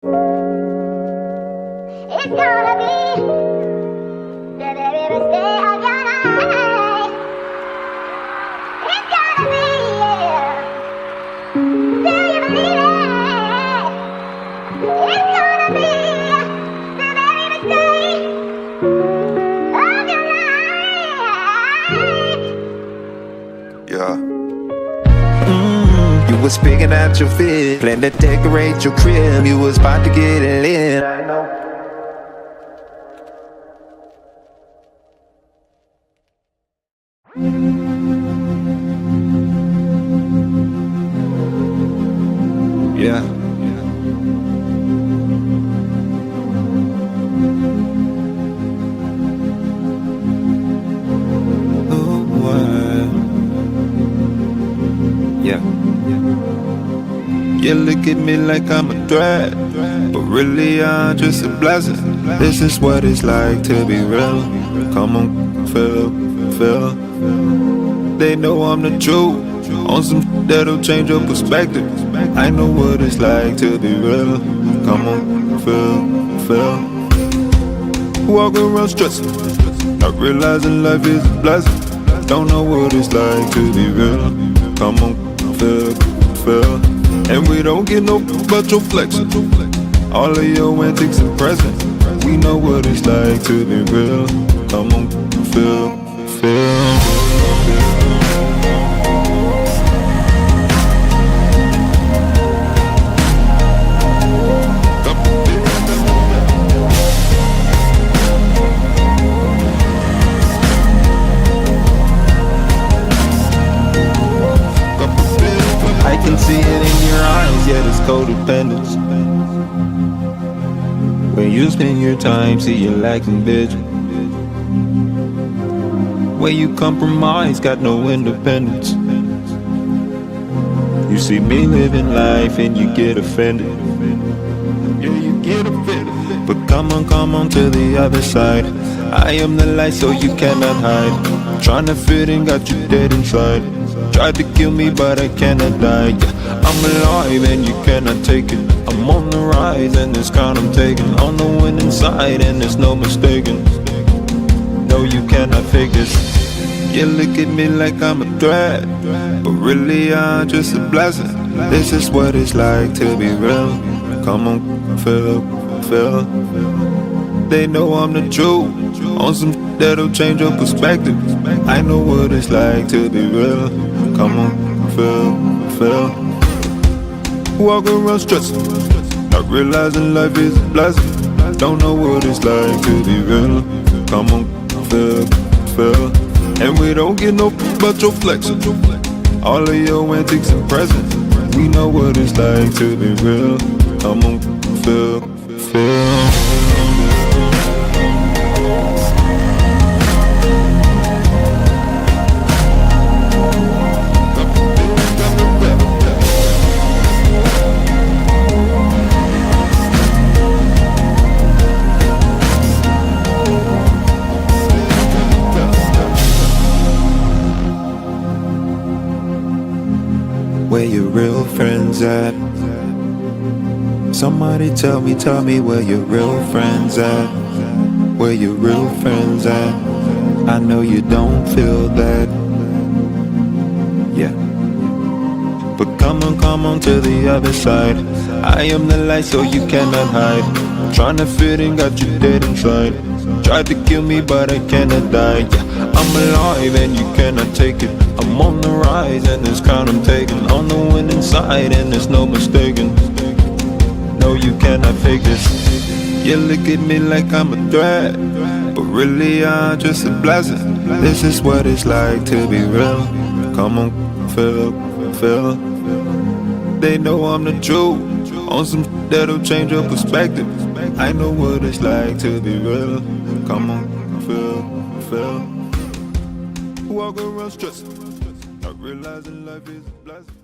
It's gonna be the very best day of your life. It's gonna be, yeah. Do you believe it? It's gonna be the very best day of your life. Yeah. You was picking out your fit, plan to decorate your crib. You was about to get it lit. I know. Yeah. Oh, what? Yeah. You look at me like I'm a threat, but really I'm just a blessing. This is what it's like to be real. Come on, feel. They know I'm the truth. On some that'll change your perspective. I know what it's like to be real. Come on, feel. Walk around stressing, not realizing life is a blessing. Don't know what it's like to be real. Come on, feel. And we don't get no but your flexing. All of your antics and presents. We know what it's like to be real. Come on, feel. I can see it in your eyes, yeah, it's codependence. When you spend your time, see you're lacking vision. When you compromise, got no independence. You see me living life and you get offended. Yeah, you get offended. But come on to the other side. I am the light so you cannot hide. Tryna fit in, got you dead inside. Tried to kill me but I cannot die, yeah. I'm alive and you cannot take it. I'm on the rise and this crown I'm taking. On the winning side and there's no mistaking. No, you cannot fake this. You look at me like I'm a threat, but really I'm just a blessing. This is what it's like to be real. Come on, feel. They know I'm the truth. On some that'll change your perspective. I know what it's like to be real. Come on, feel. Walk around stressing, not realizing life is a blessing. Don't know what it's like to be real. Come on, feel. And we don't get no but your flexing. All of your antics and presents. We know what it's like to be real. Come on, feel. Where your real friends at? Somebody tell me where your real friends at? Where your real friends at? I know you don't feel that. Yeah. But come on to the other side. I am the light so you cannot hide. Tryna fit in, got you dead inside. Tried to kill me but I cannot die, yeah. I'm alive and you cannot take it. I'm on the rise and this crown I'm taking. On the winning side and there's no mistaking. No, you cannot fake this. You look at me like I'm a threat, but really I'm just a blessing. This is what it's like to be real. Come on, feel. They know I'm the truth. On some that'll change your perspective. I know what it's like to be real. Come on, feel. Walk around stressing, not realizing life is a blessing.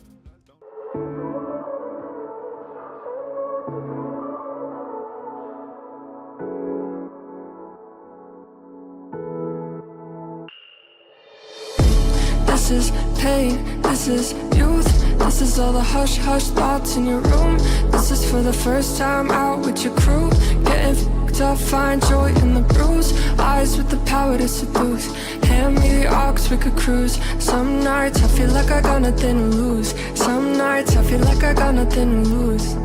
This is pain, this is youth. This is all the hush hush thoughts in your room. This is for the first time out with your crew. Getting f***ed up, find joy in the bruise. Eyes with the power to seduce. Hand me the aux, we could cruise. Some nights I feel like I got nothing to lose. Some nights I feel like I got nothing to lose.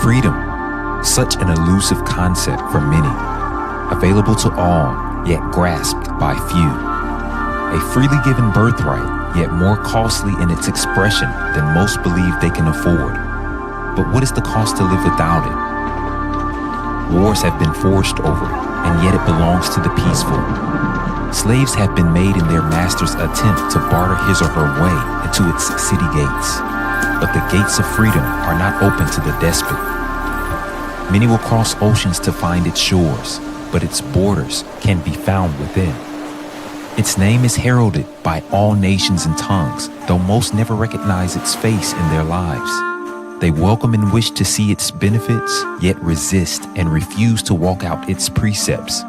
Freedom, such an elusive concept for many, available to all, yet grasped by few. A freely given birthright, yet more costly in its expression than most believe they can afford. But what is the cost to live without it? Wars have been forged over it, and yet it belongs to the peaceful. Slaves have been made in their master's attempt to barter his or her way into its city gates. But the gates of freedom are not open to the despot. Many will cross oceans to find its shores, but its borders can be found within. Its name is heralded by all nations and tongues, though most never recognize its face in their lives. They welcome and wish to see its benefits, yet resist and refuse to walk out its precepts.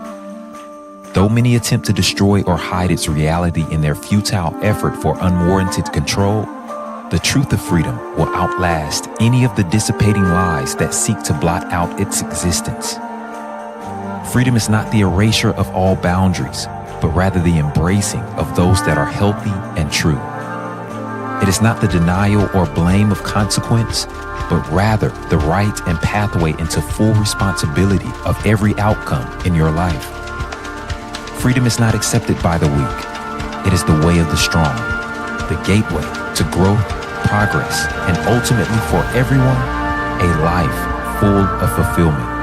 Though many attempt to destroy or hide its reality in their futile effort for unwarranted control, the truth of freedom will outlast any of the dissipating lies that seek to blot out its existence. Freedom is not the erasure of all boundaries, but rather the embracing of those that are healthy and true. It is not the denial or blame of consequence, but rather the right and pathway into full responsibility of every outcome in your life. Freedom is not accepted by the weak. It is the way of the strong, the gateway to growth, progress, and ultimately for everyone, a life full of fulfillment.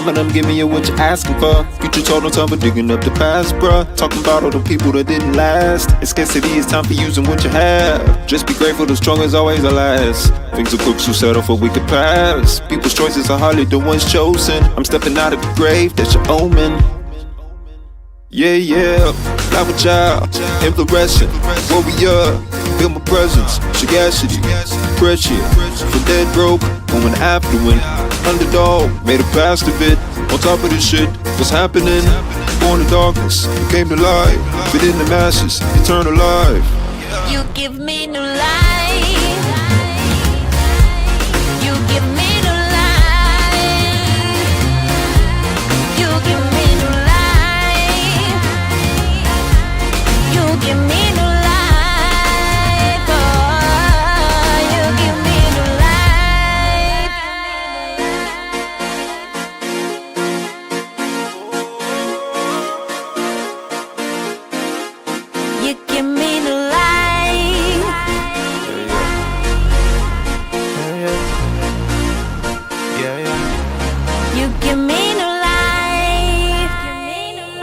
And I'm giving you what you're asking for. Future told no time for digging up the past, bruh. Talking about all the people that didn't last. It's scarcity, it's time for using what you have. Just be grateful, the strong is always the last. Things are crooks who settle for we could pass. People's choices are hardly the ones chosen. I'm stepping out of the grave, that's your omen. Yeah, flower child, inflorescent, warrior. Feel my presence, sagacity, pressure. From dead broke, going affluent. Underdog, made a past of it. On top of this shit, what's happening? Born in darkness, came to life. Fit in the masses, eternal life. You give me new life. You give me new life. You give me new life. You give me new life. Oh, you give me new life. You give me new life. You give me new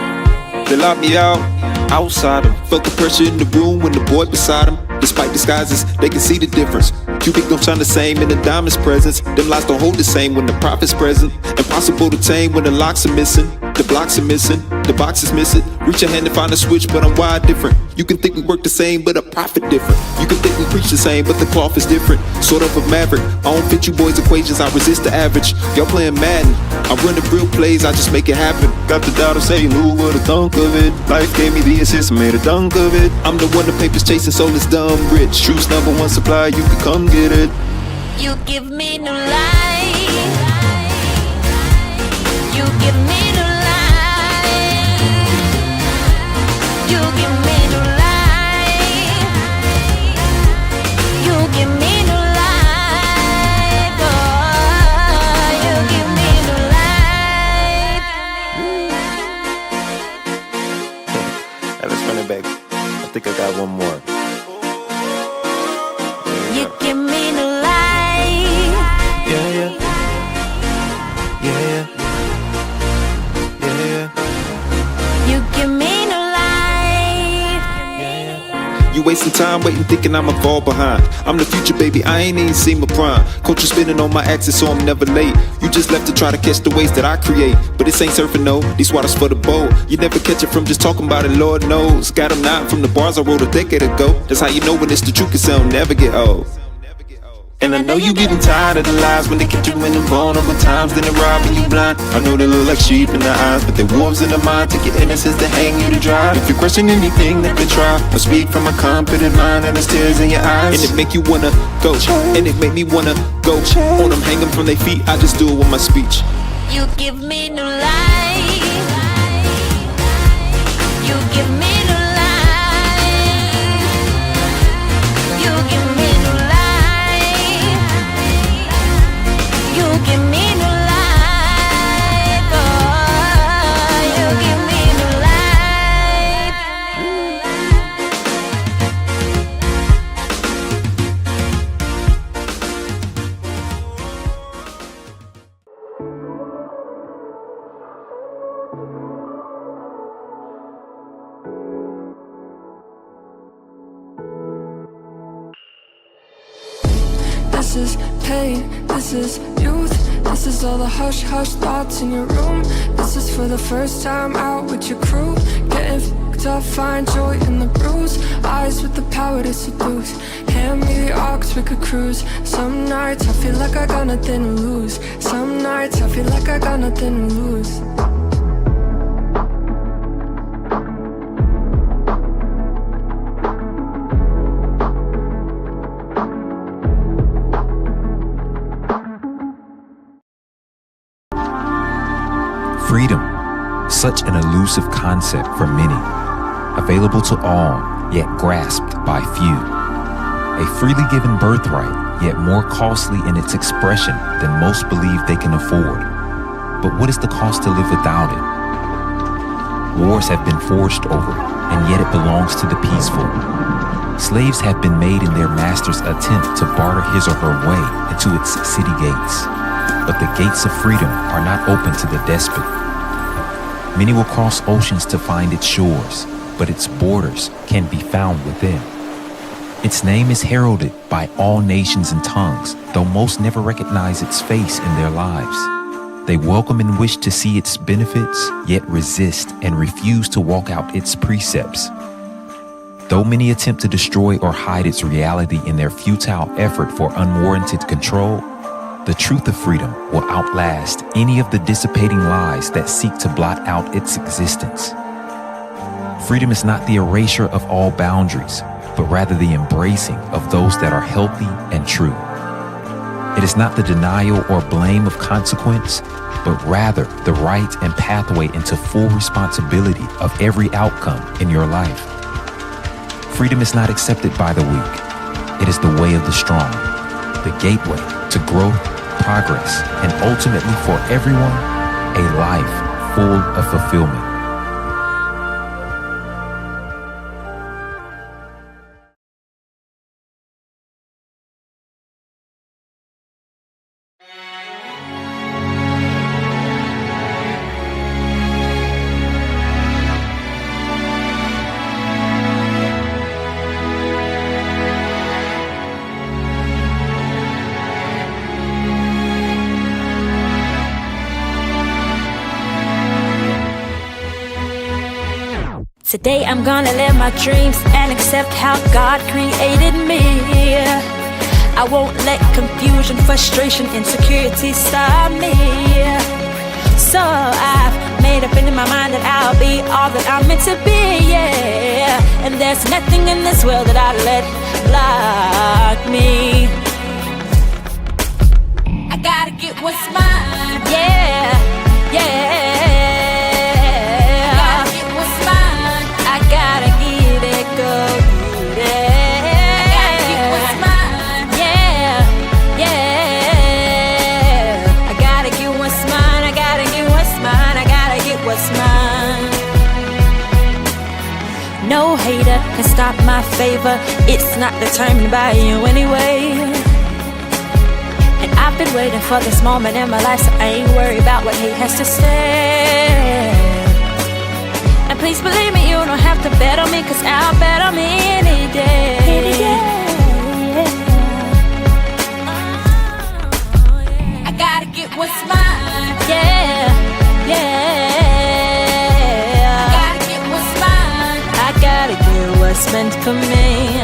life. They locked me out, outsider. Felt the pressure in the room when the boy beside him. Despite disguises, they can see the difference. Cubic don't shine the same in the diamond's presence. Them lies don't hold the same when the prophet's present. Impossible to tame when the locks are missing. The blocks are missing, the box is missing. Reach your hand to find a switch, but I'm wired different. You can think we work the same, but a profit different. You can think we preach the same, but the cloth is different. Sort of a maverick, I don't fit you boys' equations, I resist the average. Y'all playing Madden, I run the real plays, I just make it happen. Got the daughter saying, who would've thunk of it? Life gave me the assist, made a dunk of it. I'm the one the papers chasing, soul is dumb rich. Truth's #1 supply, you can come get it. You give me new life. You give me new life. You give me new life. You give me new life. Oh, you give me new life. Hey, let's run it back. I think I got one more. You give me new life. you wasting time waiting, thinking I'ma fall behind. I'm the future, baby, I ain't even seen my prime. Culture spinning on my axis, so I'm never late. You just left to try to catch the waves that I create. But this ain't surfing, no, these waters for the boat. You never catch it from just talking about it, Lord knows. Got them nodding from the bars I wrote a decade ago. That's how you know when it's the truth, 'cause they'll never get old. And I know you getting tired of the lies when they catch you in the vulnerable times, then they robbing you blind. I know they look like sheep in the eyes, but they're wolves in the mind. Take your innocence to hang you to dry. If you question anything that they try, I speak from a confident mind, and there's tears in your eyes. And it make you wanna go, and it make me wanna go on them, hang them from their feet. I just do it with my speech. You give me new life. You give me new life. You give me new life. You give me new life. Oh, you give me new life. This is pain, this is youth. This is all the hush hush thoughts in your room. This is for the first time out with your crew. Getting f***ed up, find joy in the bruise. Eyes with the power to seduce. Hand me the aux, we could cruise. Some nights I feel like I got nothing to lose. Some nights I feel like I got nothing to lose. Freedom, such an elusive concept for many, available to all, yet grasped by few. A freely given birthright, yet more costly in its expression than most believe they can afford. But what is the cost to live without it? Wars have been forged over it, and yet it belongs to the peaceful. Slaves have been made in their master's attempt to barter his or her way into its city gates. But the gates of freedom are not open to the despot. Many will cross oceans to find its shores, but its borders can be found within. Its name is heralded by all nations and tongues, though most never recognize its face in their lives. They welcome and wish to see its benefits, yet resist and refuse to walk out its precepts. Though many attempt to destroy or hide its reality in their futile effort for unwarranted control, the truth of freedom will outlast any of the dissipating lies that seek to blot out its existence. Freedom is not the erasure of all boundaries, but rather the embracing of those that are healthy and true. It is not the denial or blame of consequence, but rather the right and pathway into full responsibility of every outcome in your life. Freedom is not accepted by the weak. It is the way of the strong, the gateway to growth, progress, and ultimately for everyone, a life full of fulfillment. Today I'm gonna live my dreams and accept how God created me. I won't let confusion, frustration, insecurity stop me. So I've made up in my mind that I'll be all that I'm meant to be, yeah. And there's nothing in this world that I'd let block me. I gotta get what's mine, yeah, yeah. No hater can stop my favor. It's not determined by you anyway. And I've been waiting for this moment in my life, so I ain't worried about what he has to say. And please believe me, you don't have to bet on me, 'cause I'll bet on me any day. meant for me.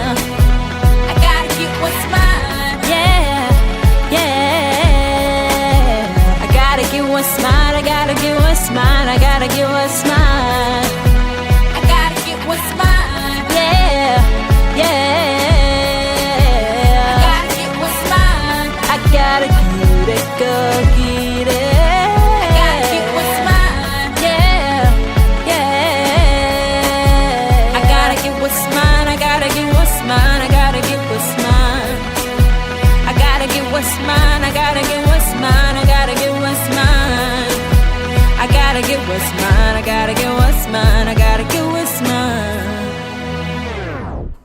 I gotta get what's mine. Yeah, yeah. I gotta get what's mine. I gotta get what's mine. I gotta get what's mine. I gotta get what's mine. Yeah, yeah. I gotta get what's mine. I gotta get it, go get it. What's mine, I gotta get what's mine, I gotta get what's mine. I gotta get what's mine, I gotta get what's mine, I gotta get what's mine. I gotta get what's mine, I gotta get what's mine, I gotta get what's mine.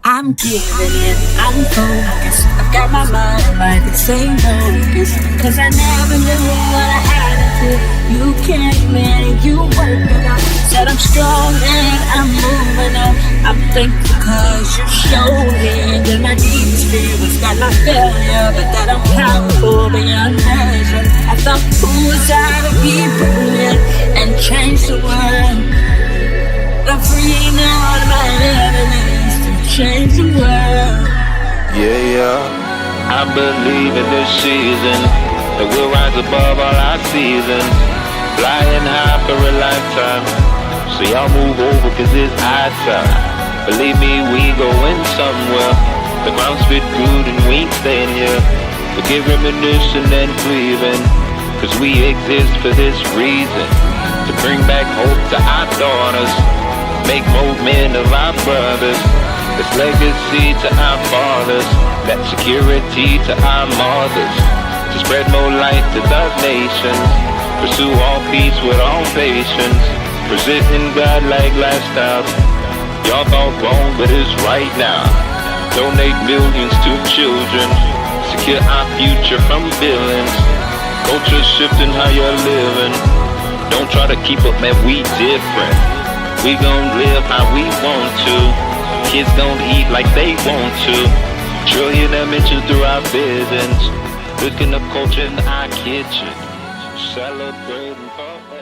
I'm giving in, I'm focused. I've got my mind right, this ain't bogus. Cause I never knew what I had until you came in and you worked it out. Said I'm strong and I'm moving on. I'm thankful cause you showed me that my deepest fear was not my failure, but that I'm powerful beyond measure. I thought, who was I to be brilliant and change the world? I'm freeing all of my enemies to change the world. Yeah, I believe in this season that we'll rise above all our seasons, flying high for a lifetime. So y'all move over cause it's high time. Believe me, we going somewhere. The ground's fit good and we ain't staying here. Forget reminiscing and grieving, cause we exist for this reason, to bring back hope to our daughters, make more men of our brothers. This legacy to our fathers, that security to our mothers, to spread more light to the nations, pursue all peace with all patience, presenting God-like lifestyles. Y'all thought wrong, but it's right now. Donate millions to children, secure our future from villains. Culture shifting how you're living. Don't try to keep up, man, we different. We gon' live how we want to. Kids gon' eat like they want to. Trillion dimensions through our visions. Cooking up culture in our kitchen. Celebrating forever.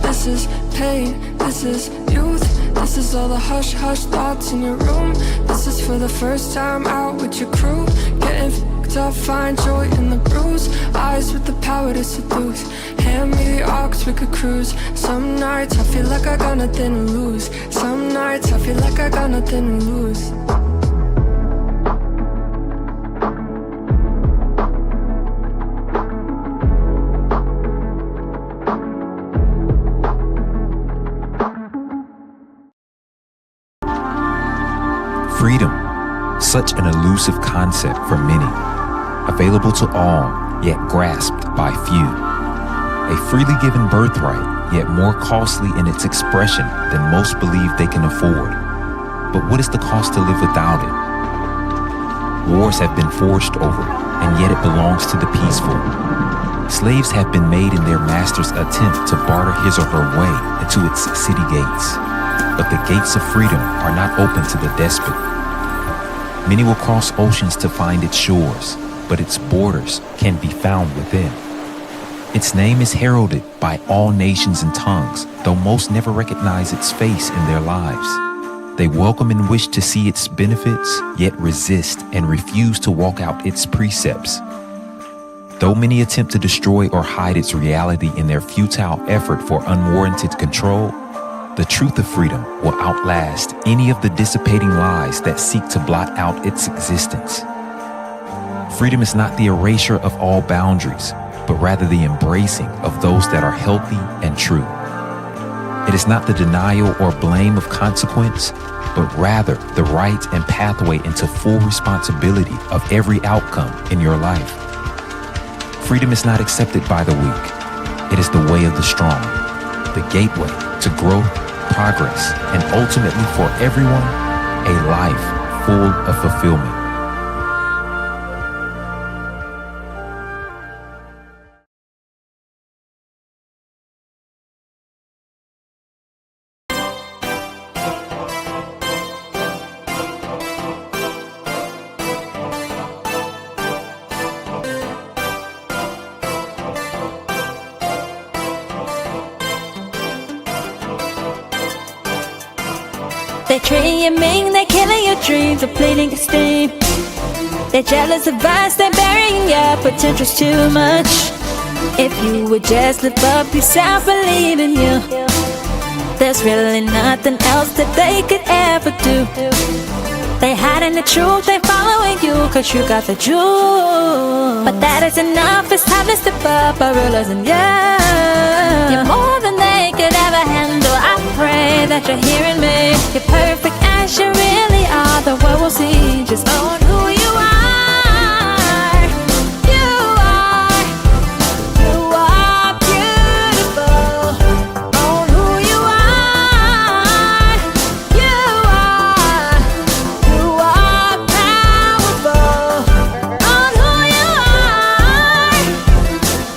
This is pain, this is youth. This is all the hush-hush thoughts in your room. This is for the first time out with your crew. Getting f***ed up, find joy in the bruise. Eyes with the power to seduce. Hand me the aux, we could cruise. Some nights I feel like I got nothing to lose. Some nights I feel like I got nothing to lose. Freedom, such an elusive concept for many, available to all, yet grasped by few. A freely given birthright, yet more costly in its expression than most believe they can afford. But what is the cost to live without it? Wars have been forged over it, and yet it belongs to the peaceful. Slaves have been made in their master's attempt to barter his or her way into its city gates. But the gates of freedom are not open to the despot. Many will cross oceans to find its shores, but its borders can be found within. Its name is heralded by all nations and tongues, though most never recognize its face in their lives. They welcome and wish to see its benefits, yet resist and refuse to walk out its precepts. Though many attempt to destroy or hide its reality in their futile effort for unwarranted control, the truth of freedom will outlast any of the dissipating lies that seek to blot out its existence. Freedom is not the erasure of all boundaries, but rather the embracing of those that are healthy and true. It is not the denial or blame of consequence, but rather the right and pathway into full responsibility of every outcome in your life. Freedom is not accepted by the weak. It is the way of the strong, the gateway to growth, progress, and ultimately for everyone, a life full of fulfillment. They're treating you mean, they're killing your dreams, depleting your steam. They're jealous of us, they're burying your potential's too much. If you would just lift up yourself, believe in you, there's really nothing else that they could ever do. They hiding the truth, they following you, cause you got the jewel. But that is enough, it's time to step up by realizing you're more than they could ever handle. I pray that you're hearing me. You're perfect as you really are. The world will see just own who you are. You are beautiful. Own who you are. You are powerful. Own who you are.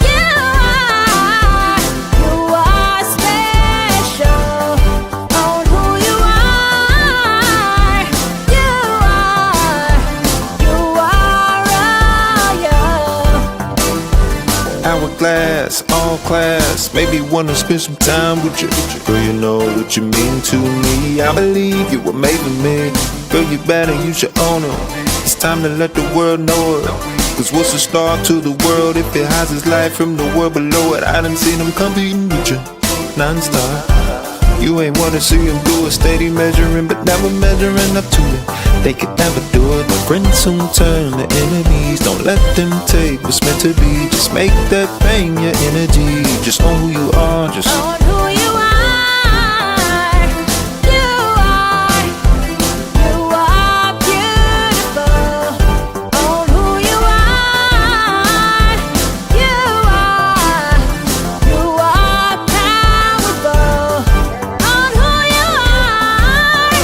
You are special. Own who you are. You are royal. Hourglass, all class, maybe wanna spend some time with you. Girl, you know what you mean to me. I believe you were made for me. Girl, you better use your own it. It's time to let the world know it. Cause what's a star to the world if it hides its light from the world below it? I done seen them competing with you, non-stop. You ain't wanna see them do it, steady measuring, but never measuring up to it. They could never do it. My friends soon turn to enemies. Don't let them take what's meant to be. Just make that thing your energy. Just own who you are. Just Own who you are. You are beautiful. Own who you are. You are powerful. Own who you are.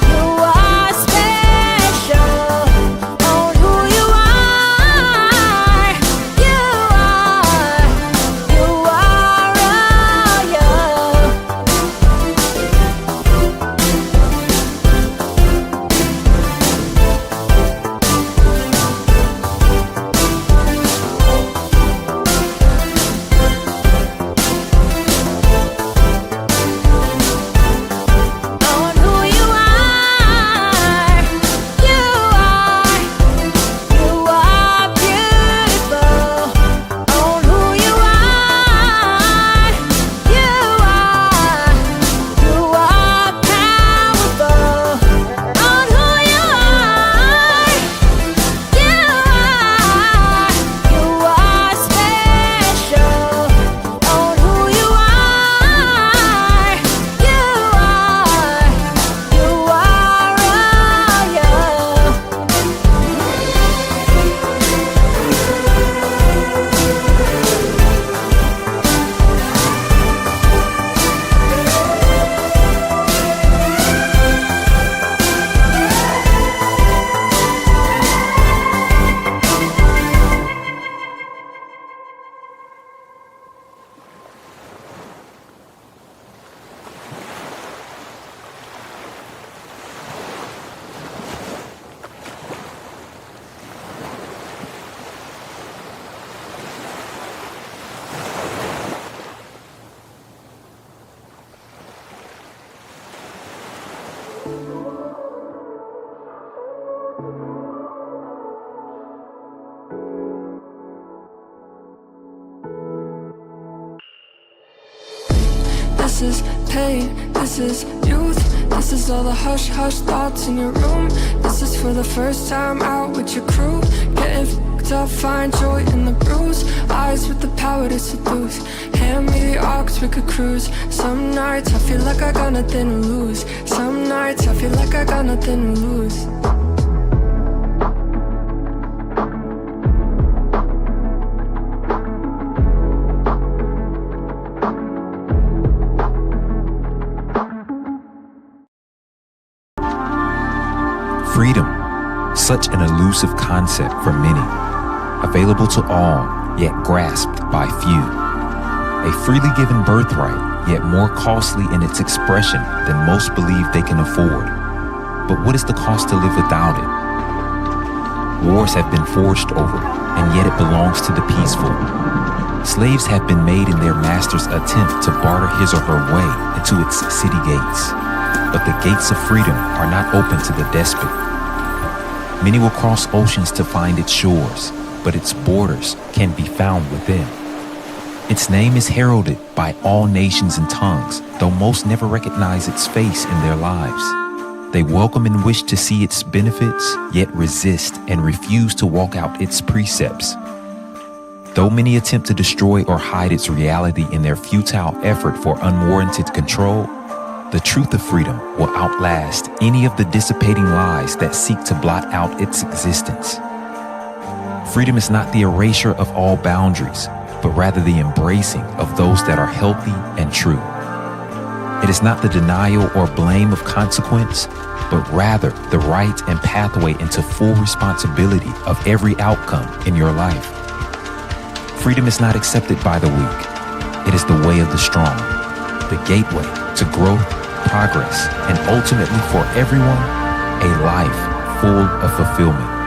You are special. Own who you are. You are royal. Own who you are. You are beautiful. Own who you are. You are powerful. Own who you are. You are special. Own who you are. You are royal. This is pain, this is youth. This is all the hush hush thoughts in your room. This is for the first time out with your crew. Getting f***ed up, find joy in the bruise. Eyes with the power to seduce. Hand me the aux, we could cruise. Some nights I feel like I got nothing to lose. Some nights I feel like I got nothing to lose. Freedom, such an elusive concept for many, available to all, yet grasped by few. A freely given birthright, yet more costly in its expression than most believe they can afford. But what is the cost to live without it? Wars have been forged over it, and yet it belongs to the peaceful. Slaves have been made in their master's attempt to barter his or her way into its city gates. But the gates of freedom are not open to the despot. Many will cross oceans to find its shores, but its borders can be found within. Its name is heralded by all nations and tongues, though most never recognize its face in their lives. They welcome and wish to see its benefits, yet resist and refuse to walk out its precepts. Though many attempt to destroy or hide its reality in their futile effort for unwarranted control, the truth of freedom will outlast any of the dissipating lies that seek to blot out its existence. Freedom is not the erasure of all boundaries, but rather the embracing of those that are healthy and true. It is not the denial or blame of consequence, but rather the right and pathway into full responsibility of every outcome in your life. Freedom is not accepted by the weak. It is the way of the strong, the gateway to growth, progress, and ultimately for everyone, a life full of fulfillment.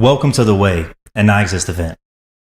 Welcome to The Way, an Iexist event.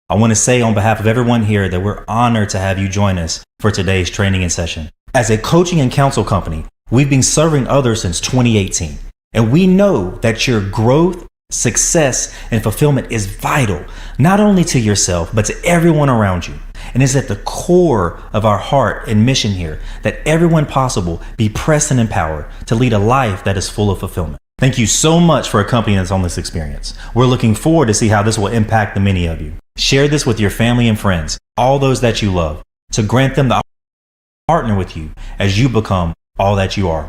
I want to say on behalf of everyone here that we're honored to have you join us for today's training and session. As a coaching and counsel company, we've been serving others since 2018, and we know that your growth, success, and fulfillment is vital, not only to yourself, but to everyone around you. And it's at the core of our heart and mission here that everyone possible be pressed and empowered to lead a life that is full of fulfillment. Thank you so much for accompanying us on this experience. We're looking forward to see how this will impact the many of you. Share this with your family and friends, all those that you love, to grant them the opportunity to partner with you as you become all that you are.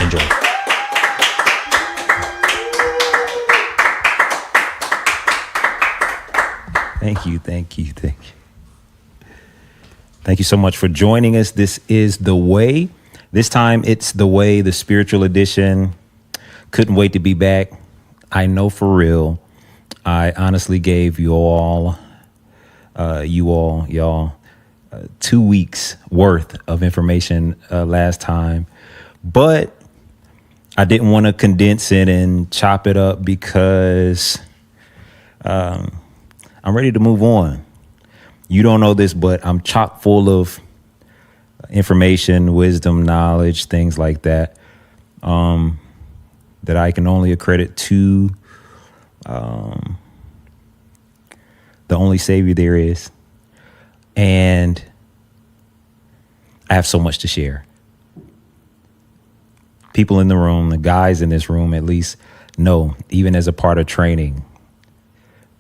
Enjoy. Thank you. Thank you so much for joining us. This is The Way. This time it's The Way, the spiritual edition. Couldn't wait to be back. I know for real. I honestly gave y'all 2 weeks worth of information last time, but I didn't want to condense it and chop it up because I'm ready to move on. You don't know this, but I'm chock full of information, wisdom, knowledge, things like that, that I can only accredit to the only Savior there is. And I have so much to share. People in the room, the guys in this room at least, know, even as a part of training,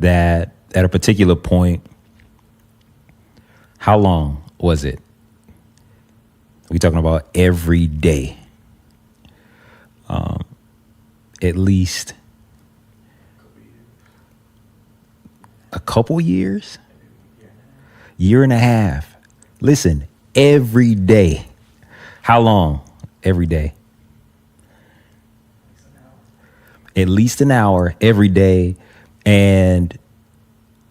that at a particular point, how long was it? We're talking about every day. At least a couple years, year and a half. Listen, every day. How long? Every day. At least an hour every day. And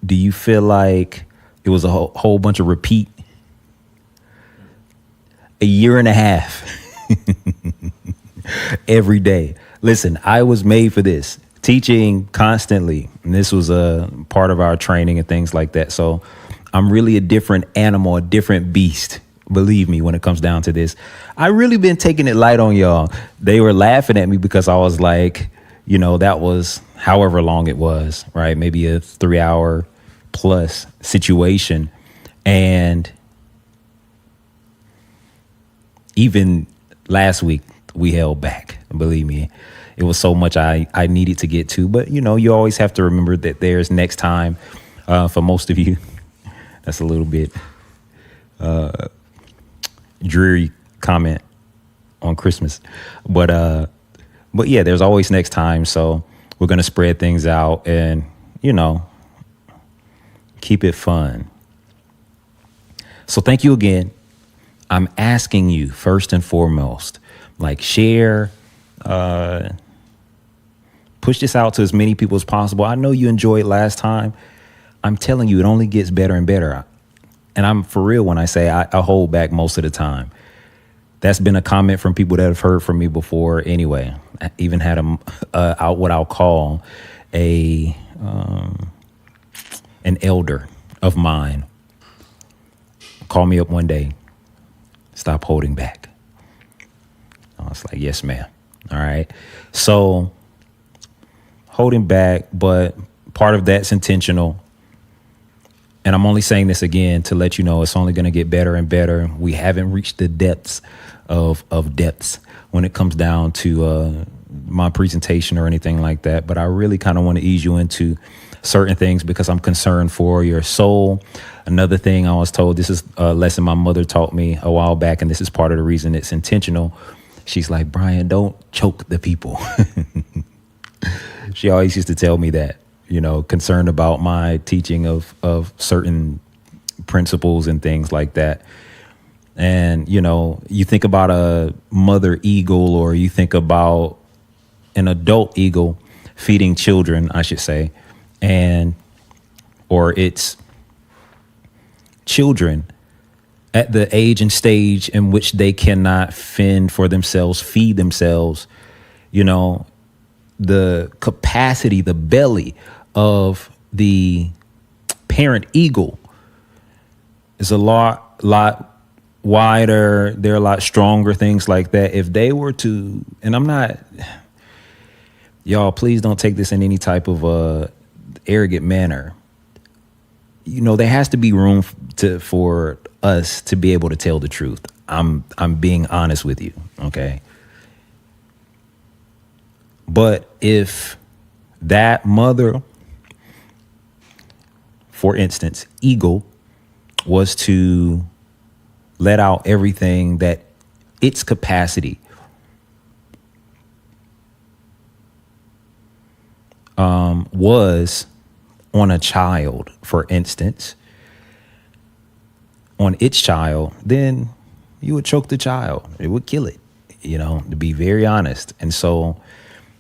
do you feel like it was a whole bunch of repeat? A year and a half every day. Listen, I was made for this. Teaching constantly. And this was a part of our training and things like that. So I'm really a different animal, a different beast. Believe me, when it comes down to this, I really been taking it light on y'all. They were laughing at me because I was like, that was however long it was, right? Maybe a 3-hour plus situation. And even last week we held back. Believe me, it was so much I needed to get to. But, you always have to remember that there's next time for most of you. That's a little bit dreary comment on Christmas. But yeah, there's always next time. So we're going to spread things out and, keep it fun. So thank you again. I'm asking you first and foremost, share, push this out to as many people as possible. I know you enjoyed last time. I'm telling you, it only gets better and better. And I'm for real when I say I hold back most of the time. That's been a comment from people that have heard from me before anyway. I even had out what I'll call an elder of mine call me up one day. Stop holding back. I was like, yes, ma'am. All right. So holding back, but part of that's intentional. And I'm only saying this again to let you know it's only going to get better and better. We haven't reached the depths of depths when it comes down to my presentation or anything like that. But I really kind of want to ease you into certain things because I'm concerned for your soul. Another thing I was told, this is a lesson my mother taught me a while back, and this is part of the reason it's intentional. She's like, Bryan, don't choke the people. She always used to tell me that, concerned about my teaching of certain principles and things like that. And, you think about a mother eagle, or you think about an adult eagle feeding children, I should say, or its children at the age and stage in which they cannot fend for themselves, feed themselves, the capacity, the belly of the parent eagle is a lot wider. They're a lot stronger, things like that. If they were to, and I'm not, y'all, please don't take this in any type of arrogant manner. There has to be room for us to be able to tell the truth. I'm being honest with you, okay? But if that mother for instance, eagle was to let out everything that its capacity was on a child, for instance, on its child, then you would choke the child. It would kill it, to be very honest. And so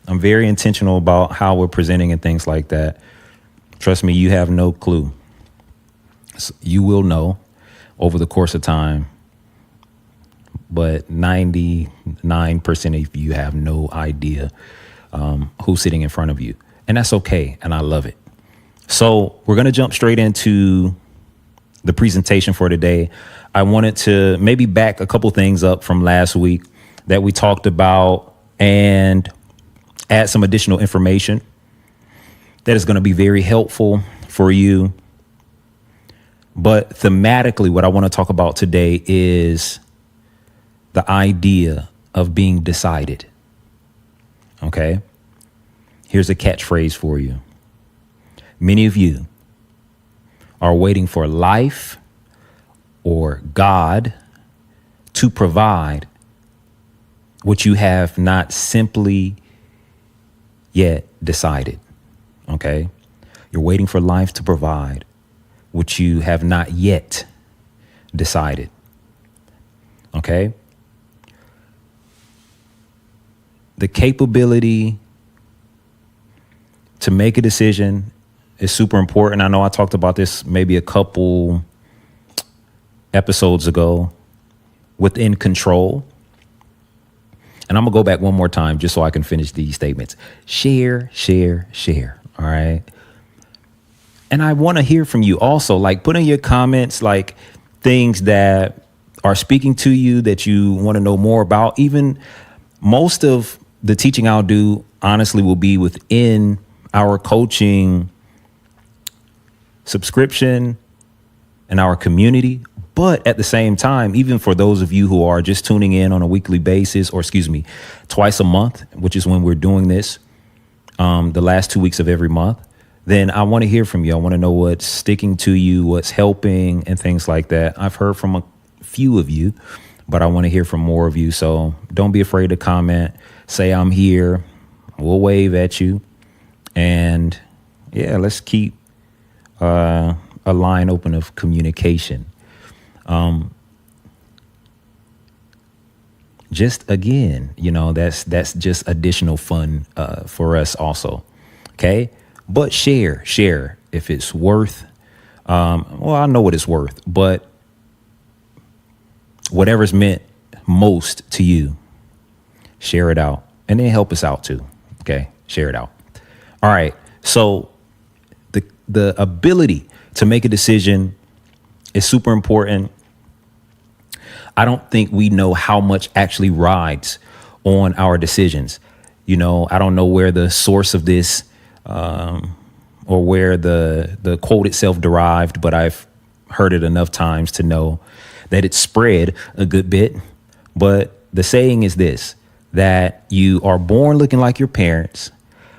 I'm very intentional about how we're presenting and things like that. Trust me, you have no clue. You will know over the course of time, but 99% of you have no idea who's sitting in front of you. And that's okay. And I love it. So we're going to jump straight into the presentation for today. I wanted to maybe back a couple things up from last week that we talked about and add some additional information that is going to be very helpful for you. But thematically, what I want to talk about today is the idea of being decided. Okay. Here's a catchphrase for you. Many of you are waiting for life or God to provide what you have not simply yet decided. Okay. You're waiting for life to provide what you have not yet decided. Okay. The capability to make a decision is super important. I know I talked about this maybe a couple episodes ago. Within control. And I'm going to go back one more time just so I can finish these statements. Share, share, share. All right. And I want to hear from you also, like put in your comments, like things that are speaking to you that you want to know more about. Even most of the teaching I'll do, honestly, will be within our coaching subscription and our community. But at the same time, even for those of you who are just tuning in on a weekly basis, or twice a month, which is when we're doing this, the last 2 weeks of every month, then I want to hear from you. I want to know what's sticking to you, what's helping and things like that. I've heard from a few of you, but I want to hear from more of you. So don't be afraid to comment. Say I'm here. We'll wave at you. And yeah, let's keep a line open of communication. Just again, that's just additional fun for us also. Okay. But share if it's worth. I know what it's worth, but whatever's meant most to you, share it out and then help us out too. Okay. Share it out. All right. So the ability to make a decision is super important. I don't think we know how much actually rides on our decisions. I don't know where the source of this or where the quote itself derived, but I've heard it enough times to know that it's spread a good bit. But the saying is this, that you are born looking like your parents,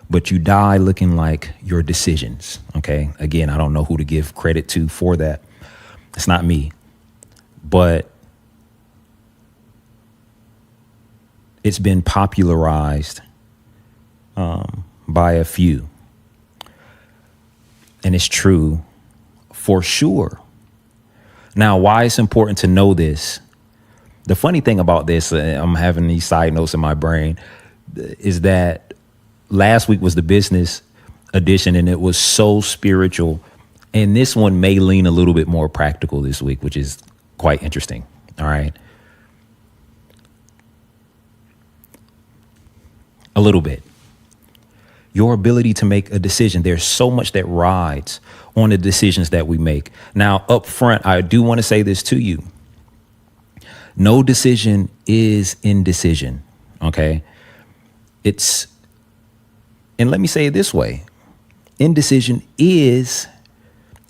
but you die looking like your decisions. Okay. Again, I don't know who to give credit to for that. It's not me, but it's been popularized by a few. And it's true for sure. Now, why it's important to know this, the funny thing about this, I'm having these side notes in my brain, is that last week was the business edition and it was so spiritual. And this one may lean a little bit more practical this week, which is quite interesting. All right. A little bit. Your ability to make a decision. There's so much that rides on the decisions that we make. Now, up front, I do want to say this to you. No decision is indecision. Okay. And let me say it this way. Indecision is,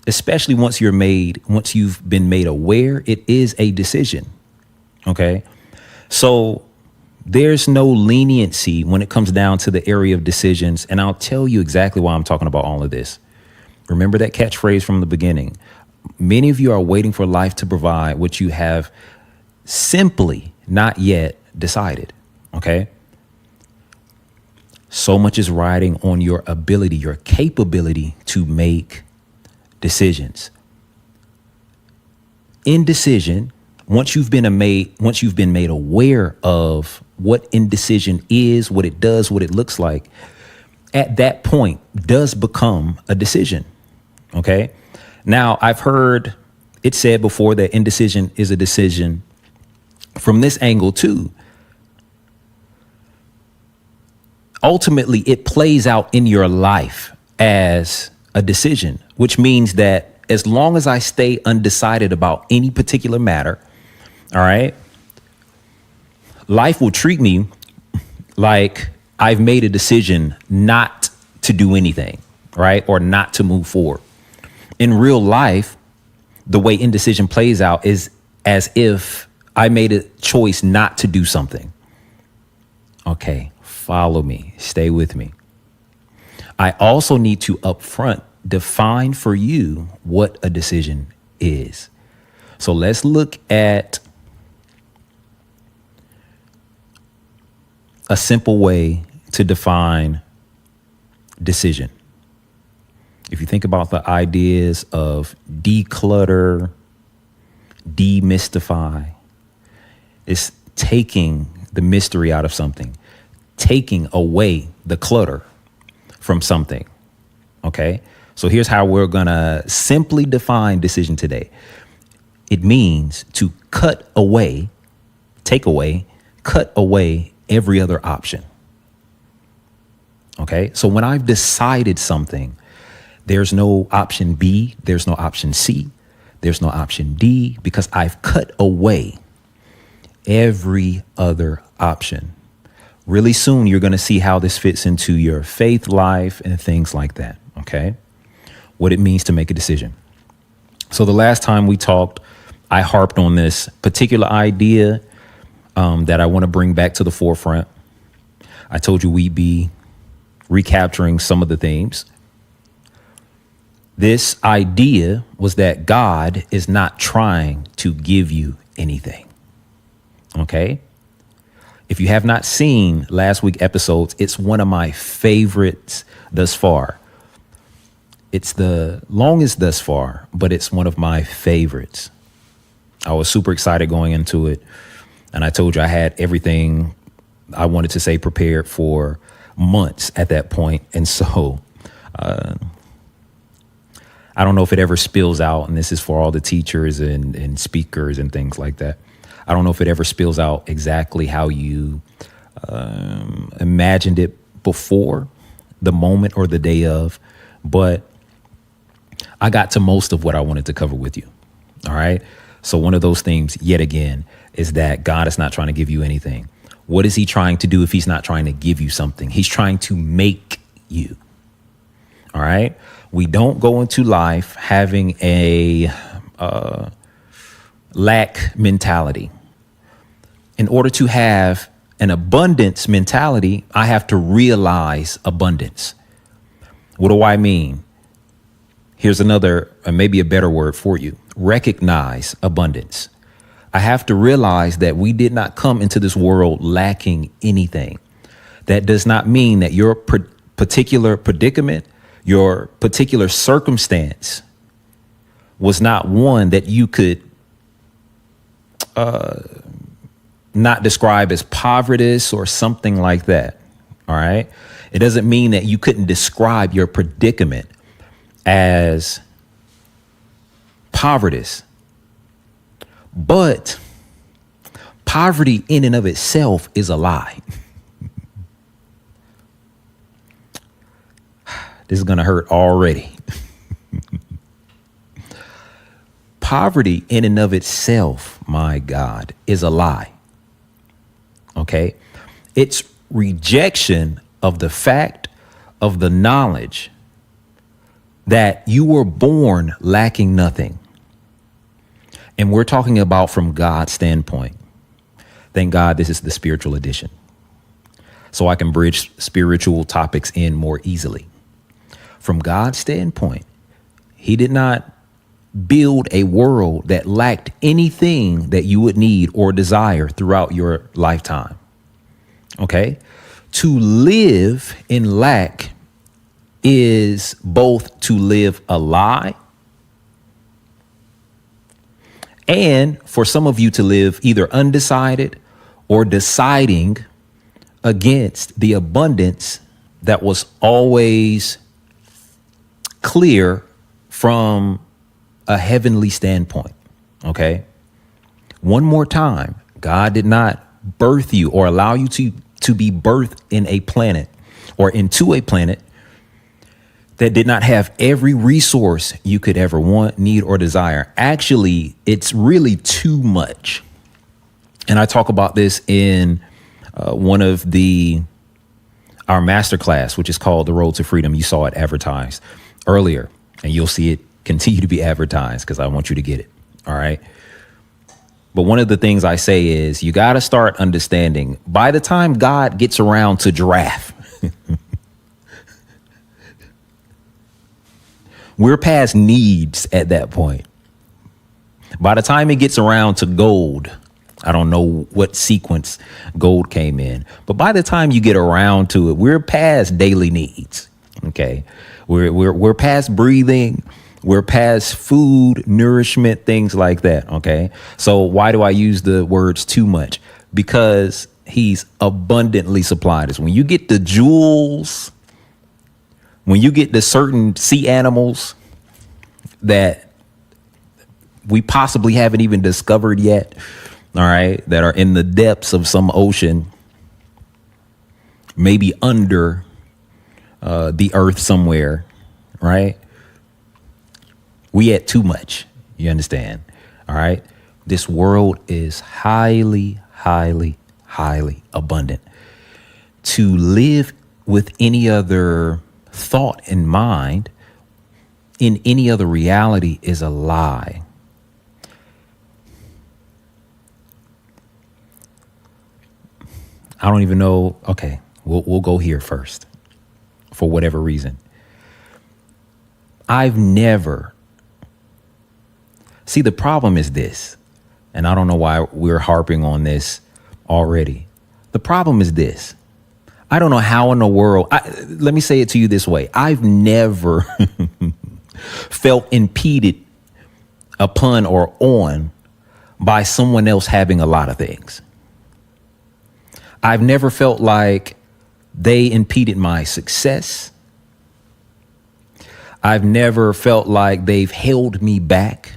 especially once you've been made aware, it is a decision. Okay. So there's no leniency when it comes down to the area of decisions. And I'll tell you exactly why I'm talking about all of this. Remember that catchphrase from the beginning. Many of you are waiting for life to provide what you have simply not yet decided. Okay. So much is riding on your ability, your capability to make decisions. Indecision, once you've been made aware of what indecision is, what it does, what it looks like, at that point does become a decision. Okay. Now, I've heard it said before that indecision is a decision from this angle too. Ultimately, it plays out in your life as a decision, which means that as long as I stay undecided about any particular matter, all right, life will treat me like I've made a decision not to do anything, right, or not to move forward. In real life, the way indecision plays out is as if I made a choice not to do something. Okay. Follow me. Stay with me. I also need to upfront define for you what a decision is. So let's look at a simple way to define decision. If you think about the ideas of declutter, demystify, it's taking the mystery out of something, taking away the clutter from something. Okay. So here's how we're going to simply define decision today. It means to cut away, take away, cut away every other option. Okay. So when I've decided something, there's no option B, there's no option C, there's no option D, because I've cut away every other option. Really soon, you're going to see how this fits into your faith life and things like that. Okay. What it means to make a decision. So the last time we talked, I harped on this particular idea that I want to bring back to the forefront. I told you we'd be recapturing some of the themes. This idea was that God is not trying to give you anything. Okay. If you have not seen last week's episodes, it's one of my favorites thus far. It's the longest thus far, but it's one of my favorites. I was super excited going into it. And I told you I had everything I wanted to say prepared for months at that point. And so I don't know if it ever spills out. And this is for all the teachers and speakers and things like that. I don't know if it ever spills out exactly how you imagined it before the moment or the day of, but I got to most of what I wanted to cover with you. All right. So one of those things, yet again, is that God is not trying to give you anything. What is he trying to do if he's not trying to give you something? He's trying to make you. All right. We don't go into life having a lack mentality. In order to have an abundance mentality, I have to realize abundance. What do I mean? Here's another, maybe a better word for you. Recognize abundance. I have to realize that we did not come into this world lacking anything. That does not mean that your particular predicament, your particular circumstance was not one that you could not describe as poverty or something like that. All right. It doesn't mean that you couldn't describe your predicament as poverty, but poverty in and of itself is a lie. This is going to hurt already. Poverty in and of itself, my God, is a lie. Okay. It's rejection of the fact of the knowledge that you were born lacking nothing. And we're talking about from God's standpoint. Thank God this is the spiritual edition, so I can bridge spiritual topics in more easily. From God's standpoint, He did not build a world that lacked anything that you would need or desire throughout your lifetime. Okay? To live in lack is both to live a lie and for some of you to live either undecided or deciding against the abundance that was always clear from a heavenly standpoint. Okay. One more time, God did not birth you or allow you to be birthed in a planet or into a planet that did not have every resource you could ever want, need, or desire. Actually, it's really too much. And I talk about this in one of our masterclass, which is called The Road to Freedom. You saw it advertised earlier, and you'll see it continue to be advertised because I want you to get it. All right. But one of the things I say is you got to start understanding by the time God gets around to giraffe, we're past needs at that point. By the time it gets around to gold, I don't know what sequence gold came in, but by the time you get around to it, we're past daily needs. Okay. We're past breathing. We're past food, nourishment, things like that. Okay. So why do I use the words too much? Because he's abundantly supplied us. When you get the jewels, when you get the certain sea animals that we possibly haven't even discovered yet, all right, that are in the depths of some ocean, maybe under the earth somewhere, right? We had too much. You understand? All right. This world is highly, highly, highly abundant. To live with any other thought in mind, in any other reality, is a lie. I don't even know. Okay, we'll go here first for whatever reason. I've never. See, the problem is this, and I don't know why we're harping on this already. The problem is this. I don't know how in the world. Let me say it to you this way. I've never felt impeded upon or on by someone else having a lot of things. I've never felt like they impeded my success. I've never felt like they've held me back.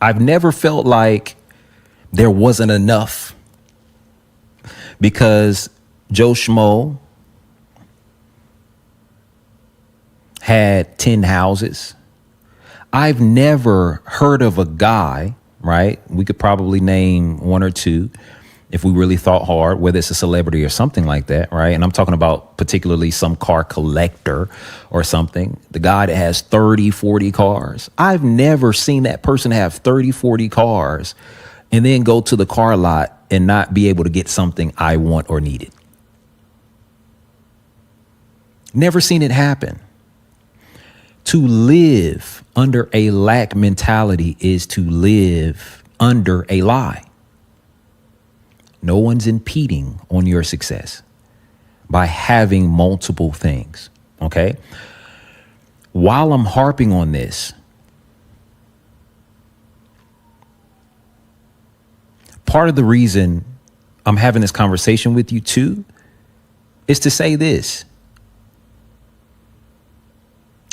I've never felt like there wasn't enough because Joe Schmo had 10 houses. I've never heard of a guy, right? We could probably name one or two if we really thought hard, whether it's a celebrity or something like that, right? And I'm talking about particularly some car collector or something. The guy that has 30, 40 cars. I've never seen that person have 30, 40 cars and then go to the car lot and not be able to get something I want or needed. Never seen it happen. To live under a lack mentality is to live under a lie. No one's impeding on your success by having multiple things. Okay. While I'm harping on this, part of the reason I'm having this conversation with you too is to say this.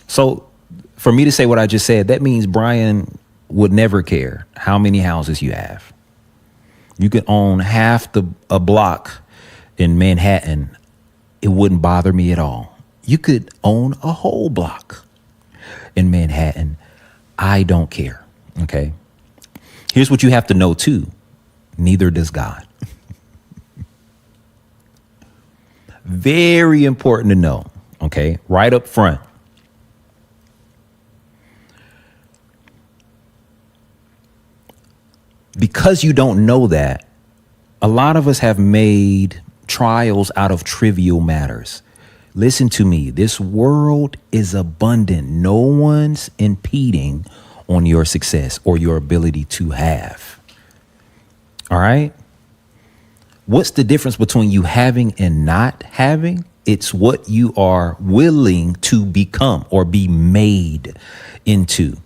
So for me to say what I just said, that means Bryan would never care how many houses you have. You could own half a block in Manhattan. It wouldn't bother me at all. You could own a whole block in Manhattan. I don't care. Okay. Here's what you have to know too. Neither does God. Very important to know. Okay. Right up front. Because you don't know that, a lot of us have made trials out of trivial matters. Listen to me. This world is abundant. No one's impeding on your success or your ability to have. All right. What's the difference between you having and not having? It's what you are willing to become or be made into.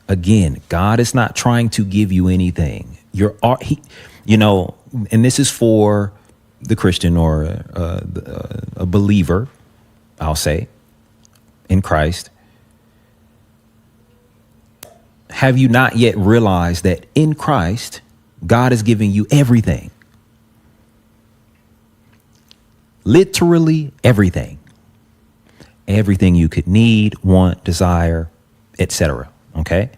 Again, God is not trying to give you anything. And this is for the Christian or a believer, I'll say, in Christ. Have you not yet realized that in Christ, God is giving you everything? Literally everything. Everything you could need, want, desire, etc. Okay?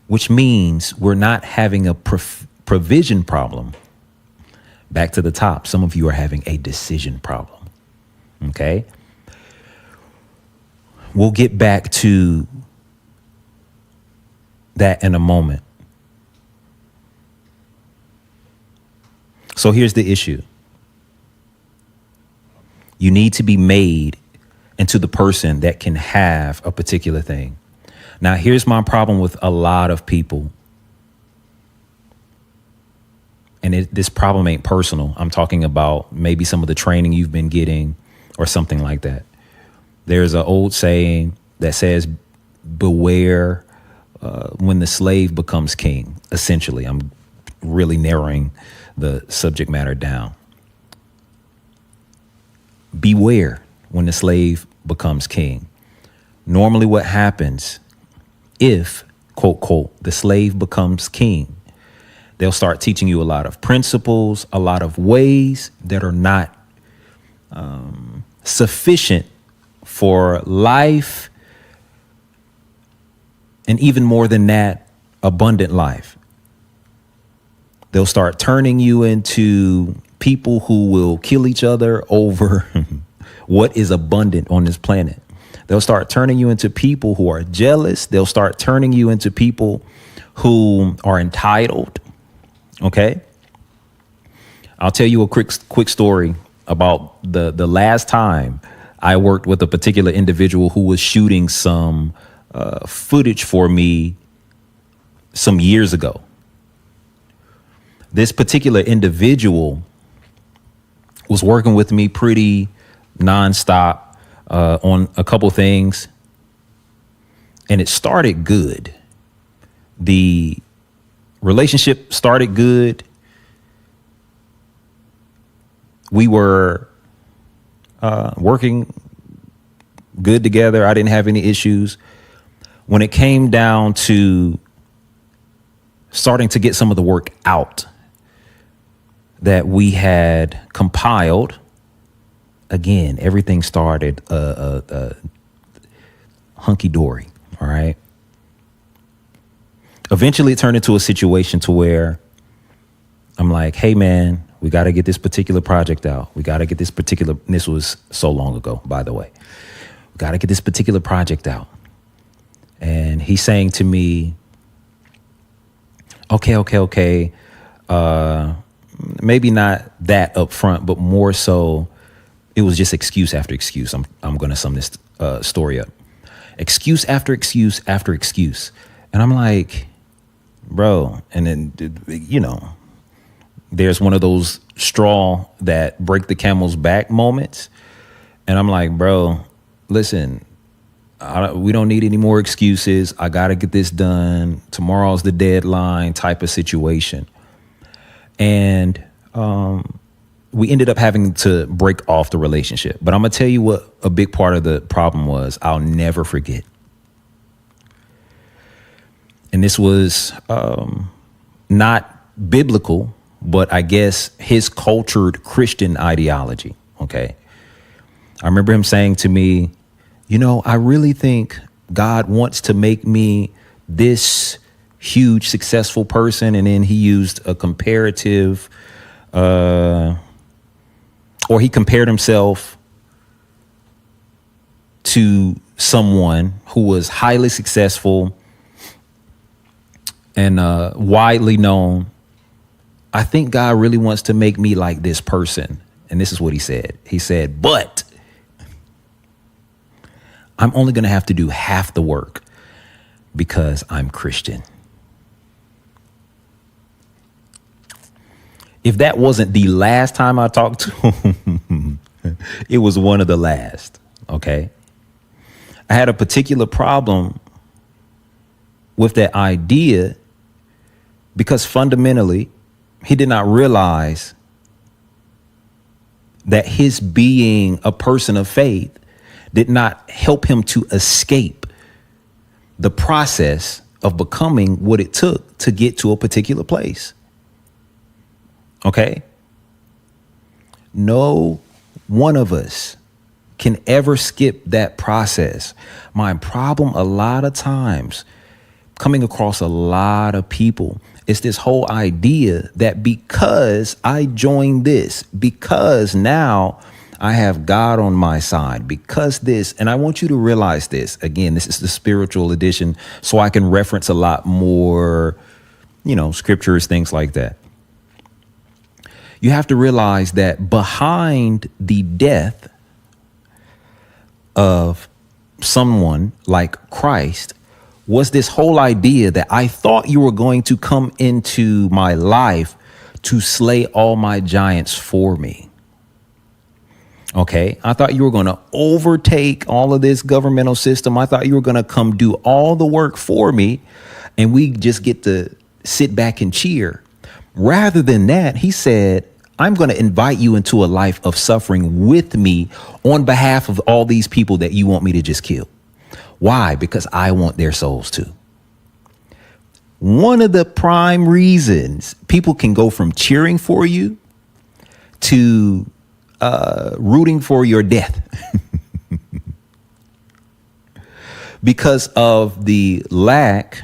Which means we're not having a provision problem. Back to the top, some of you are having a decision problem. Okay? We'll get back to that in a moment. So here's the issue. You need to be made into the person that can have a particular thing. Now, here's my problem with a lot of people. And this problem ain't personal. I'm talking about maybe some of the training you've been getting or something like that. There's an old saying that says, beware when the slave becomes king. Essentially, I'm really narrowing the subject matter down. Beware when the slave becomes king. Normally what happens if, quote, quote, the slave becomes king, they'll start teaching you a lot of principles, a lot of ways that are not sufficient for life. And even more than that, abundant life. They'll start turning you into people who will kill each other over what is abundant on this planet. They'll start turning you into people who are jealous. They'll start turning you into people who are entitled. OK, I'll tell you a quick story about the last time I worked with a particular individual who was shooting some footage for me some years ago. This particular individual was working with me pretty nonstop on a couple things. And it started good. The relationship started good. We were working good together. I didn't have any issues. When it came down to starting to get some of the work out that we had compiled, again, everything started hunky-dory, all right? Eventually, it turned into a situation to where I'm like, hey, man, we got to get this particular project out. We got to get this particular, this was so long ago, by the way. We got to get this particular project out. And he's saying to me, okay. Maybe not that up front, but more so it was just excuse after excuse. I'm going to sum this story up. Excuse after excuse after excuse. And I'm like, bro, and then, you know, there's one of those straw that break the camel's back moments. And I'm like, bro, listen, we don't need any more excuses. I got to get this done. Tomorrow's the deadline type of situation. And we ended up having to break off the relationship. But I'm going to tell you what a big part of the problem was. I'll never forget. And this was not biblical, but I guess his cultured Christian ideology. Okay. I remember him saying to me, you know, I really think God wants to make me this huge, successful person. And then he used a comparative, or he compared himself to someone who was highly successful and widely known. I think God really wants to make me like this person. And this is what he said. He said, but I'm only going to have to do half the work because I'm Christian. If that wasn't the last time I talked to him, it was one of the last. OK, I had a particular problem with that idea because fundamentally he did not realize that his being a person of faith did not help him to escape the process of becoming what it took to get to a particular place. OK, no one of us can ever skip that process. My problem a lot of times coming across a lot of people is this whole idea that because I joined this, because now I have God on my side, because this, and I want you to realize this, again, this is the spiritual edition, so I can reference a lot more, scriptures, things like that. You have to realize that behind the death of someone like Christ was this whole idea that I thought you were going to come into my life to slay all my giants for me. OK, I thought you were going to overtake all of this governmental system. I thought you were going to come do all the work for me and we just get to sit back and cheer. Rather than that, he said, I'm going to invite you into a life of suffering with me on behalf of all these people that you want me to just kill. Why? Because I want their souls too. One of the prime reasons people can go from cheering for you to rooting for your death because of the lack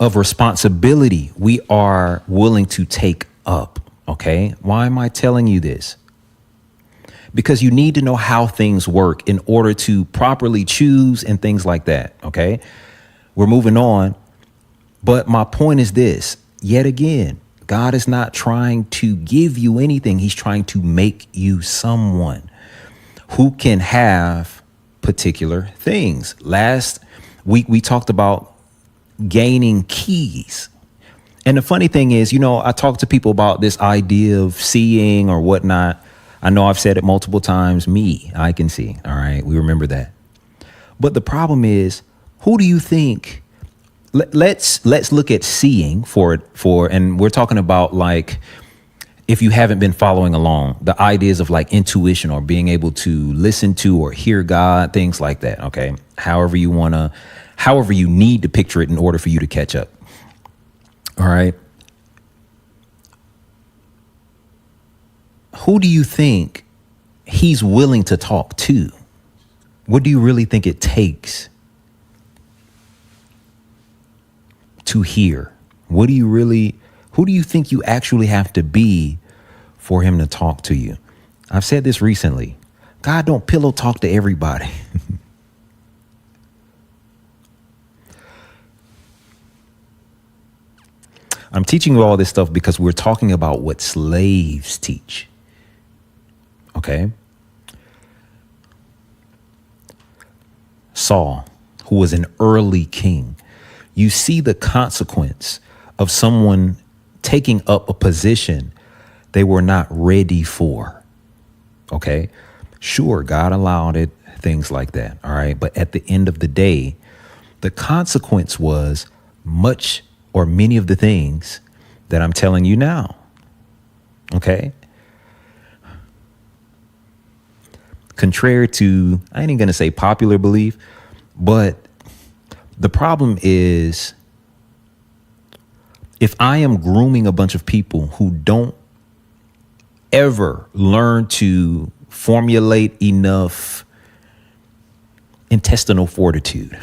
of responsibility we are willing to take up. OK, why am I telling you this? Because you need to know how things work in order to properly choose and things like that. OK, we're moving on. But my point is this. Yet again, God is not trying to give you anything. He's trying to make you someone who can have particular things. Last week, we talked about gaining keys. And the funny thing is, I talk to people about this idea of seeing or whatnot. I know I've said it multiple times. I can see. All right. We remember that. But the problem is, who do you think? Let's look at seeing for and we're talking about, like, if you haven't been following along, the ideas of like intuition or being able to listen to or hear God, things like that. OK, however you need to picture it in order for you to catch up. All right. Who do you think he's willing to talk to? What do you really think it takes to hear? Who do you think you actually have to be for him to talk to you? I've said this recently. God don't pillow talk to everybody. I'm teaching you all this stuff because we're talking about what slaves teach. OK. Saul, who was an early king, you see the consequence of someone taking up a position they were not ready for. OK, sure, God allowed it, things like that. All right. But at the end of the day, the consequence was much or many of the things that I'm telling you now. OK. Contrary to, I ain't going to say popular belief, but the problem is, if I am grooming a bunch of people who don't ever learn to formulate enough intestinal fortitude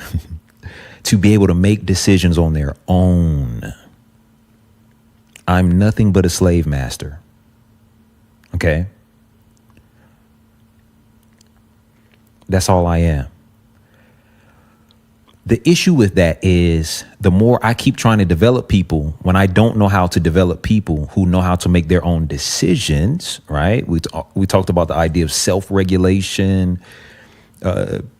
to be able to make decisions on their own, I'm nothing but a slave master. Okay? That's all I am. The issue with that is the more I keep trying to develop people when I don't know how to develop people who know how to make their own decisions, right? We talked about the idea of self-regulation,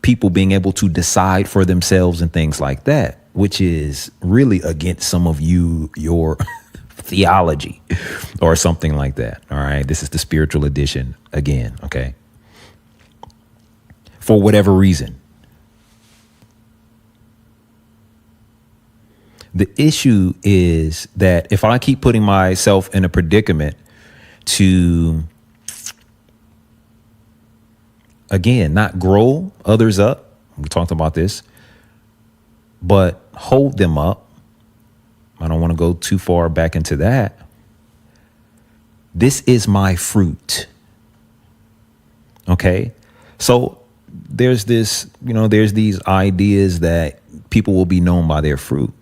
people being able to decide for themselves and things like that, which is really against some of your theology or something like that. All right. This is the spiritual edition again. OK. For whatever reason. The issue is that if I keep putting myself in a predicament to, again, not grow others up, we talked about this, but hold them up. I don't want to go too far back into that. This is my fruit. Okay. So there's this, there's these ideas that people will be known by their fruit.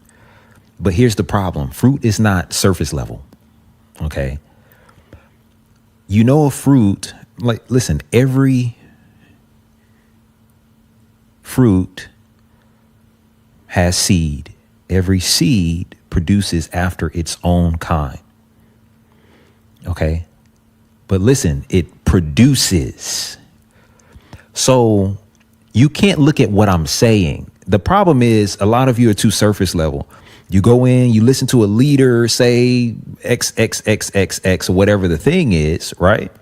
But here's the problem. Fruit is not surface level. Okay. A fruit, listen, every fruit has seed. Every seed produces after its own kind. Okay. But listen, it produces. So you can't look at what I'm saying. The problem is a lot of you are too surface level. You go in, you listen to a leader say XXXXX or whatever the thing is, right?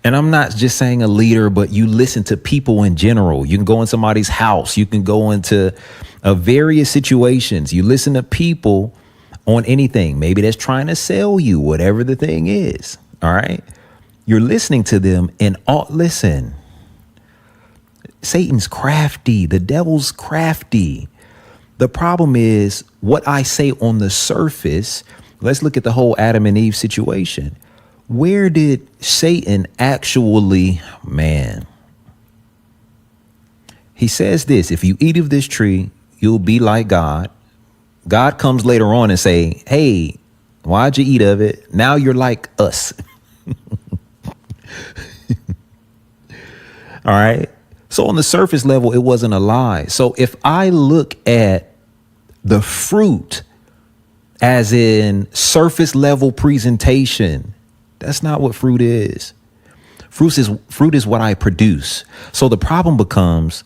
And I'm not just saying a leader, but you listen to people in general. You can go in somebody's house. You can go into various situations. You listen to people on anything. Maybe that's trying to sell you, whatever the thing is. All right. You're listening to them and listen. Satan's crafty. The devil's crafty. The problem is what I say on the surface. Let's look at the whole Adam and Eve situation. Where did Satan actually, he says this, if you eat of this tree, you'll be like God. God comes later on and say, hey, why'd you eat of it? Now you're like us. All right. So on the surface level, it wasn't a lie. So if I look at the fruit as in surface level presentation, that's not what fruit is. Fruit is what I produce. So the problem becomes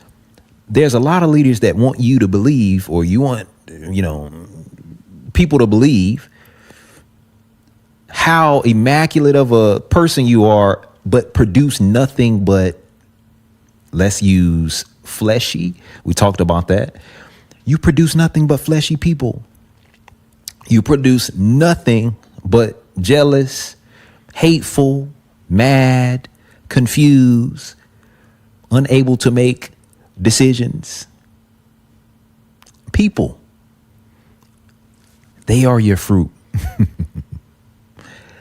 there's a lot of leaders that want you to believe, or you want, people to believe how immaculate of a person you are, but produce nothing but, let's use fleshy. We talked about that. You produce nothing but fleshy people. You produce nothing but jealous, hateful, mad, confused, unable to make decisions. People. They are your fruit.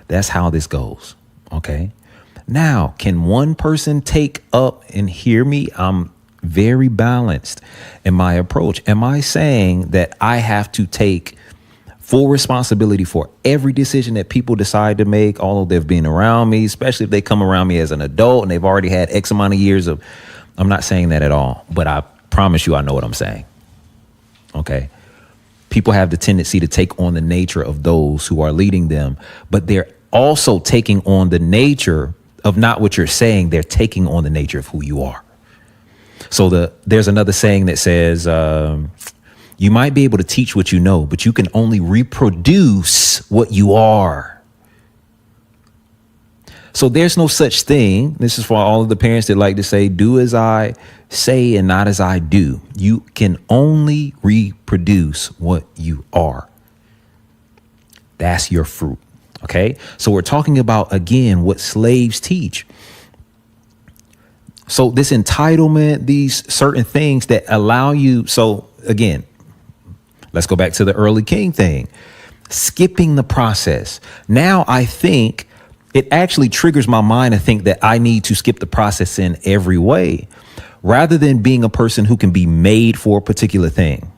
That's how this goes. Okay. Now, can one person take up and hear me? I'm very balanced in my approach. Am I saying that I have to take full responsibility for every decision that people decide to make, although they've been around me, especially if they come around me as an adult and they've already had X amount of years of, I'm not saying that at all, but I promise you I know what I'm saying. Okay. People have the tendency to take on the nature of those who are leading them, but they're also taking on the nature of not what you're saying. They're taking on the nature of who you are. So there's another saying that says, you might be able to teach what you know, but you can only reproduce what you are. So there's no such thing. This is for all of the parents that like to say, do as I say and not as I do. You can only reproduce what you are. That's your fruit. Okay. So we're talking about, again, what slaves teach. So this entitlement, these certain things that allow you. So again, let's go back to the early king thing, skipping the process. Now I think it actually triggers my mind to think that I need to skip the process in every way, rather than being a person who can be made for a particular thing.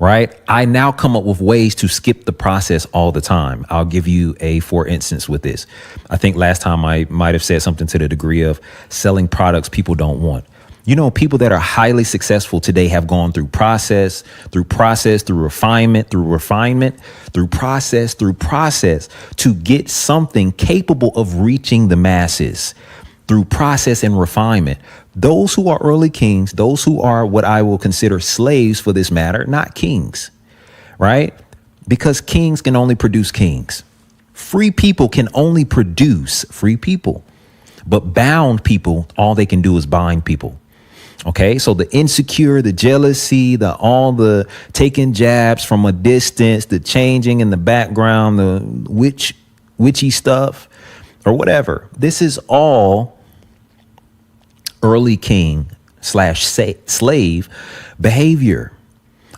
Right. I now come up with ways to skip the process all the time. I'll give you for instance with this. I think last time I might have said something to the degree of selling products people don't want. You know, people that are highly successful today have gone through process, through refinement, through process to get something capable of reaching the masses through process and refinement. Those who are early kings, those who are what I will consider slaves for this matter, not kings, right? Because kings can only produce kings. Free people can only produce free people, but bound people, all they can do is bind people. Okay, so the insecure, the jealousy, all the taking jabs from a distance, the changing in the background, the witchy stuff or whatever. This is all early king / slave behavior.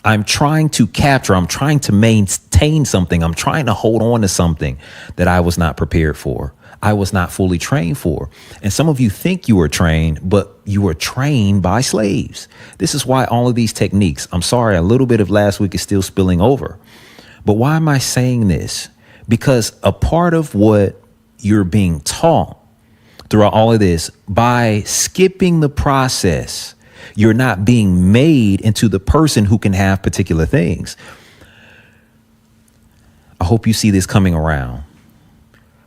I'm trying to capture, I'm trying to maintain something. I'm trying to hold on to something that I was not prepared for. I was not fully trained for. And some of you think you were trained, but you were trained by slaves. This is why all of these techniques, I'm sorry, a little bit of last week is still spilling over. But why am I saying this? Because a part of what you're being taught throughout all of this, by skipping the process, you're not being made into the person who can have particular things. I hope you see this coming around.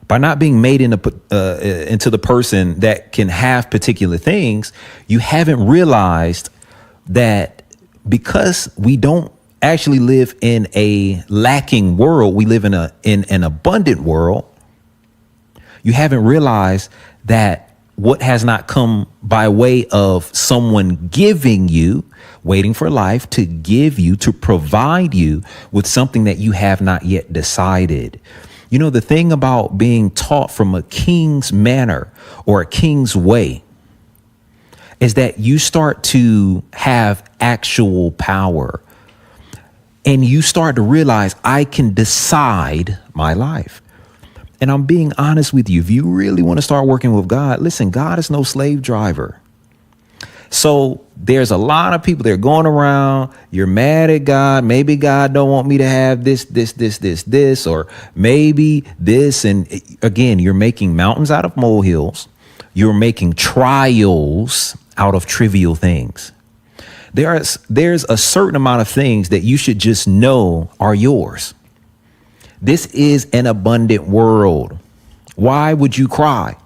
By not being made into the person that can have particular things, you haven't realized that because we don't actually live in a lacking world, we live in an abundant world. You haven't realized that what has not come by way of someone giving you, waiting for life to give you, to provide you with something that you have not yet decided. You know, the thing about being taught from a king's manner or a king's way is that you start to have actual power and you start to realize I can decide my life. And I'm being honest with you. If you really want to start working with God, listen, God is no slave driver. So there's a lot of people that are going around. You're mad at God. Maybe God don't want me to have this, or maybe this. And again, you're making mountains out of molehills. You're making trials out of trivial things. There's a certain amount of things that you should just know are yours. This is an abundant world. Why would you cry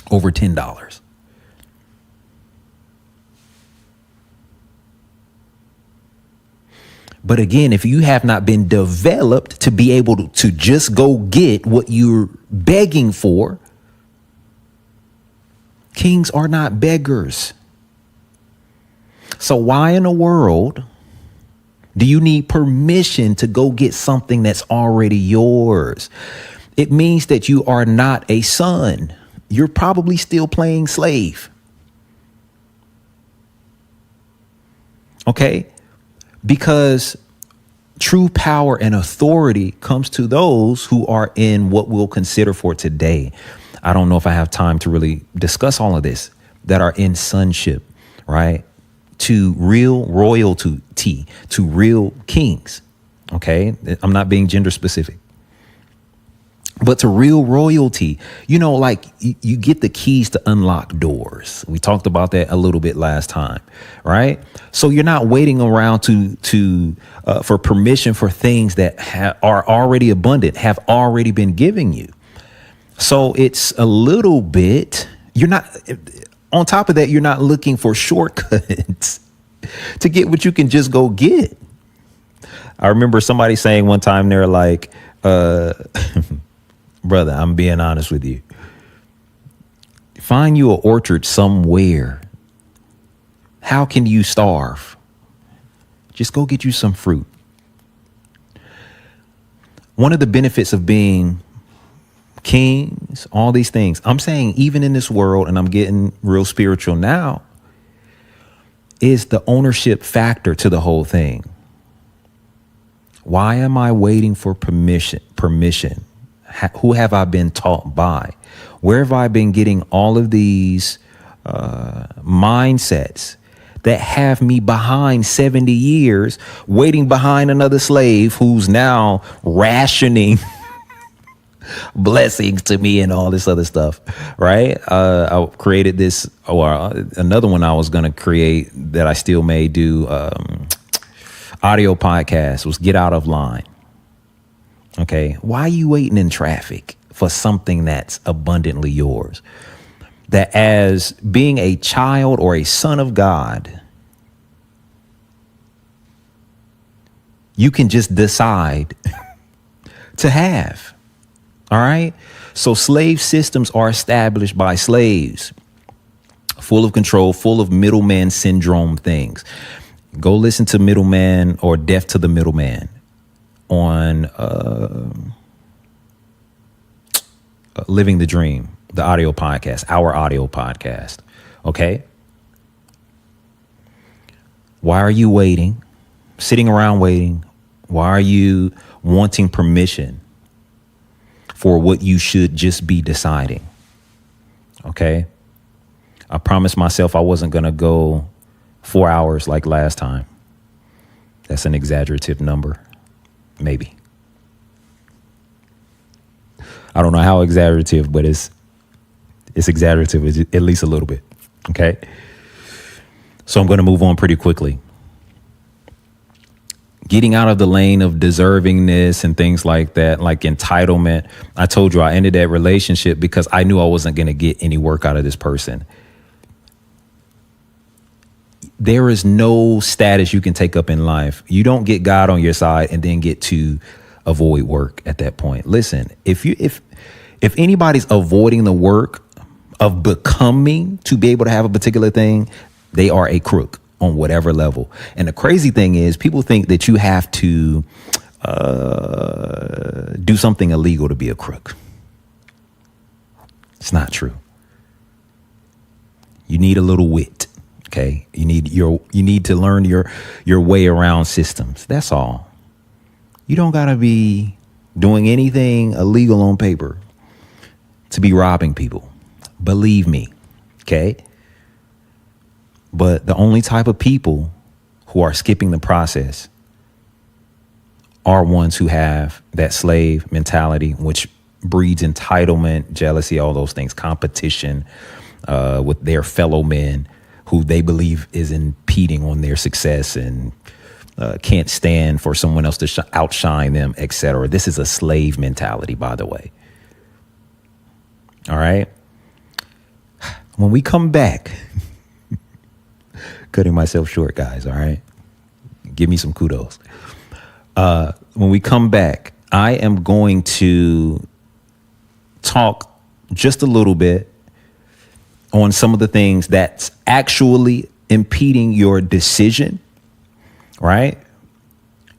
over $10? But again, if you have not been developed to be able to just go get what you're begging for, kings are not beggars. So why in the world do you need permission to go get something that's already yours? It means that you are not a son. You're probably still playing slave. Okay? Because true power and authority comes to those who are in what we'll consider for today. I don't know if I have time to really discuss all of this, that are in sonship, right? To real royalty, to real kings. Okay. I'm not being gender specific, but to real royalty, you know, like you get the keys to unlock doors. We talked about that a little bit last time, right? So you're not waiting around for permission for things that are already abundant, have already been given you. So it's a little bit, you're not, on top of that, you're not looking for shortcuts to get what you can just go get. I remember somebody saying one time, they're like, brother, I'm being honest with you. Find you an orchard somewhere. How can you starve? Just go get you some fruit. One of the benefits of being kings, all these things, I'm saying even in this world, and I'm getting real spiritual now, is the ownership factor to the whole thing. Why am I waiting for permission? Who have I been taught by? Where have I been getting all of these mindsets that have me behind 70 years, waiting behind another slave who's now rationing blessings to me and all this other stuff, right? I created this, or another one I was going to create that I still may do, audio podcast, was Get Out of Line. Okay, why are you waiting in traffic for something that's abundantly yours? That as being a child or a son of God, you can just decide to have. All right. So slave systems are established by slaves, full of control, full of middleman syndrome things. Go listen to Middleman or Death to the Middleman on Living the Dream, the audio podcast, our audio podcast. OK. Why are you waiting? Sitting around waiting? Why are you wanting permission for what you should just be deciding? Okay. I promised myself I wasn't going to go 4 hours like last time. That's an exaggerative number. Maybe. I don't know how exaggerative, but it's exaggerative at least a little bit. Okay. So I'm going to move on pretty quickly. Getting out of the lane of deservingness and things like that, like entitlement. I told you I ended that relationship because I knew I wasn't going to get any work out of this person. There is no status you can take up in life. You don't get God on your side and then get to avoid work at that point. Listen, if anybody's avoiding the work of becoming to be able to have a particular thing, they are a crook on whatever level. And the crazy thing is, people think that you have to do something illegal to be a crook. It's not true. You need a little wit. Okay. You need to learn your way around systems. That's all. You don't gotta be doing anything illegal on paper to be robbing people. Believe me. Okay. But the only type of people who are skipping the process are ones who have that slave mentality, which breeds entitlement, jealousy, all those things, competition with their fellow men who they believe is impeding on their success and can't stand for someone else to outshine them, etc. This is a slave mentality, by the way. All right. When we come back, cutting myself short, guys. All right. Give me some kudos. When we come back, I am going to talk just a little bit on some of the things that's actually impeding your decision, right?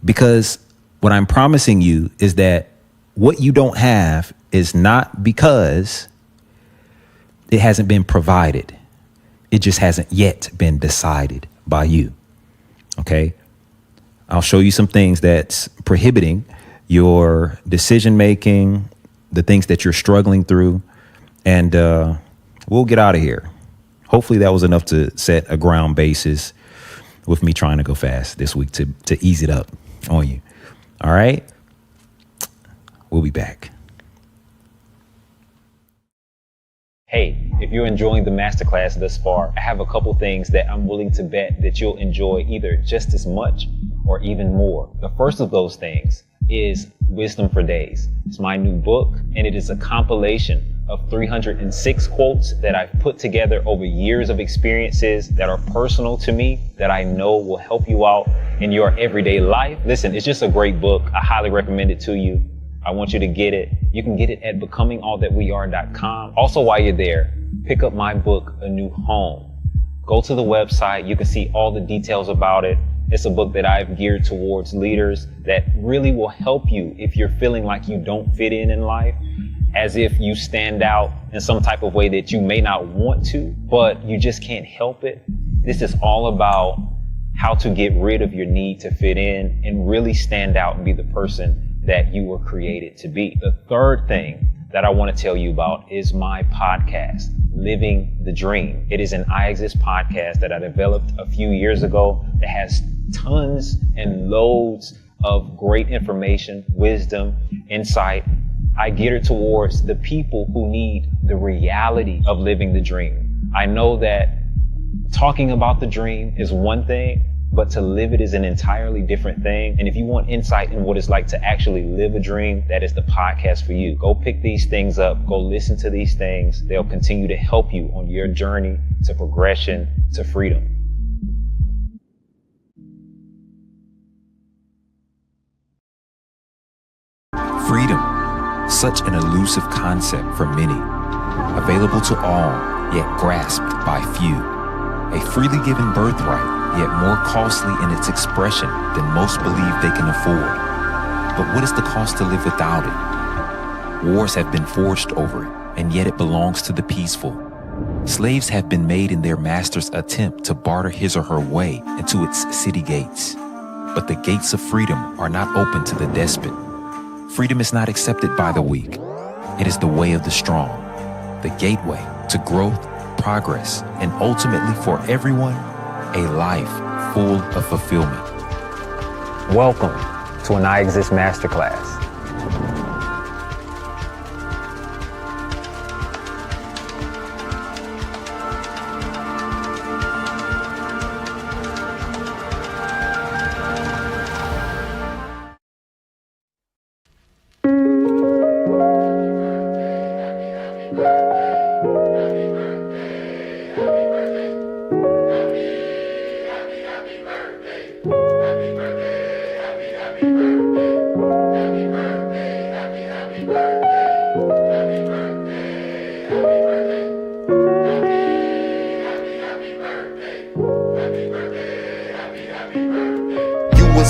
Because what I'm promising you is that what you don't have is not because it hasn't been provided. It just hasn't yet been decided by you. Okay. I'll show you some things that's prohibiting your decision making, the things that you're struggling through, and we'll get out of here. Hopefully that was enough to set a ground basis with me trying to go fast this week to ease it up on you. All right. We'll be back. Hey, if you're enjoying the masterclass thus far, I have a couple things that I'm willing to bet that you'll enjoy either just as much or even more. The first of those things is Wisdom for Days. It's my new book, and it is a compilation of 306 quotes that I've put together over years of experiences that are personal to me, that I know will help you out in your everyday life. Listen, it's just a great book. I highly recommend it to you. I want you to get it. You can get it at becomingallthatweare.com. Also, while you're there, pick up my book, A New Home. Go to the website. You can see all the details about it. It's a book that I've geared towards leaders that really will help you if you're feeling like you don't fit in life, as if you stand out in some type of way that you may not want to, but you just can't help it. This is all about how to get rid of your need to fit in and really stand out and be the person that you were created to be. The third thing that I want to tell you about is my podcast, Living the Dream. It is an Iexist podcast that I developed a few years ago that has tons and loads of great information, wisdom, insight, I geared it towards the people who need the reality of living the dream. I know that talking about the dream is one thing, but to live it is an entirely different thing. And if you want insight in what it's like to actually live a dream, that is the podcast for you. Go pick these things up. Go listen to these things. They'll continue to help you on your journey to progression, to freedom. Freedom, such an elusive concept for many, available to all, yet grasped by few. A freely given birthright, yet more costly in its expression than most believe they can afford. But what is the cost to live without it? Wars have been forged over it, and yet it belongs to the peaceful. Slaves have been made in their master's attempt to barter his or her way into its city gates. But the gates of freedom are not open to the despot. Freedom is not accepted by the weak. It is the way of the strong, the gateway to growth, progress, and ultimately for everyone, a life full of fulfillment. Welcome to an Iexist Masterclass.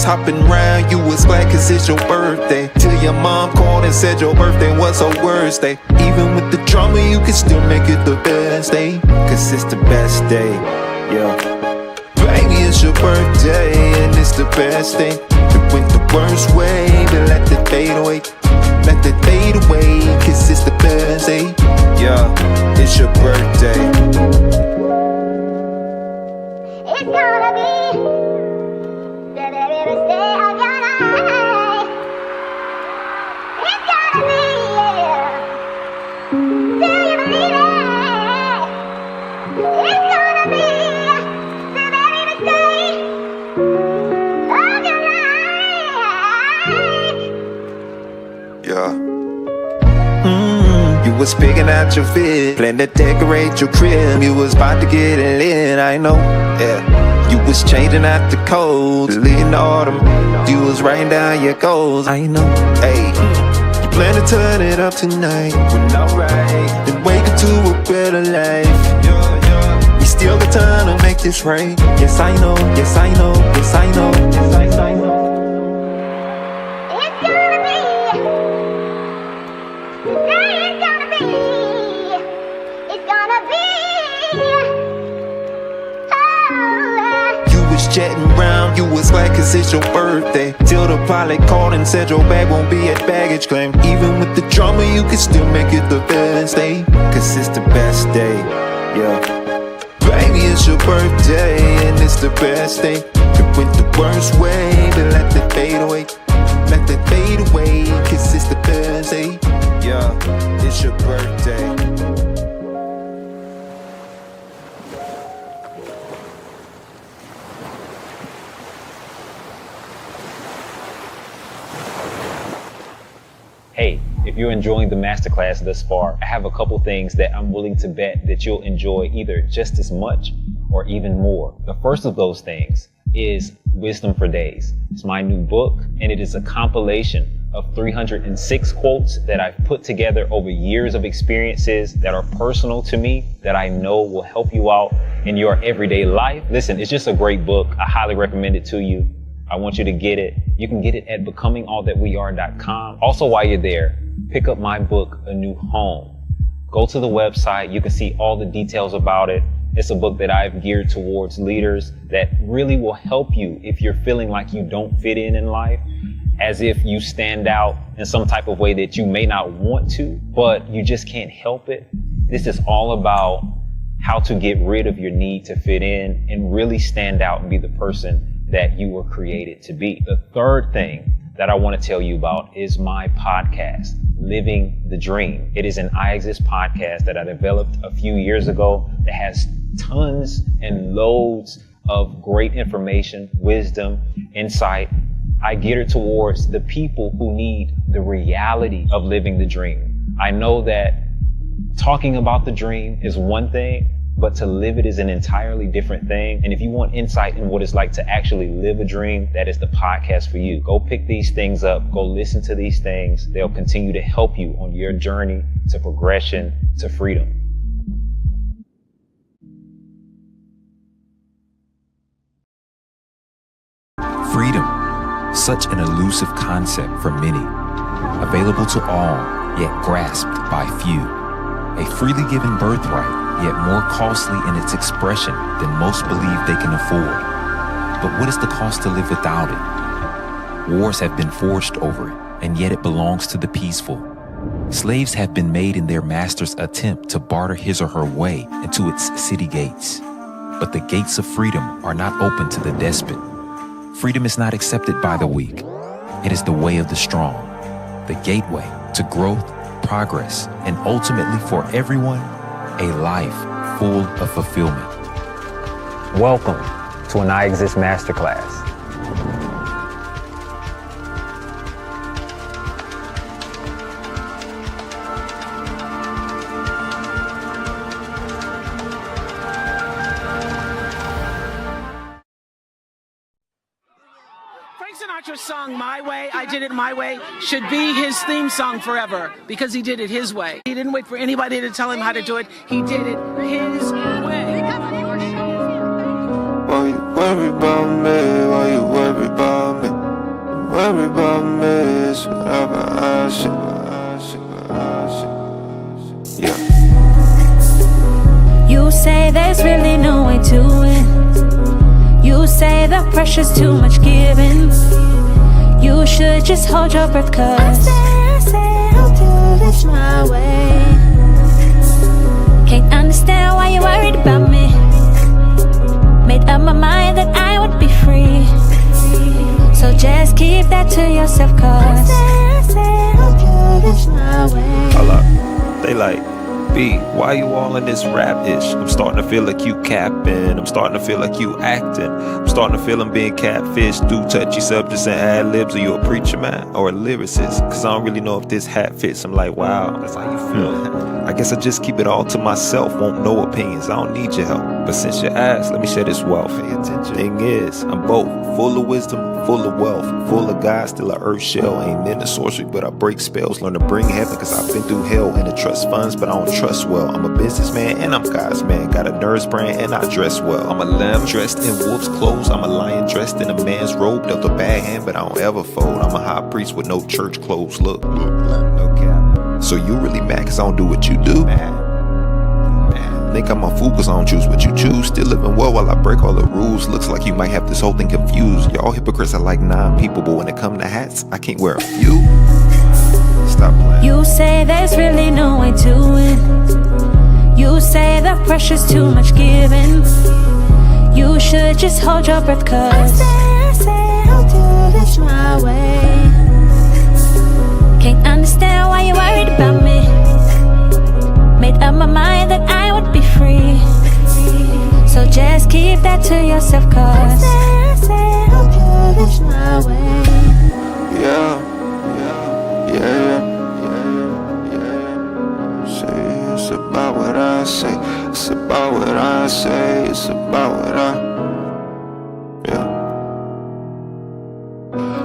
Hopping around, you was glad cause it's your birthday. Till your mom called and said your birthday was her worst day. Even with the drama, you can still make it the best day. Cause it's the best day, yeah. Baby, it's your birthday and it's the best day. It went the worst way, but let it fade away. Let it fade away, cause it's the best day. Yeah, it's your birthday. It's gonna be the very best day of your life. It's gonna be, yeah. Do you believe it? It's gonna be the very best day of your life. Yeah. You was picking out your fit, plan to decorate your crib. You was about to get it lit, I know, yeah. You was changing out the codes, deleting autumn. You was writing down your goals, I know, hey. You plan to turn it up tonight, well alright. Then wake up to a better life. You still got time to make this right. Yes I know, yes I know, yes I know, yes I know. It's gonna be, today it's gonna be, it's gonna be, oh. You was chatting around, you was glad cause it's your birthday. Till the pilot called and said your bag won't be at baggage claim. Even with the drama, you can still make it the best day. Cause it's the best day, yeah. Baby, it's your birthday and it's the best day. It went the worst way, but let it fade away. Let it fade away, cause it's the best day. Yeah, it's your birthday. Hey, if you're enjoying the masterclass thus far, I have a couple things that I'm willing to bet that you'll enjoy either just as much or even more. The first of those things is Wisdom for Days. It's my new book, and it is a compilation of 306 quotes that I've put together over years of experiences that are personal to me, that I know will help you out in your everyday life. Listen, it's just a great book. I highly recommend it to you. I want you to get it. You can get it at becomingallthatweare.com. Also, while you're there, pick up my book, A New Home. Go to the website. You can see all the details about it. It's a book that I've geared towards leaders that really will help you if you're feeling like you don't fit in life, as if you stand out in some type of way that you may not want to, but you just can't help it. This is all about how to get rid of your need to fit in and really stand out and be the person that you were created to be. The third thing that I want to tell you about is my podcast, Living the Dream. It is an Iexist podcast that I developed a few years ago that has tons and loads of great information, wisdom, insight. I gear towards the people who need the reality of living the dream. I know that talking about the dream is one thing, but to live it is an entirely different thing. And if you want insight in what it's like to actually live a dream, that is the podcast for you. Go pick these things up. Go listen to these things. They'll continue to help you on your journey to progression, to freedom. Freedom, such an elusive concept for many, available to all, yet grasped by few. A freely given birthright, yet more costly in its expression than most believe they can afford. But what is the cost to live without it? Wars have been forged over it, and yet it belongs to the peaceful. Slaves have been made in their master's attempt to barter his or her way into its city gates. But the gates of freedom are not open to the despot. Freedom is not accepted by the weak. It is the way of the strong, the gateway to growth, progress, and ultimately for everyone, a life full of fulfillment. Welcome to an Iexist Masterclass. Sinatra's song My Way, I Did It My Way, should be his theme song forever because he did it his way. He didn't wait for anybody to tell him how to do it. He did it his way. Why you worry about me? Why you worry about me? Worry about me is whatever I say. Yeah. You say there's really no way to win. You say the pressure's too much giving. You should just hold your breath, cause I say I'll do this my way. Can't understand why you're worried about me. Made up my mind that I would be free. So just keep that to yourself, cause I say I'll do this my way. Hold up. They like, B, why you all in this rap-ish? I'm starting to feel like you capping. I'm starting to feel like you acting. I'm starting to feel I'm being catfished through touchy subjects and ad-libs. Are you a preacher, man? Or a lyricist? Cause I don't really know if this hat fits. I'm like, wow, that's how you feel. I guess I just keep it all to myself. Won't no opinions, I don't need your help. But since you asked, let me share this wealth. Pay attention. Thing is, I'm both full of wisdom, full of wealth, full of God, still a earth shell. Ain't into sorcery, but I break spells. Learn to bring heaven, cause I've been through hell. And to trust funds, but I don't trust well. I'm a businessman and I'm God's man. Got a nurse brand and I dress well. I'm a lamb dressed in wolf's clothes. I'm a lion dressed in a man's robe. Dealt a bad hand, but I don't ever fold. I'm a high priest with no church clothes. Look, no cap. So you really mad cause I don't do what you do? Think I'm a fool cause I don't choose what you choose. Still living well while I break all the rules. Looks like you might have this whole thing confused. Y'all hypocrites are like 9 people, but when it come to hats, I can't wear a few. Stop playing. You say there's really no way to win. You say the pressure's too much giving. You should just hold your breath, cause I say I'll do this my way. Can't understand why you're worried about me. Made up my mind that I would be free. So just keep that to yourself, cause I say I'll do this my way. Yeah. Say it's about what I say. It's about what I say. It's about what I. Yeah.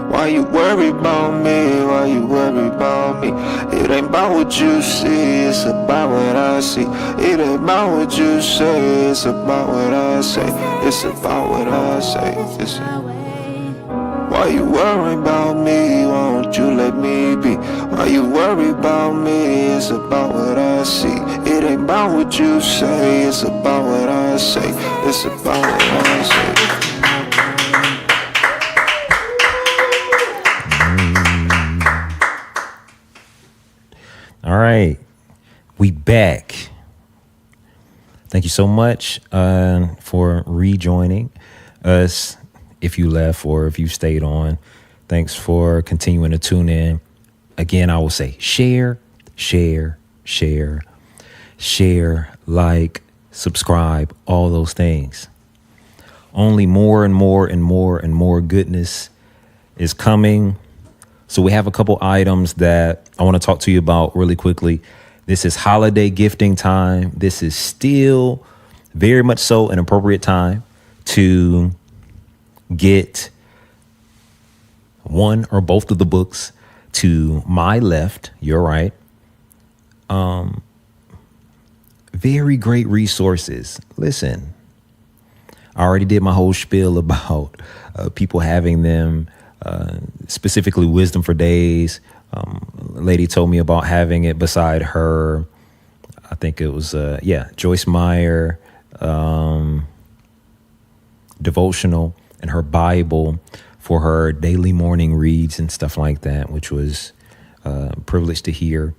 Why you worry about me? Why you worry about me? It ain't about what you see, it's about what I see. It ain't about what you say, it's about what I say. It's about what I say. Why you worry about me? Why won't you let me be? Why you worry about me? It's about what I see. It ain't about what you say, it's about what I say. It's about what I say. All right, we back. Thank you so much for rejoining us. If you left or if you stayed on, Thanks for continuing to tune in. Again, I will say share, share, share, share, like, subscribe, all those things. Only more and more and more and more goodness is coming. So we have a couple items that I want to talk to you about really quickly. This is holiday gifting time. This is still very much so an appropriate time to get one or both of the books to my left, your right. Very great resources. Listen, I already did my whole spiel about people having them, specifically Wisdom for Days. A lady told me about having it beside her. I think it was, Joyce Meyer, devotional and her Bible for her daily morning reads and stuff like that, which was a privilege to hear.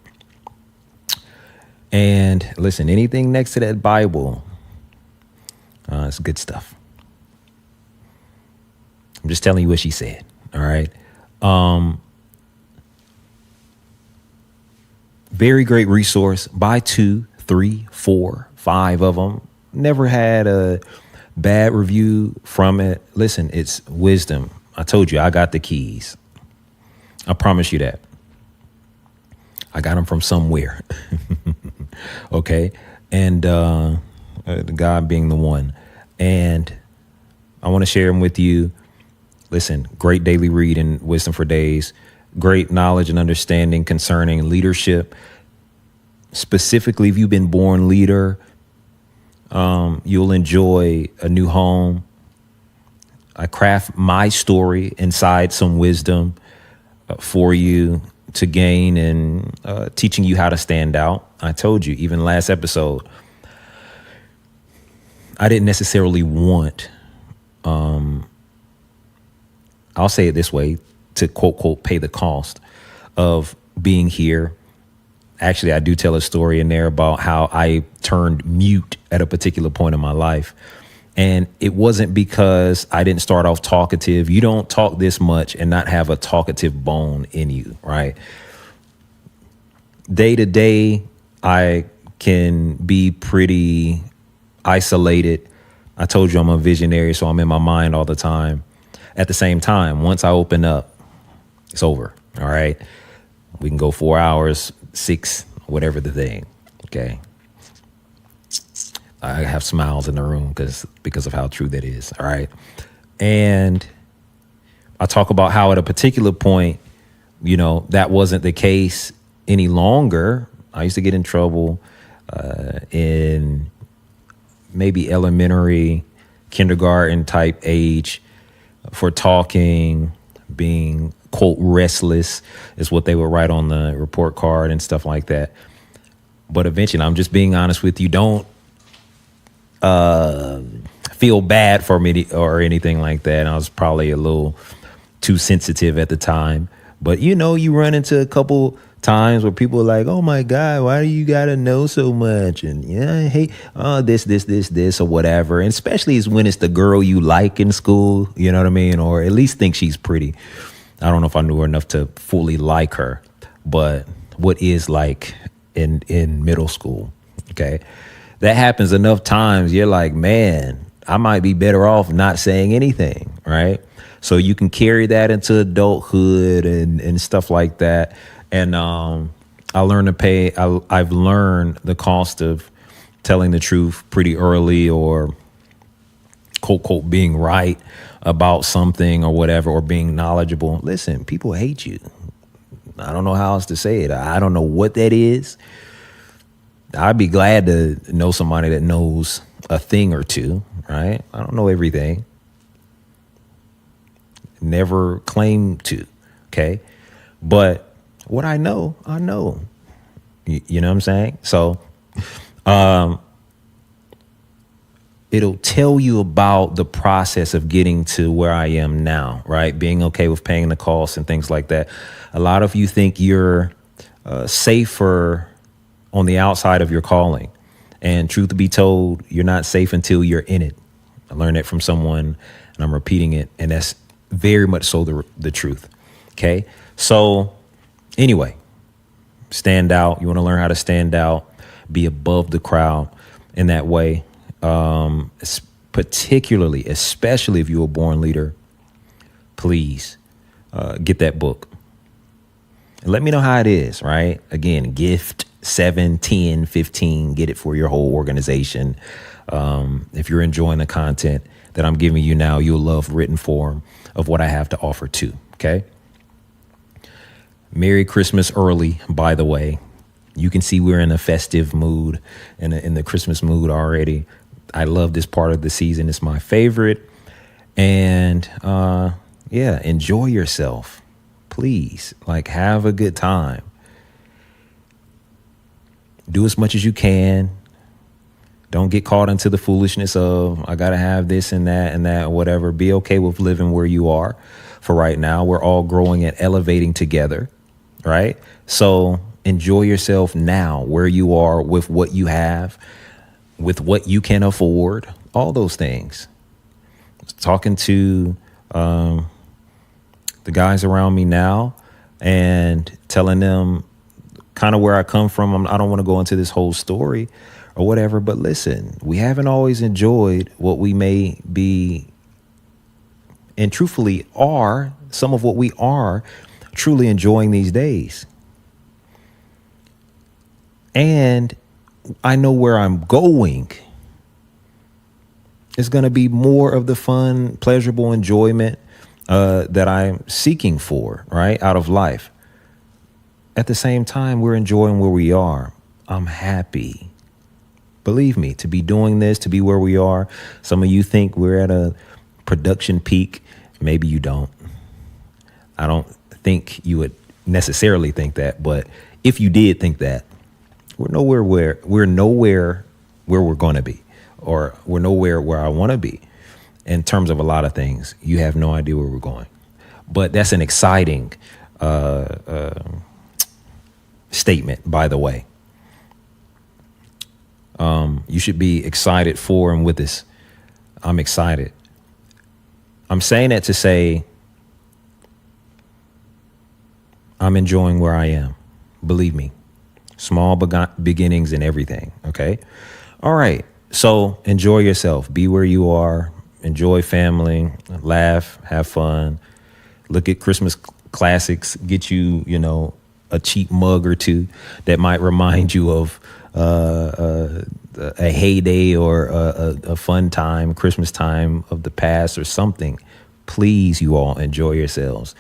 And listen, anything next to that Bible, it's good stuff. I'm just telling you what she said. All right. Very great resource. Buy 2, 3, 4, 5 of them. Never had a bad review from it. Listen, it's wisdom. I told you I got the keys. I promise you that. I got them from somewhere. Okay. And God being the one. And I want to share them with you. Listen, great daily read in Wisdom for Days. Great knowledge and understanding concerning leadership. Specifically, if you've been born leader, you'll enjoy a new home. I craft my story inside some wisdom for you to gain and teaching you how to stand out. I told you, even last episode, I didn't necessarily want, I'll say it this way, to quote, quote, pay the cost of being here. Actually, I do tell a story in there about how I turned mute at a particular point in my life. And it wasn't because I didn't start off talkative. You don't talk this much and not have a talkative bone in you, right? Day to day, I can be pretty isolated. I told you I'm a visionary, so I'm in my mind all the time. At the same time, once I open up, it's over. All right. We can go 4 hours, 6, whatever the thing. Okay. I have smiles in the room because of how true that is. All right. And I talk about how at a particular point, that wasn't the case any longer. I used to get in trouble in maybe elementary, kindergarten type age for talking, being, quote, restless is what they would write on the report card and stuff like that. But eventually, I'm just being honest with you. Don't feel bad for me or anything like that. I was probably a little too sensitive at the time. But, you run into a couple times where people are like, oh, my God, why do you got to know so much? And I hate this or whatever. And especially when it's the girl you like in school, you know what I mean? Or at least think she's pretty. I don't know if I knew her enough to fully like her. But what is like in middle school? OK, that happens enough times. You're like, man, I might be better off not saying anything. Right. So you can carry that into adulthood and stuff like that. And I've learned the cost of telling the truth pretty early, or quote, quote, being right about something or whatever, or being knowledgeable. Listen, people hate you. I don't know how else to say it. I don't know what that is. I'd be glad to know somebody that knows a thing or two, right? I don't know everything. Never claim to, okay? But what I know, I know. You know what I'm saying? So it'll tell you about the process of getting to where I am now, right? Being okay with paying the costs and things like that. A lot of you think you're safer on the outside of your calling. And truth be told, you're not safe until you're in it. I learned that from someone, and I'm repeating it. And that's very much so the truth. Okay. So anyway, stand out. You want to learn how to stand out, be above the crowd in that way. Particularly, especially if you're a born leader, please get that book. And let me know how it is, right? Again, gift 7, 10, 15, get it for your whole organization. If you're enjoying the content that I'm giving you now, you'll love written form of what I have to offer too, okay? Merry Christmas early, by the way. You can see we're in a festive mood, in the Christmas mood already. I love this part of the season. It's my favorite. And yeah, enjoy yourself. Please, like, have a good time. Do as much as you can. Don't get caught into the foolishness of, I got to have this and that, or whatever. Be okay with living where you are for right now. We're all growing and elevating together, right? So enjoy yourself now, where you are, with what you have, with what you can afford, all those things. Talking to the guys around me now and telling them kind of where I come from. I don't want to go into this whole story or whatever, but listen, we haven't always enjoyed what we may be, and truthfully are, some of what we are truly enjoying these days. And I know where I'm going. It's going to be more of the fun, pleasurable enjoyment that I'm seeking for, right, out of life. At the same time, we're enjoying where we are. I'm happy. Believe me, to be doing this, to be where we are. Some of you think we're at a production peak. Maybe you don't. I don't think you would necessarily think that. But if you did think that, we're nowhere where we're going to be, or we're nowhere where I want to be in terms of a lot of things. You have no idea where we're going. But that's an exciting statement, by the way. You should be excited for and with us. I'm excited. I'm saying that to say I'm enjoying where I am. Believe me. Small beginnings and everything. Okay. All right. So enjoy yourself. Be where you are. Enjoy family. Laugh. Have fun. Look at Christmas classics. Get you, a cheap mug or two that might remind you of a heyday or a fun time, Christmas time of the past or something. Please, you all, enjoy yourselves.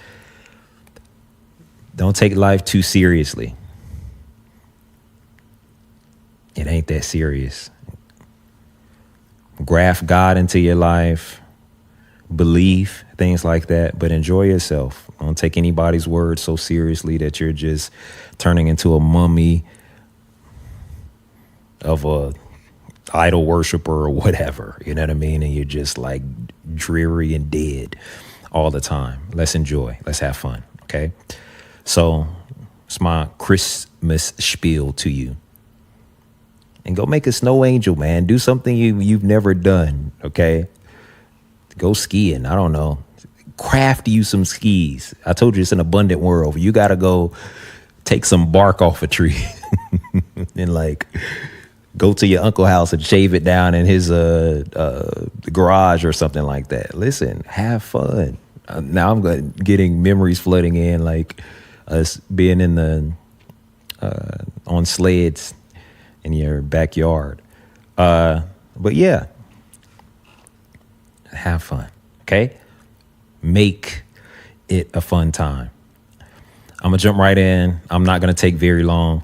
Don't take life too seriously. It ain't that serious. Graft God into your life, belief, things like that, but enjoy yourself. Don't take anybody's word so seriously that you're just turning into a mummy of a idol worshiper or whatever, you know what I mean? And you're just like dreary and dead all the time. Let's enjoy. Let's have fun. Okay. So it's my Christmas spiel to you. And go make a snow angel, man. Do something you've never done. Okay. Go skiing. I don't know. Craft you some skis. I told you it's an abundant world. You got to go take some bark off a tree and like go to your uncle's house and shave it down in his garage or something like that. Listen, have fun. Now I'm getting memories flooding in, like us being in the on sleds in your backyard. But yeah, have fun. Okay. Make it a fun time. I'm gonna jump right in. I'm not gonna take very long.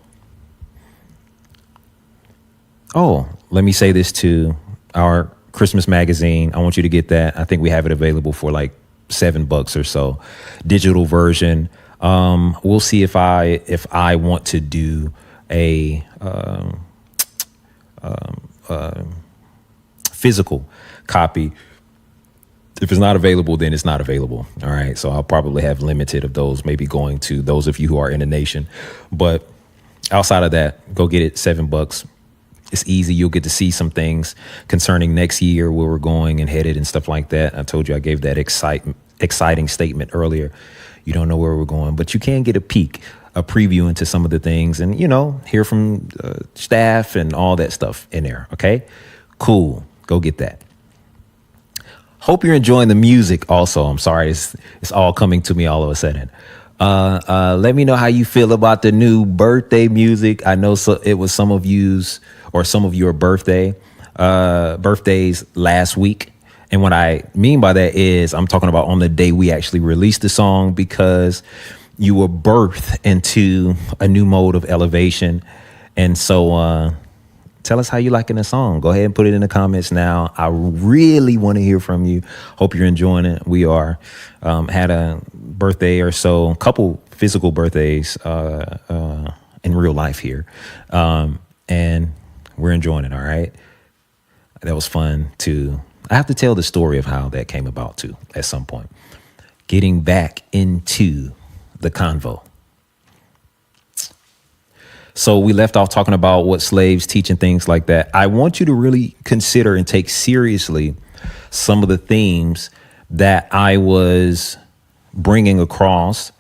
Oh, let me say this too. Our Christmas magazine, I want you to get that. I think we have it available for like $7 or so. Digital version. We'll see if I want to do a physical copy. If it's not available, then it's not available. All right. So I'll probably have limited of those, maybe going to those of you who are in the nation. But outside of that, go get it. $7. It's easy. You'll get to see some things concerning next year, where we're going and headed and stuff like that. I told you I gave that exciting statement earlier. You don't know where we're going, but you can get a preview into some of the things and, hear from staff and all that stuff in there. Okay, cool. Go get that. Hope you're enjoying the music also. I'm sorry. It's all coming to me all of a sudden. Let me know how you feel about the new birthday music. I know it was some of your birthdays last week. And what I mean by that is I'm talking about on the day we actually released the song, because you were birthed into a new mode of elevation. And so tell us how you liking the song. Go ahead and put it in the comments now. I really want to hear from you. Hope you're enjoying it. We are had a birthday or so, a couple physical birthdays in real life here. And we're enjoying it. All right. That was fun too. I have to tell the story of how that came about too at some point. Getting back into the convo. So we left off talking about what slaves teach and things like that. I want you to really consider and take seriously some of the themes that I was bringing across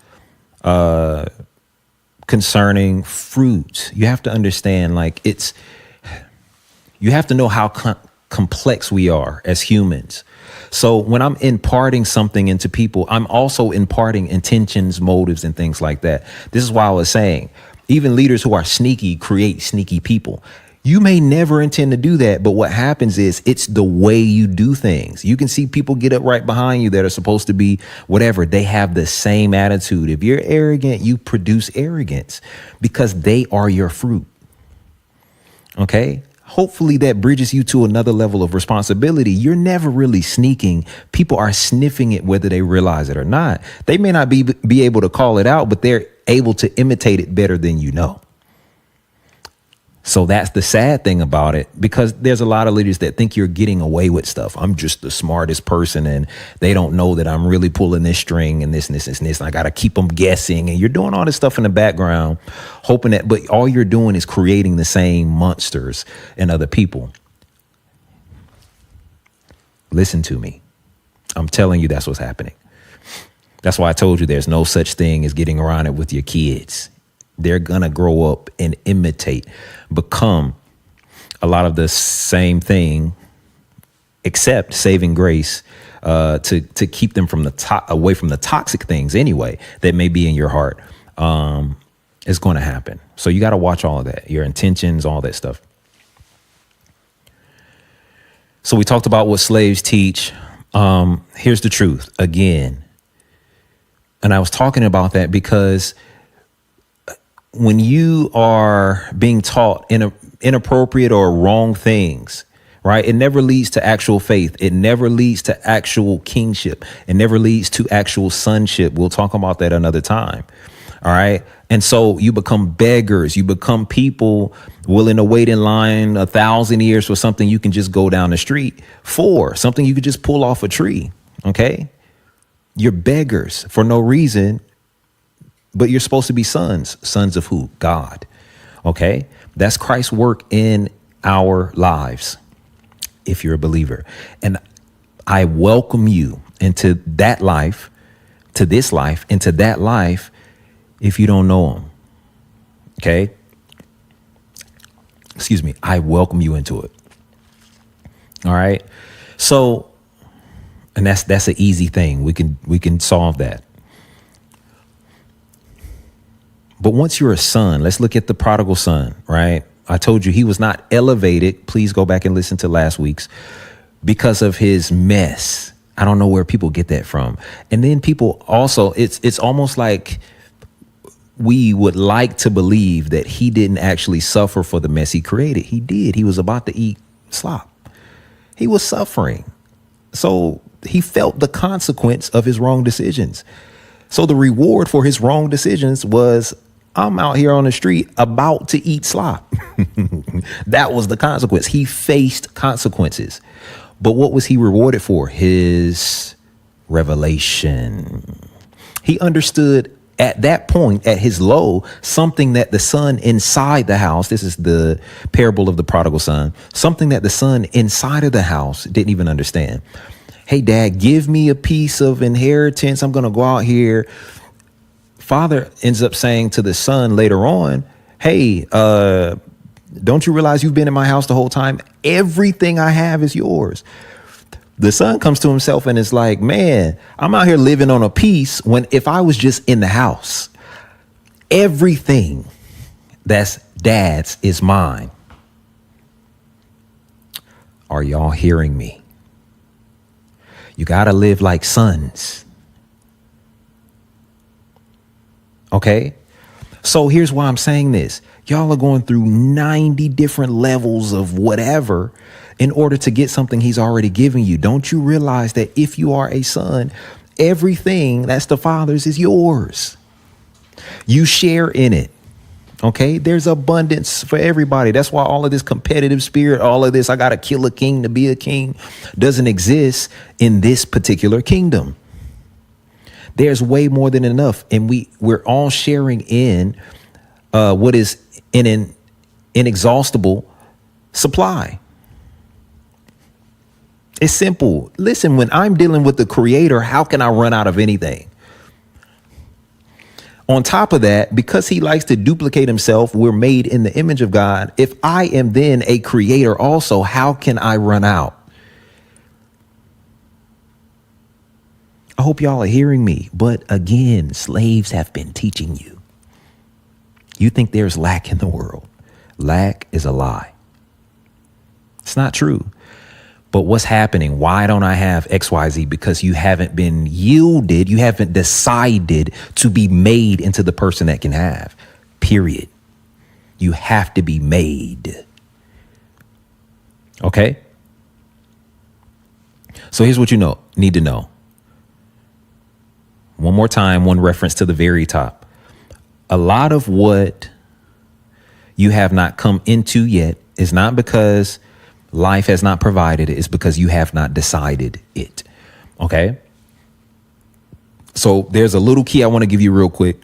concerning fruit. You have to understand, you have to know how complex we are as humans. So when I'm imparting something into people, I'm also imparting intentions, motives, and things like that. This is why I was saying, even leaders who are sneaky create sneaky people. You may never intend to do that, but what happens is it's the way you do things. You can see people get up right behind you that are supposed to be whatever. They have the same attitude. If you're arrogant, you produce arrogance because they are your fruit. Okay? Hopefully that bridges you to another level of responsibility. You're never really sneaking. People are sniffing it, whether they realize it or not. They may not be able to call it out, but they're able to imitate it better than you know. So that's the sad thing about it, because there's a lot of leaders that think you're getting away with stuff. I'm just the smartest person and they don't know that I'm really pulling this string and this and this and this. And I got to keep them guessing. And you're doing all this stuff in the background, hoping that, but all you're doing is creating the same monsters in other people. Listen to me. I'm telling you, that's what's happening. That's why I told you there's no such thing as getting around it with your kids. They're going to grow up and imitate, become a lot of the same thing, except saving grace to keep them from away from the toxic things anyway that may be in your heart is going to happen. So you got to watch all of that, your intentions, all that stuff. So we talked about what slaves teach. Here's the truth again. And I was talking about that because when you are being taught inappropriate or wrong things, right? It never leads to actual faith. It never leads to actual kingship. It never leads to actual sonship. We'll talk about that another time. All right. And so you become beggars. You become people willing to wait in line 1,000 years for something you can just go down the street for, something you could just pull off a tree. OK, you're beggars for no reason. But you're supposed to be sons of who? God. OK, that's Christ's work in our lives. If you're a believer, and I welcome you into that life, to this life, into that life. If you don't know him. OK, excuse me. I welcome you into it. All right. So, and that's an easy thing. We can solve that. But once you're a son, let's look at the prodigal son, right? I told you he was not elevated. Please go back and listen to last week's, because of his mess. I don't know where people get that from. And then people also, it's almost like we would like to believe that he didn't actually suffer for the mess he created. He did. He was about to eat slop. He was suffering. So he felt the consequence of his wrong decisions. So the reward for his wrong decisions was, I'm out here on the street about to eat slop. That was the consequence. He faced consequences. But what was he rewarded for? His revelation. He understood at that point, at his low, something that the son inside the house, this is the parable of the prodigal son, something that the son inside of the house didn't even understand. Hey, Dad, give me a piece of inheritance. I'm going to go out here Father ends up saying to the son later on, hey, don't you realize you've been in my house the whole time? Everything I have is yours. The son comes to himself and is like, man, I'm out here living on a piece when if I was just in the house, everything that's dad's is mine. Are y'all hearing me? You got to live like sons. Okay. So here's why I'm saying this. Y'all are going through 90 different levels of whatever in order to get something he's already given you. Don't you realize that if you are a son, everything that's the Father's is yours. You share in it. OK, there's abundance for everybody. That's why all of this competitive spirit, all of this, I got to kill a king to be a king, doesn't exist in this particular kingdom. There's way more than enough. And we're all sharing in what is in an inexhaustible supply. It's simple. Listen, when I'm dealing with the Creator, how can I run out of anything? On top of that, because he likes to duplicate himself, we're made in the image of God. If I am then a creator also, how can I run out? I hope y'all are hearing me. But again, slaves have been teaching you. You think there's lack in the world. Lack is a lie. It's not true. But what's happening? Why don't I have XYZ? Because you haven't been yielded. You haven't decided to be made into the person that can have. Period. You have to be made. Okay? So here's what you need to know. One more time, one reference to the very top. A lot of what you have not come into yet is not because life has not provided it. It's because you have not decided it. Okay. So there's a little key I want to give you real quick.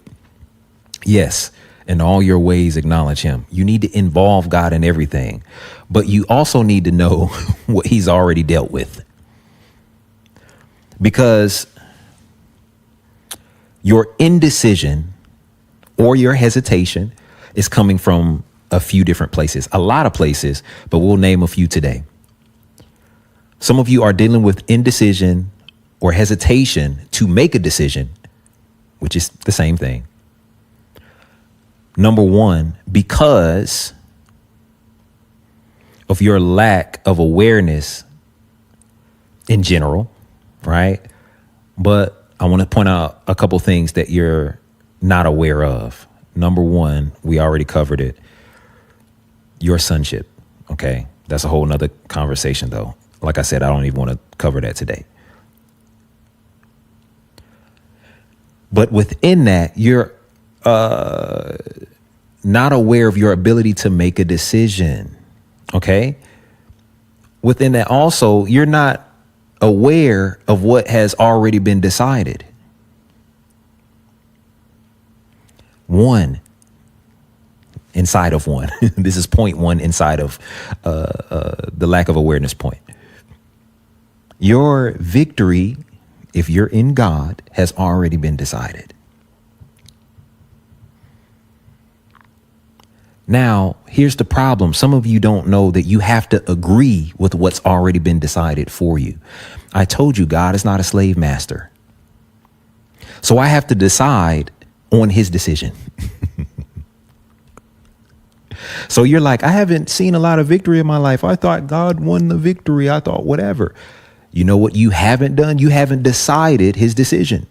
Yes. In all your ways, acknowledge him. You need to involve God in everything, but you also need to know what he's already dealt with, because your indecision or your hesitation is coming from a few different places, a lot of places, but we'll name a few today. Some of you are dealing with indecision or hesitation to make a decision, which is the same thing. Number one, because of your lack of awareness in general, right? But I want to point out a couple things that you're not aware of. Number one, we already covered it. Your sonship. Okay. That's a whole nother conversation, though. Like I said, I don't even want to cover that today. But within that, you're not aware of your ability to make a decision. Okay. Within that also, you're not aware of what has already been decided. One inside of one. This is point one inside of the lack of awareness point. Your victory, if you're in God, has already been decided. Now, here's the problem. Some of you don't know that you have to agree with what's already been decided for you. I told you God is not a slave master. So I have to decide on his decision. So you're like, I haven't seen a lot of victory in my life. I thought God won the victory. I thought whatever. You know what you haven't done? You haven't decided his decision.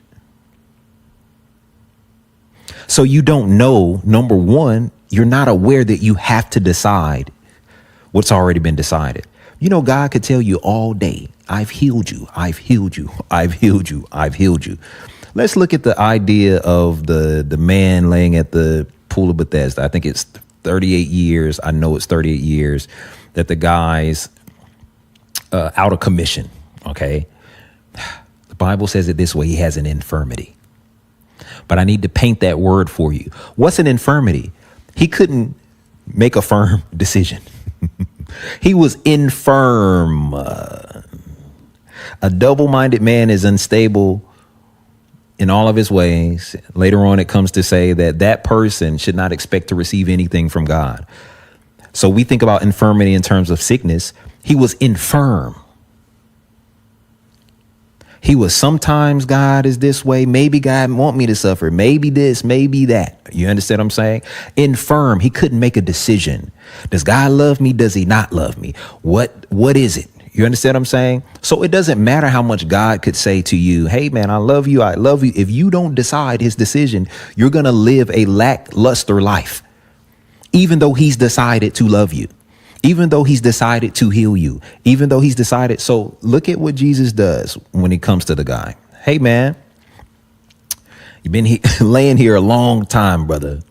So you don't know, number one, you're not aware that you have to decide what's already been decided. You know, God could tell you all day, I've healed you. I've healed you. I've healed you. I've healed you. Let's look at the idea of the man laying at the pool of Bethesda. I think it's 38 years. I know it's 38 years that the guy's out of commission. OK, the Bible says it this way. He has an infirmity. But I need to paint that word for you. What's an infirmity? He couldn't make a firm decision. He was infirm. A double-minded man is unstable in all of his ways. Later on, it comes to say that that person should not expect to receive anything from God. So we think about infirmity in terms of sickness. He was infirm. He was, sometimes God is this way. Maybe God want me to suffer. Maybe this, maybe that. You understand what I'm saying? Infirm. He couldn't make a decision. Does God love me? Does he not love me? What is it? You understand what I'm saying? So it doesn't matter how much God could say to you, hey, man, I love you. I love you. If you don't decide his decision, you're going to live a lackluster life, even though he's decided to love you, even though he's decided to heal you, even though he's decided. So look at what Jesus does when it comes to the guy. Hey, man, you've been laying here a long time, brother.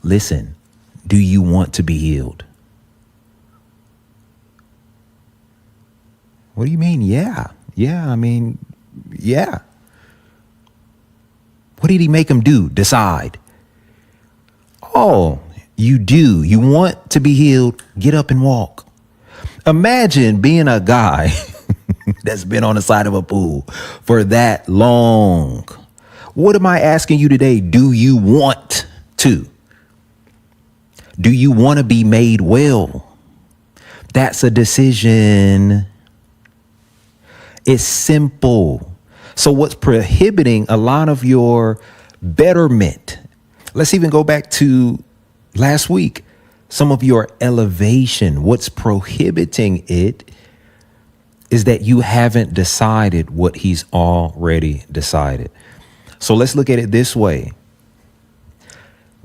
Listen, do you want to be healed? What do you mean? Yeah. I mean, yeah. What did he make him do? Decide. Oh, you do. You want to be healed? Get up and walk. Imagine being a guy that's been on the side of a pool for that long. What am I asking you today? Do you want to? Do you want to be made well? That's a decision. It's simple. So what's prohibiting a lot of your betterment? Let's even go back to last week. Some of your elevation. What's prohibiting it is that you haven't decided what he's already decided. So let's look at it this way.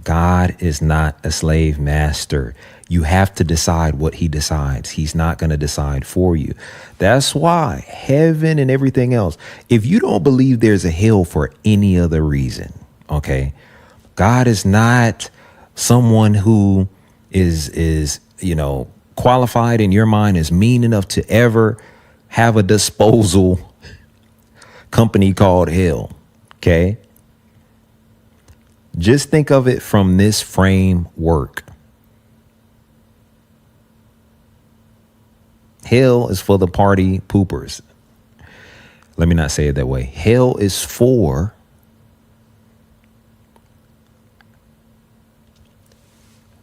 God is not a slave master. You have to decide what he decides. He's not going to decide for you. That's why heaven and everything else, if you don't believe there's a hell for any other reason, okay, God is not someone who is qualified in your mind, is mean enough to ever have a disposal company called hell. Okay. Just think of it from this framework. Hell is for the party poopers. Let me not say it that way. Hell is for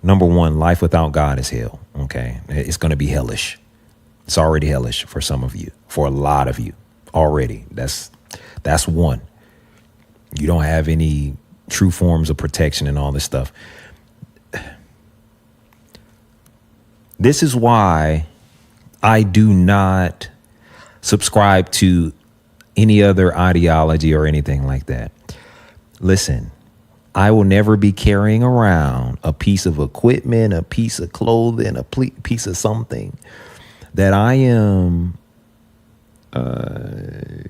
number one, life without God is hell. Okay. It's going to be hellish. It's already hellish for some of you, for a lot of you already. That's one. You don't have any true forms of protection and all this stuff. This is why I do not subscribe to any other ideology or anything like that. Listen, I will never be carrying around a piece of equipment, a piece of clothing, a piece of something that I am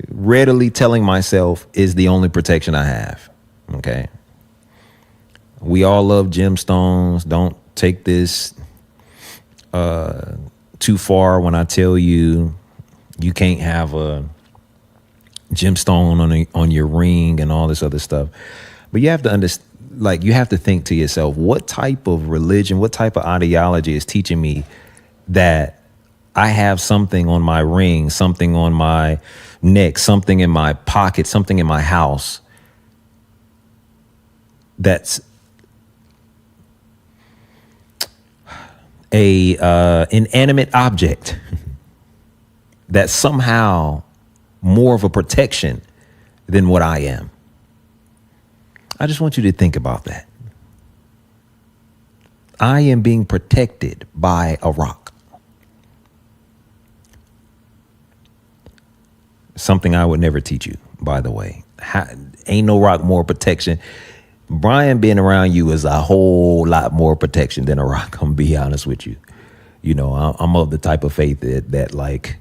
readily telling myself is the only protection I have. Okay. We all love gemstones. Don't take this too far when I tell you you can't have a gemstone on your ring and all this other stuff. But you have to understand, like, you have to think to yourself, what type of religion, what type of ideology is teaching me that I have something on my ring, something on my neck, something in my pocket, something in my house that's a inanimate object that's somehow more of a protection than what I am. I just want you to think about that. I am being protected by a rock. Something I would never teach you, by the way. Ain't no rock more protection. Bryan being around you is a whole lot more protection than a rock. I'm gonna be honest with you. You know, I'm of the type of faith that like,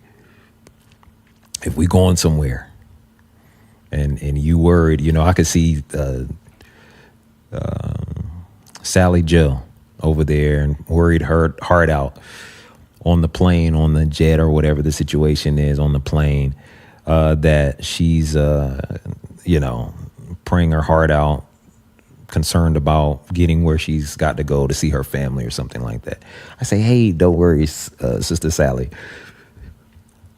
if we going somewhere and you worried, you know, I could see Sally Joe over there and worried her heart out on the plane, on the jet or whatever the situation is on the plane, that she's, praying her heart out, concerned about getting where she's got to go to see her family or something like that. I say, hey, don't worry, Sister Sally.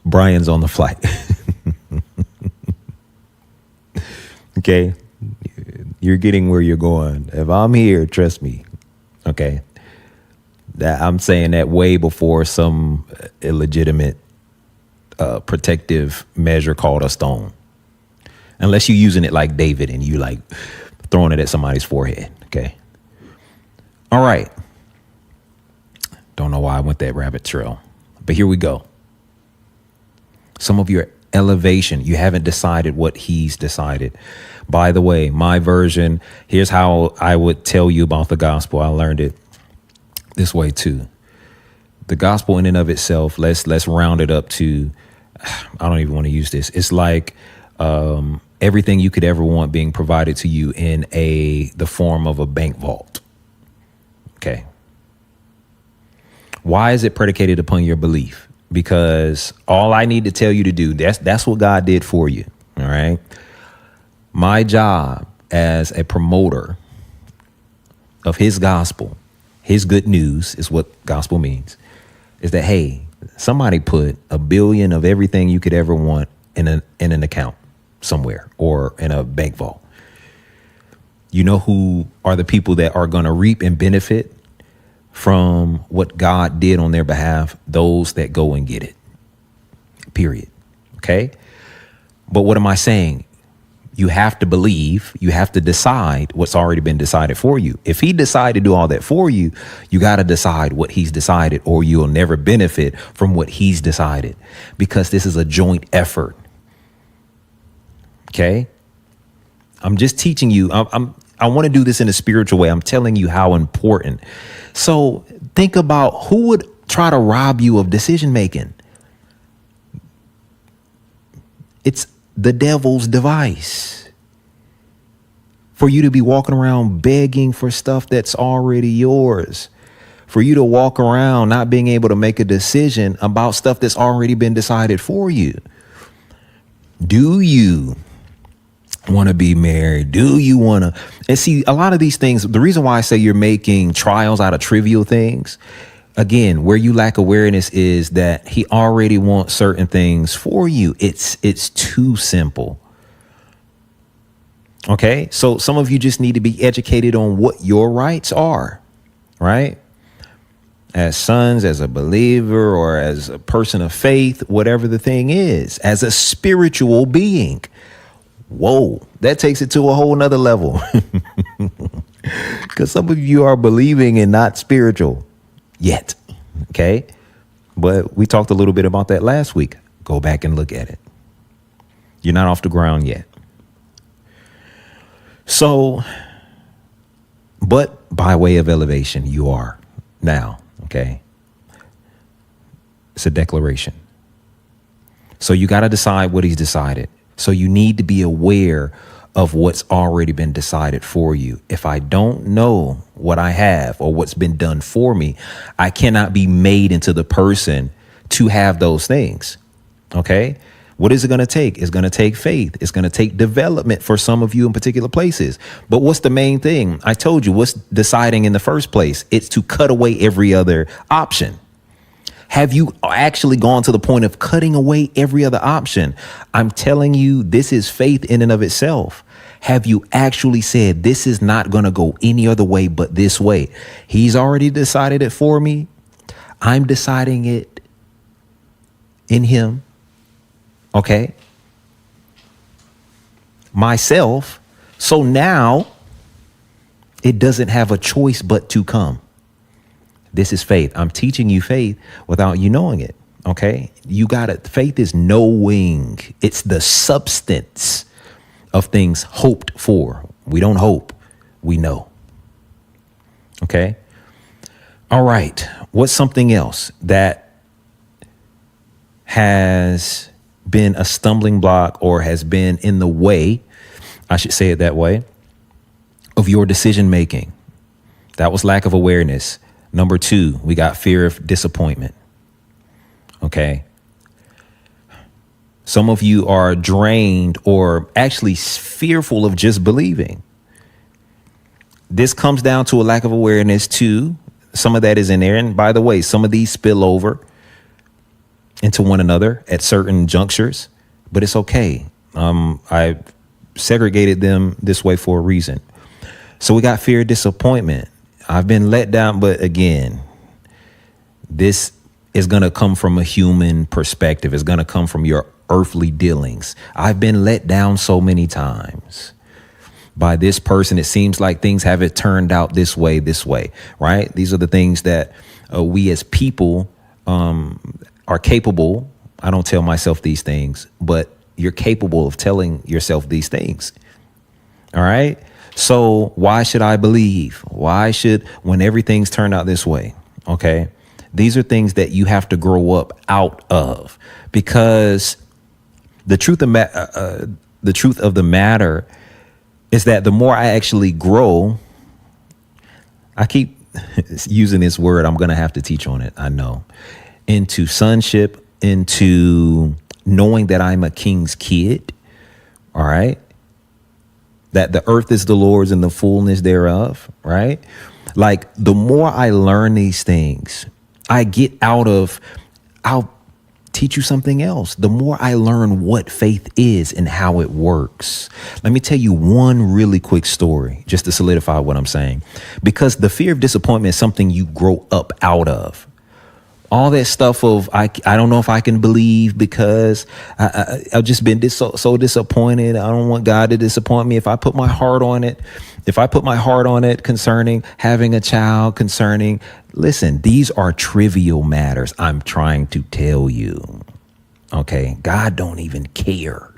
Bryan's on the flight. Okay. You're getting where you're going. If I'm here, trust me. Okay. That I'm saying that way before some illegitimate protective measure called a stone. Unless you're using it like David and you like throwing it at somebody's forehead. Okay. All right. Don't know why I went that rabbit trail, but here we go. Some of your elevation, you haven't decided what he's decided. By the way, my version, here's how I would tell you about the gospel. I learned it this way too. The gospel in and of itself, let's round it up to, I don't even want to use this. It's like everything you could ever want being provided to you in the form of a bank vault. Okay. Why is it predicated upon your belief? Because all I need to tell you to do, that's what God did for you. All right. My job as a promoter of his gospel, his good news is what gospel means, is that, hey, somebody put $1 billion of everything you could ever want in an account somewhere or in a bank vault. You know who are the people that are going to reap and benefit from what God did on their behalf? Those that go and get it. Period. Okay. But what am I saying? You have to believe, you have to decide what's already been decided for you. If he decided to do all that for you, you got to decide what he's decided, or you'll never benefit from what he's decided, because this is a joint effort. Okay. I'm just teaching you. I want to do this in a spiritual way. I'm telling you how important. So think about who would try to rob you of decision making. It's the devil's device for you to be walking around begging for stuff that's already yours, for you to walk around not being able to make a decision about stuff that's already been decided for you. Do you want to be married? Do you want to? And see, a lot of these things, the reason why I say you're making trials out of trivial things, again, where you lack awareness is that he already wants certain things for you. It's too simple. Okay. So some of you just need to be educated on what your rights are, right? As sons, as a believer, or as a person of faith, whatever the thing is, as a spiritual being. Whoa, that takes it to a whole nother level. Because some of you are believing and not spiritual yet. Okay. But we talked a little bit about that last week. Go back and look at it. You're not off the ground yet. So, but by way of elevation, you are now. Okay. It's a declaration. So you got to decide what he's decided. So you need to be aware of what's already been decided for you. If I don't know what I have or what's been done for me, I cannot be made into the person to have those things. Okay. What is it going to take? It's going to take faith. It's going to take development for some of you in particular places. But what's the main thing? I told you what's deciding in the first place. It's to cut away every other option. Have you actually gone to the point of cutting away every other option? I'm telling you, this is faith in and of itself. Have you actually said, this is not going to go any other way but this way? He's already decided it for me. I'm deciding it in him. Okay. Myself. So now it doesn't have a choice but to come. This is faith. I'm teaching you faith without you knowing it. Okay. You got it. Faith is knowing. It's the substance of things hoped for. We don't hope. We know. Okay. All right. What's something else that has been a stumbling block or has been in the way, I should say it that way, of your decision making? That was lack of awareness. Number 2, we got fear of disappointment. Okay. Some of you are drained or actually fearful of just believing. This comes down to a lack of awareness too. Some of that is in there. And by the way, some of these spill over into one another at certain junctures, but it's okay. I've segregated them this way for a reason. So we got fear of disappointment. I've been let down, but again, this is going to come from a human perspective. It's going to come from your earthly dealings. I've been let down so many times by this person. It seems like things haven't turned out this way, right? These are the things that we as people are capable. I don't tell myself these things, but you're capable of telling yourself these things. All right. So why should I believe? Why should, when everything's turned out this way? Okay. These are things that you have to grow up out of, because the truth of the matter is that the more I actually grow, I keep using this word. I'm going to have to teach on it. I know, into sonship, into knowing that I'm a king's kid. All right. That the earth is the Lord's and the fullness thereof. Right. Like, the more I learn these things, I get out of, I'll teach you something else. The more I learn what faith is and how it works. Let me tell you one really quick story just to solidify what I'm saying, because the fear of disappointment is something you grow up out of. All that stuff of, I don't know if I can believe because I've just been so disappointed. I don't want God to disappoint me. If I put my heart on it concerning having a child, listen, these are trivial matters. I'm trying to tell you, okay, God don't even care.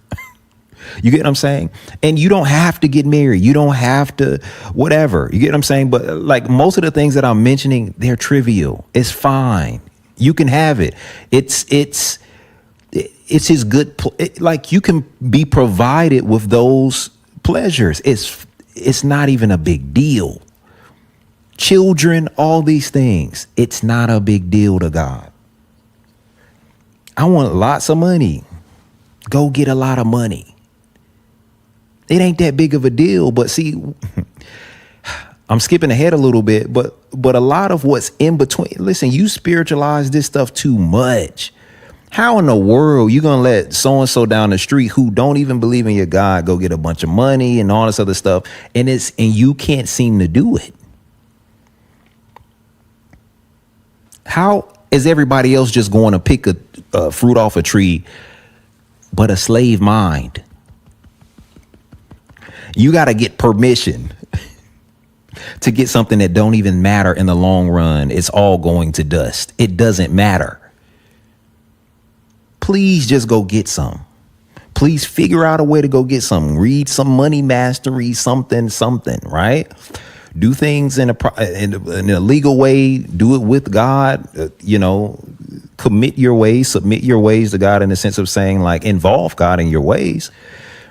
You get what I'm saying? And you don't have to get married. You don't have to, whatever. You get what I'm saying? But like, most of the things that I'm mentioning, they're trivial. It's fine. You can have it. It's his good. Like, you can be provided with those pleasures. It's not even a big deal. Children, all these things, it's not a big deal to God. I want lots of money. Go get a lot of money. It ain't that big of a deal. But see, I'm skipping ahead a little bit, but a lot of what's in between, listen, you spiritualize this stuff too much. How in the world you gonna let so-and-so down the street who don't even believe in your God go get a bunch of money and all this other stuff, and you can't seem to do it? How is everybody else just going to pick a fruit off a tree, but a slave mind? You got to get permission to get something that don't even matter in the long run. It's all going to dust. It doesn't matter. Please just go get some. Please figure out a way to go get some. Read some money mastery, something, right? Do things in a legal way. Do it with God. Commit your ways, submit your ways to God, in the sense of saying, like, involve God in your ways,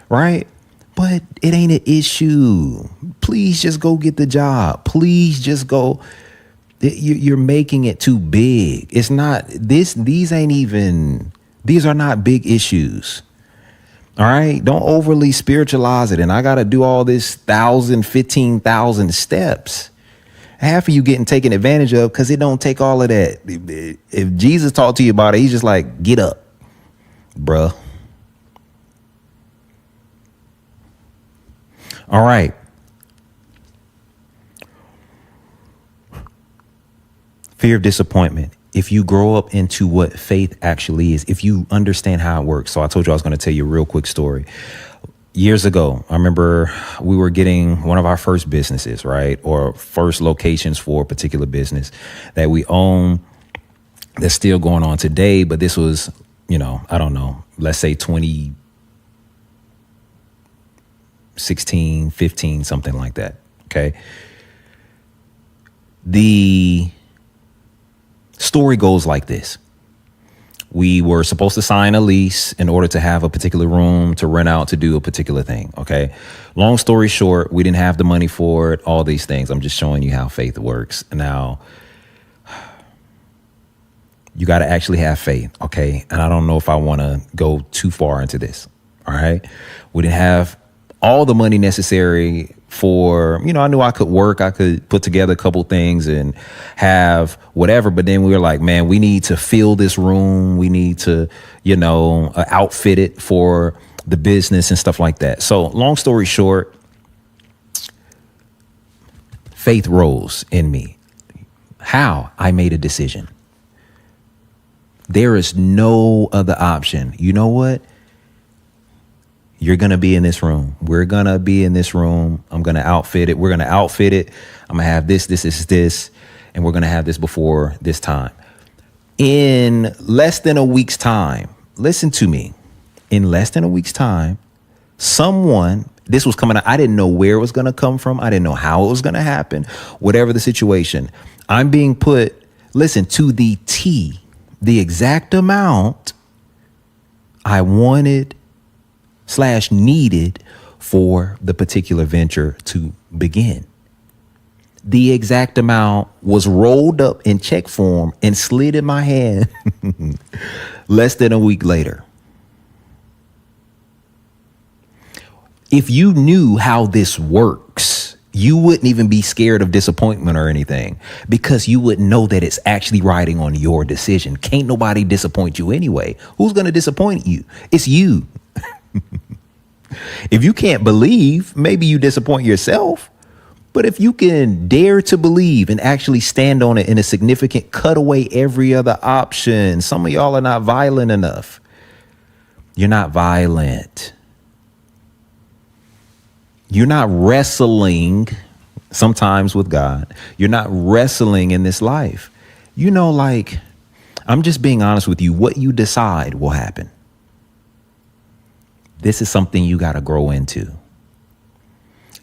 right? But it ain't an issue. Please just go get the job. Please just go. You're making it too big. It's not this. These are not big issues. All right. Don't overly spiritualize it. And I got to do all this 15,000 steps. Half of you getting taken advantage of because it don't take all of that. If Jesus talked to you about it, he's just like, get up, bruh. All right. Fear of disappointment. If you grow up into what faith actually is, if you understand how it works. So I told you I was going to tell you a real quick story. Years ago, I remember we were getting one of our first businesses, right? Or first locations for a particular business that we own that's still going on today. But this was, I don't know, let's say 2016, 15, something like that. Okay. The story goes like this. We were supposed to sign a lease in order to have a particular room to rent out to do a particular thing. Okay. Long story short, we didn't have the money for it, all these things. I'm just showing you how faith works. Now, you got to actually have faith. Okay. And I don't know if I want to go too far into this. All right. We didn't have all the money necessary for, I knew I could work. I could put together a couple things and have whatever. But then we were like, man, we need to fill this room. We need to, outfit it for the business and stuff like that. So long story short, faith rose in me. How? I made a decision. There is no other option. You know what? You're going to be in this room. We're going to be in this room. I'm going to outfit it. We're going to outfit it. I'm going to have this, and we're going to have this before this time. In less than a week's time, listen to me. In less than a week's time, this was coming out. I didn't know where it was going to come from. I didn't know how it was going to happen. Whatever the situation, I'm being put, listen, to the T, the exact amount I wanted / needed for the particular venture to begin. The exact amount was rolled up in check form and slid in my hand less than a week later. If you knew how this works, you wouldn't even be scared of disappointment or anything, because you would know that it's actually riding on your decision. Can't nobody disappoint you anyway. Who's going to disappoint you? It's you. If you can't believe, maybe you disappoint yourself. But if you can dare to believe and actually stand on it in a significant, cut away every other option. Some of y'all are not violent enough. You're not violent. You're not wrestling sometimes with God. You're not wrestling in this life. You know, like, I'm just being honest with you. What you decide will happen. This is something you got to grow into.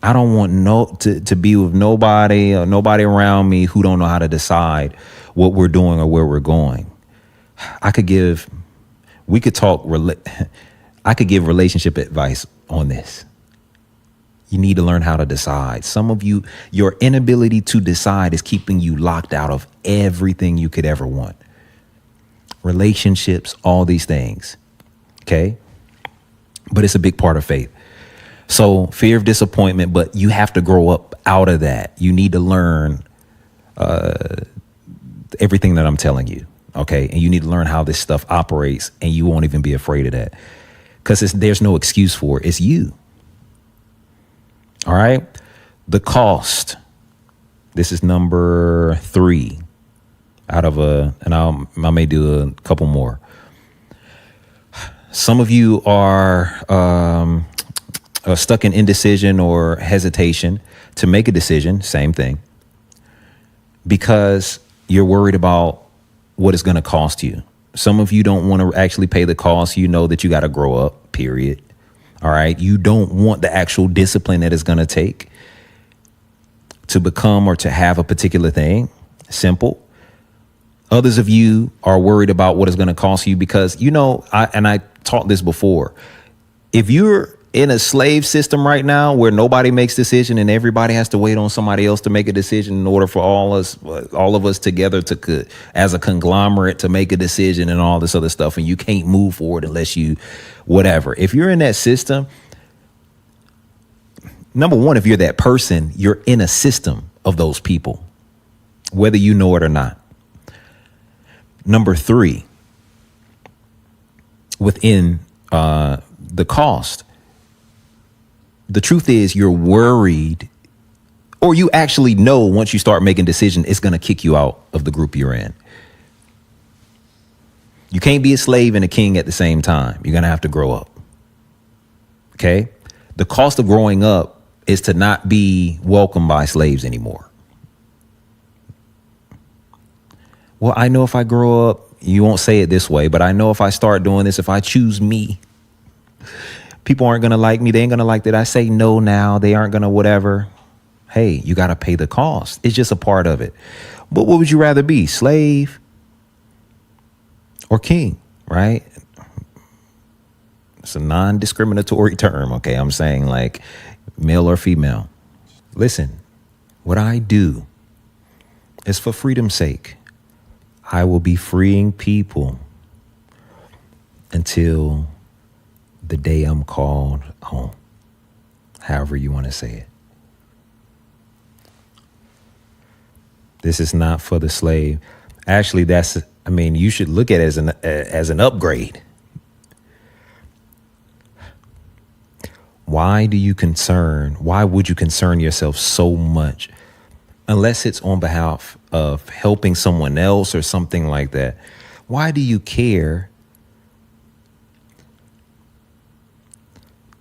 I don't want to be with nobody or nobody around me who don't know how to decide what we're doing or where we're going. I could give relationship advice on this. You need to learn how to decide. Some of you, your inability to decide is keeping you locked out of everything you could ever want. Relationships, all these things. Okay? But it's a big part of faith. So fear of disappointment, but you have to grow up out of that. You need to learn everything that I'm telling you. Okay. And you need to learn how this stuff operates, and you won't even be afraid of that, because there's no excuse for it. It's you. All right. The cost. This is number 3 out of and I may do a couple more. Some of you are stuck in indecision or hesitation to make a decision, same thing, because you're worried about what it's going to cost you. Some of you don't want to actually pay the cost. You know that you got to grow up, period. All right. You don't want the actual discipline that it's going to take to become or to have a particular thing. Simple. Others of you are worried about what it's going to cost you because, you know, I taught this before. If you're in a slave system right now where nobody makes decision and everybody has to wait on somebody else to make a decision in order for all of us together to, as a conglomerate, to make a decision and all this other stuff, and you can't move forward unless you, whatever. If you're in that system, number one, if you're that person, you're in a system of those people, whether you know it or not. Number 3, within the cost, the truth is you're worried, or you actually know once you start making decisions, it's going to kick you out of the group you're in. You can't be a slave and a king at the same time. You're going to have to grow up. Okay. The cost of growing up is to not be welcomed by slaves anymore. Well, I know if I grow up, you won't say it this way, but I know if I start doing this, if I choose me, people aren't going to like me. They ain't going to like that I say no now. They aren't going to whatever. Hey, you got to pay the cost. It's just a part of it. But what would you rather be, slave or king, right? It's a non-discriminatory term, okay? I'm saying like male or female. Listen, what I do is for freedom's sake. I will be freeing people until the day I'm called home, however you want to say it. This is not for the slave. Actually, you should look at it as an upgrade. Why would you concern yourself so much, unless it's on behalf of helping someone else or something like that? Why do you care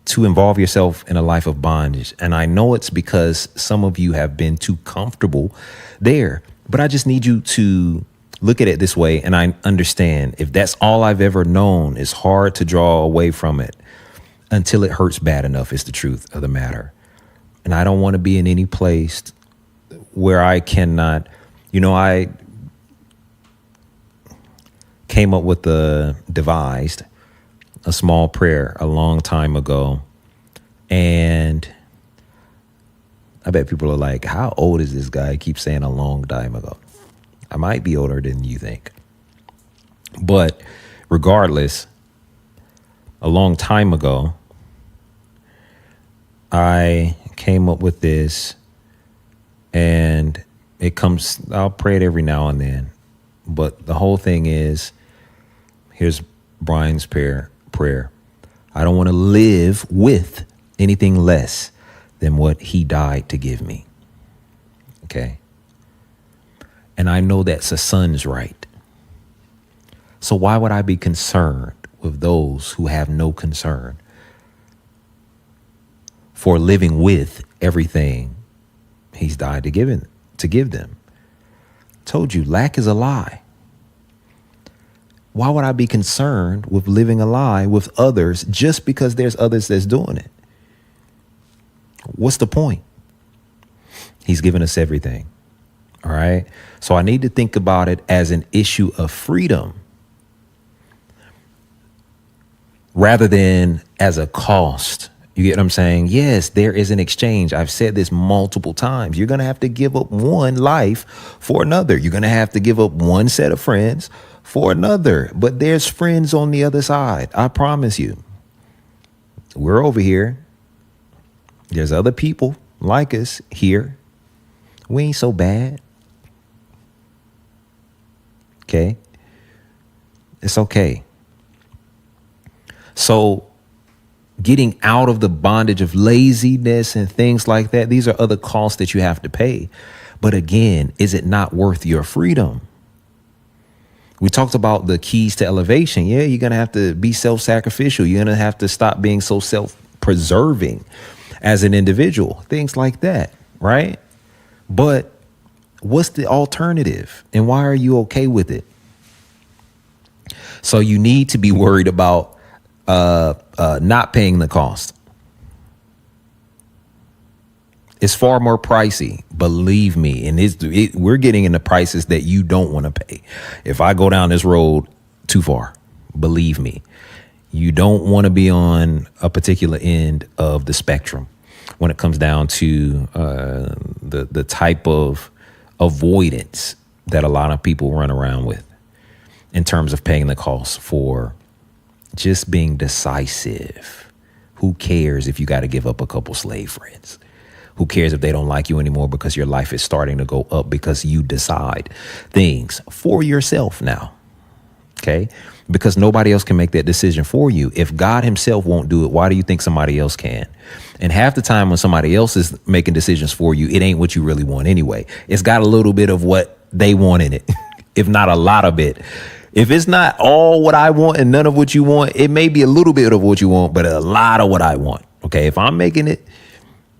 to involve yourself in a life of bondage? And I know it's because some of you have been too comfortable there, but I just need you to look at it this way. And I understand if that's all I've ever known, it's hard to draw away from it until it hurts bad enough, is the truth of the matter. And I don't want to be in any place where I cannot, I came up with devised a small prayer a long time ago. And I bet people are like, how old is this guy? He keeps saying a long time ago. I might be older than you think. But regardless, a long time ago, I came up with this, and I'll pray it every now and then. But the whole thing is, here's Bryan's prayer. I don't want to live with anything less than what he died to give me. Okay? And I know that's a son's right. So why would I be concerned with those who have no concern for living with everything he's died to give them? Told you, lack is a lie. Why would I be concerned with living a lie with others just because there's others that's doing it? What's the point? He's given us everything. All right. So I need to think about it as an issue of freedom rather than as a cost. You get what I'm saying? Yes, there is an exchange. I've said this multiple times. You're going to have to give up one life for another. You're going to have to give up one set of friends for another. But there's friends on the other side. I promise you. We're over here. There's other people like us here. We ain't so bad. Okay? It's okay. So getting out of the bondage of laziness and things like that, these are other costs that you have to pay. But again, is it not worth your freedom? We talked about the keys to elevation. Yeah, you're going to have to be self-sacrificial. You're going to have to stop being so self-preserving as an individual, things like that, right? But what's the alternative, and why are you okay with it? So you need to be worried about not paying the cost. It's far more pricey, believe me. And we're getting into prices that you don't want to pay. If I go down this road too far, believe me, you don't want to be on a particular end of the spectrum when it comes down to the type of avoidance that a lot of people run around with in terms of paying the cost for just being decisive. Who cares if you got to give up a couple slave friends? Who cares if they don't like you anymore because your life is starting to go up because you decide things for yourself now? Okay? Because nobody else can make that decision for you. If God himself won't do it, why do you think somebody else can? And half the time when somebody else is making decisions for you, it ain't what you really want anyway. It's got a little bit of what they want in it, if not a lot of it. If it's not all what I want and none of what you want, it may be a little bit of what you want, but a lot of what I want. Okay, if I'm making it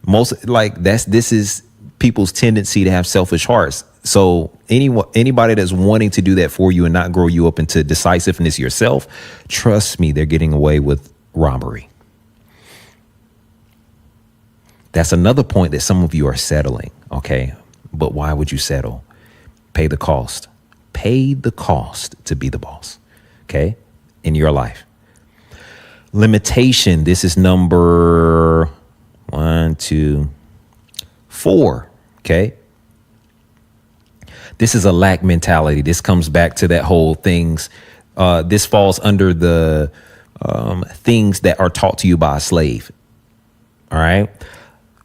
this is people's tendency to have selfish hearts. So anybody that's wanting to do that for you and not grow you up into decisiveness yourself, trust me, they're getting away with robbery. That's another point that some of you are settling. Okay, but why would you settle? Pay the cost. Pay the cost to be the boss. Okay, in your life. Limitation. This is number 1, 2, 4. Okay. This is a lack mentality. This comes back to that whole things. This falls under the things that are taught to you by a slave. All right.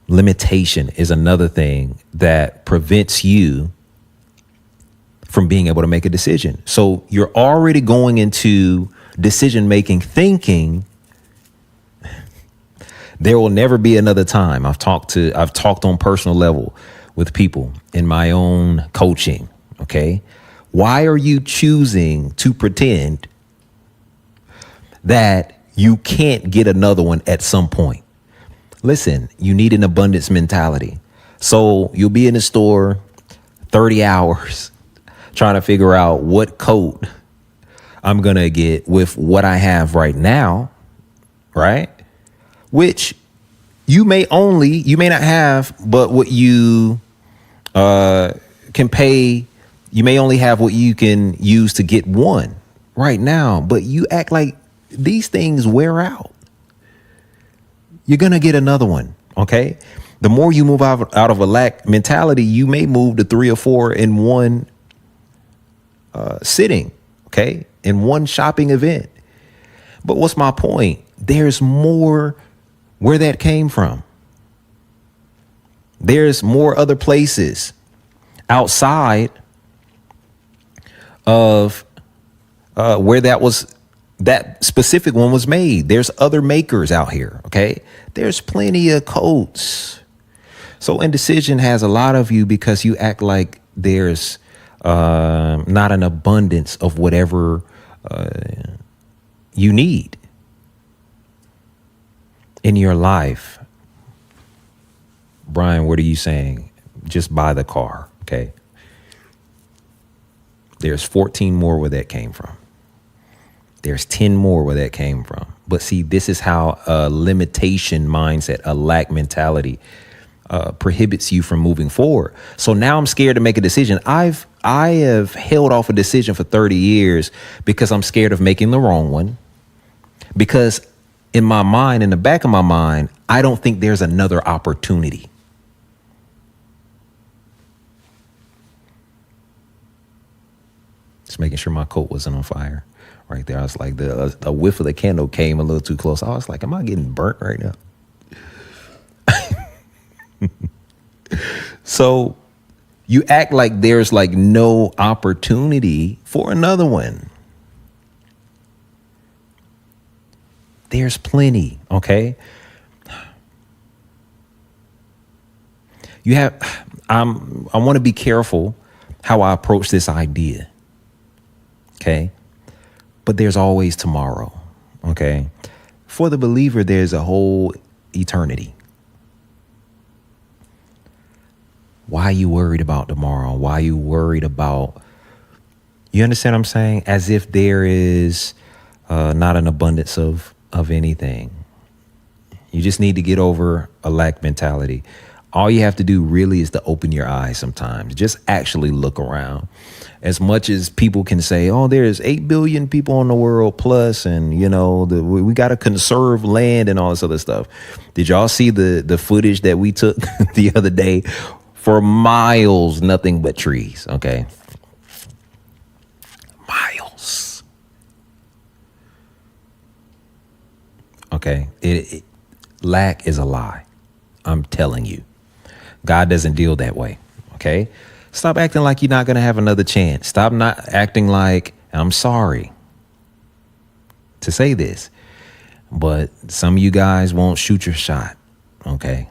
Limitation is another thing that prevents you from being able to make a decision. So you're already going into decision making thinking There will never be another time. I've talked on personal level with people in my own coaching. Okay. Why are you choosing to pretend that you can't get another one at some point? Listen, you need an abundance mentality. So you'll be in the store 30 hours trying to figure out what coat I'm going to get with what I have right now, right? Which you may not have, but what you can pay, you may only have what you can use to get one right now, but you act like these things wear out. You're going to get another one, okay? The more you move out of a lack mentality, you may move to 3 or 4 in one sitting, okay? In one shopping event. But what's my point? There's more where that came from. There's more other places outside of where that specific one was made. There's other makers out here. Okay. There's plenty of coats. So indecision has a lot of you because you act like there's not an abundance of whatever you need in your life. Bryan, what are you saying? Just buy the car. Okay. There's 14 more where that came from. There's 10 more where that came from. But see, this is how a limitation mindset, a lack mentality prohibits you from moving forward. So now I'm scared to make a decision. I have held off a decision for 30 years because I'm scared of making the wrong one. Because in my mind, in the back of my mind, I don't think there's another opportunity. Just making sure my coat wasn't on fire right there. I was like, a whiff of the candle came a little too close. I was like, am I getting burnt right now? So you act like there's like no opportunity for another one. There's plenty. Okay. I want to be careful how I approach this idea. Okay. But there's always tomorrow. Okay. For the believer, there's a whole eternity. Why are you worried about tomorrow? Why are you worried about, you understand what I'm saying? As if there is not an abundance of anything. You just need to get over a lack mentality. All you have to do really is to open your eyes sometimes. Just actually look around. As much as people can say, oh, there's 8 billion people in the world plus, and, you know, we got to conserve land and all this other stuff. Did y'all see the footage that we took the other day? For miles, nothing but trees. Okay. Miles. Okay. Lack is a lie. I'm telling you. God doesn't deal that way. Okay. Stop acting like you're not going to have another chance. Stop not acting like, I'm sorry to say this, but some of you guys won't shoot your shot. Okay.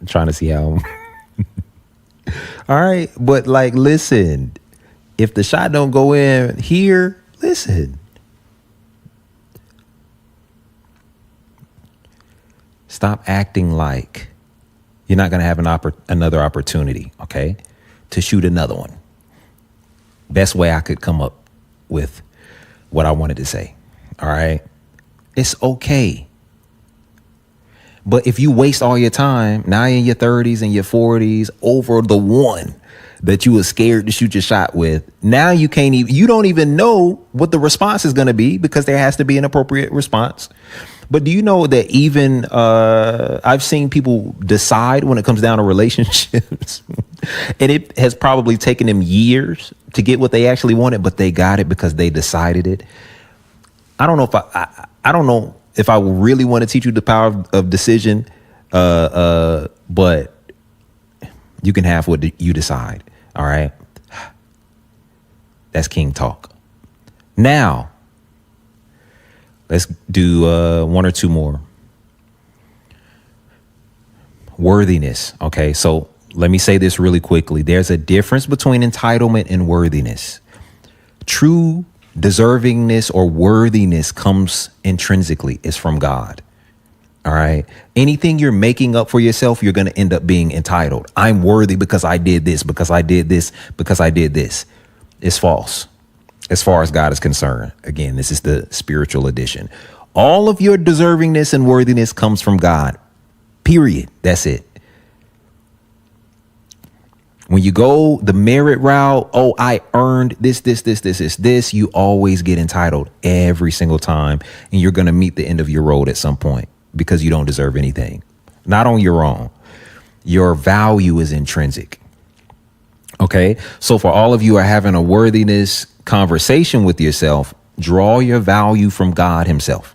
I'm trying to see how. All right. But like, listen, if the shot don't go in here, listen. Stop acting like you're not going to have another opportunity, okay, to shoot another one. Best way I could come up with what I wanted to say, all right? It's okay. But if you waste all your time, now in your 30s and your 40s, over the one that you were scared to shoot your shot with, now you don't even know what the response is going to be, because there has to be an appropriate response. But do you know that even I've seen people decide when it comes down to relationships, and it has probably taken them years to get what they actually wanted, but they got it because they decided it. I don't know if I really want to teach you the power of decision, but you can have what you decide. All right. That's King talk. Now, let's do one or two more. Worthiness. Okay, so let me say this really quickly. There's a difference between entitlement and worthiness. True deservingness or worthiness comes intrinsically. It's from God. All right. Anything you're making up for yourself, you're going to end up being entitled. I'm worthy because I did this, because I did this, because I did this. It's false. As far as God is concerned. Again, this is the spiritual edition. All of your deservingness and worthiness comes from God. Period. That's it. When you go the merit route, oh, I earned this, you always get entitled every single time. And you're going to meet the end of your road at some point because you don't deserve anything. Not on your own. Your value is intrinsic. Okay. So for all of you who are having a worthiness conversation with yourself, draw your value from God himself.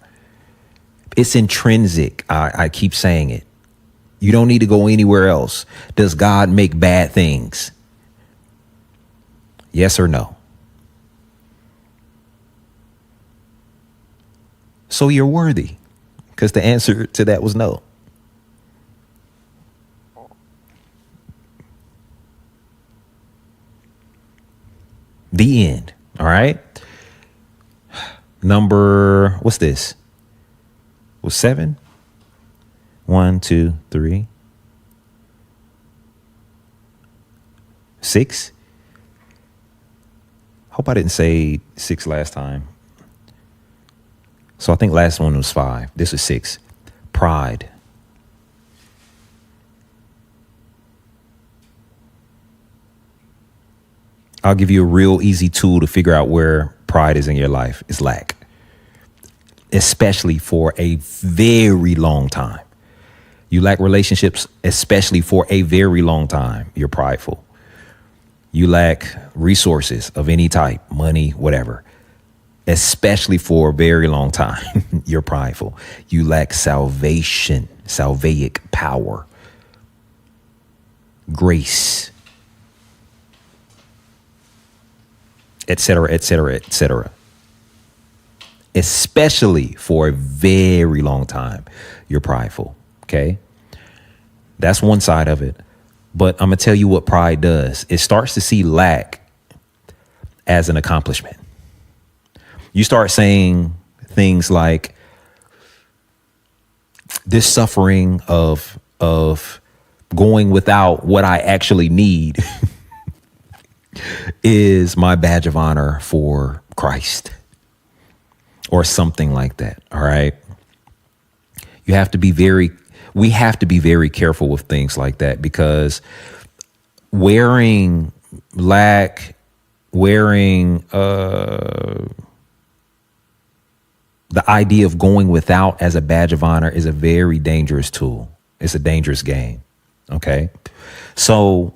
It's intrinsic. I keep saying it. You don't need to go anywhere else. Does God make bad things? Yes or no? So you're worthy, because the answer to that was no. The end. All right. Number, what's this? Was 7? 1, 2, 3, 6. Hope I didn't say 6 last time. So I think last one was 5. This was 6. Pride. I'll give you a real easy tool to figure out where pride is in your life. It's lack. Especially for a very long time. You lack relationships, especially for a very long time. You're prideful. You lack resources of any type, money, whatever, especially for a very long time. You're prideful. You lack salvation, salvific power, grace, etc., etc., etc. Especially for a very long time. You're prideful. Okay, that's one side of it. But I'm going to tell you what pride does. It starts to see lack as an accomplishment. You start saying things like this suffering of going without what I actually need is my badge of honor for Christ or something like that. All right. We have to be very careful with things like that, because wearing the idea of going without as a badge of honor is a very dangerous tool. It's a dangerous game. Okay. So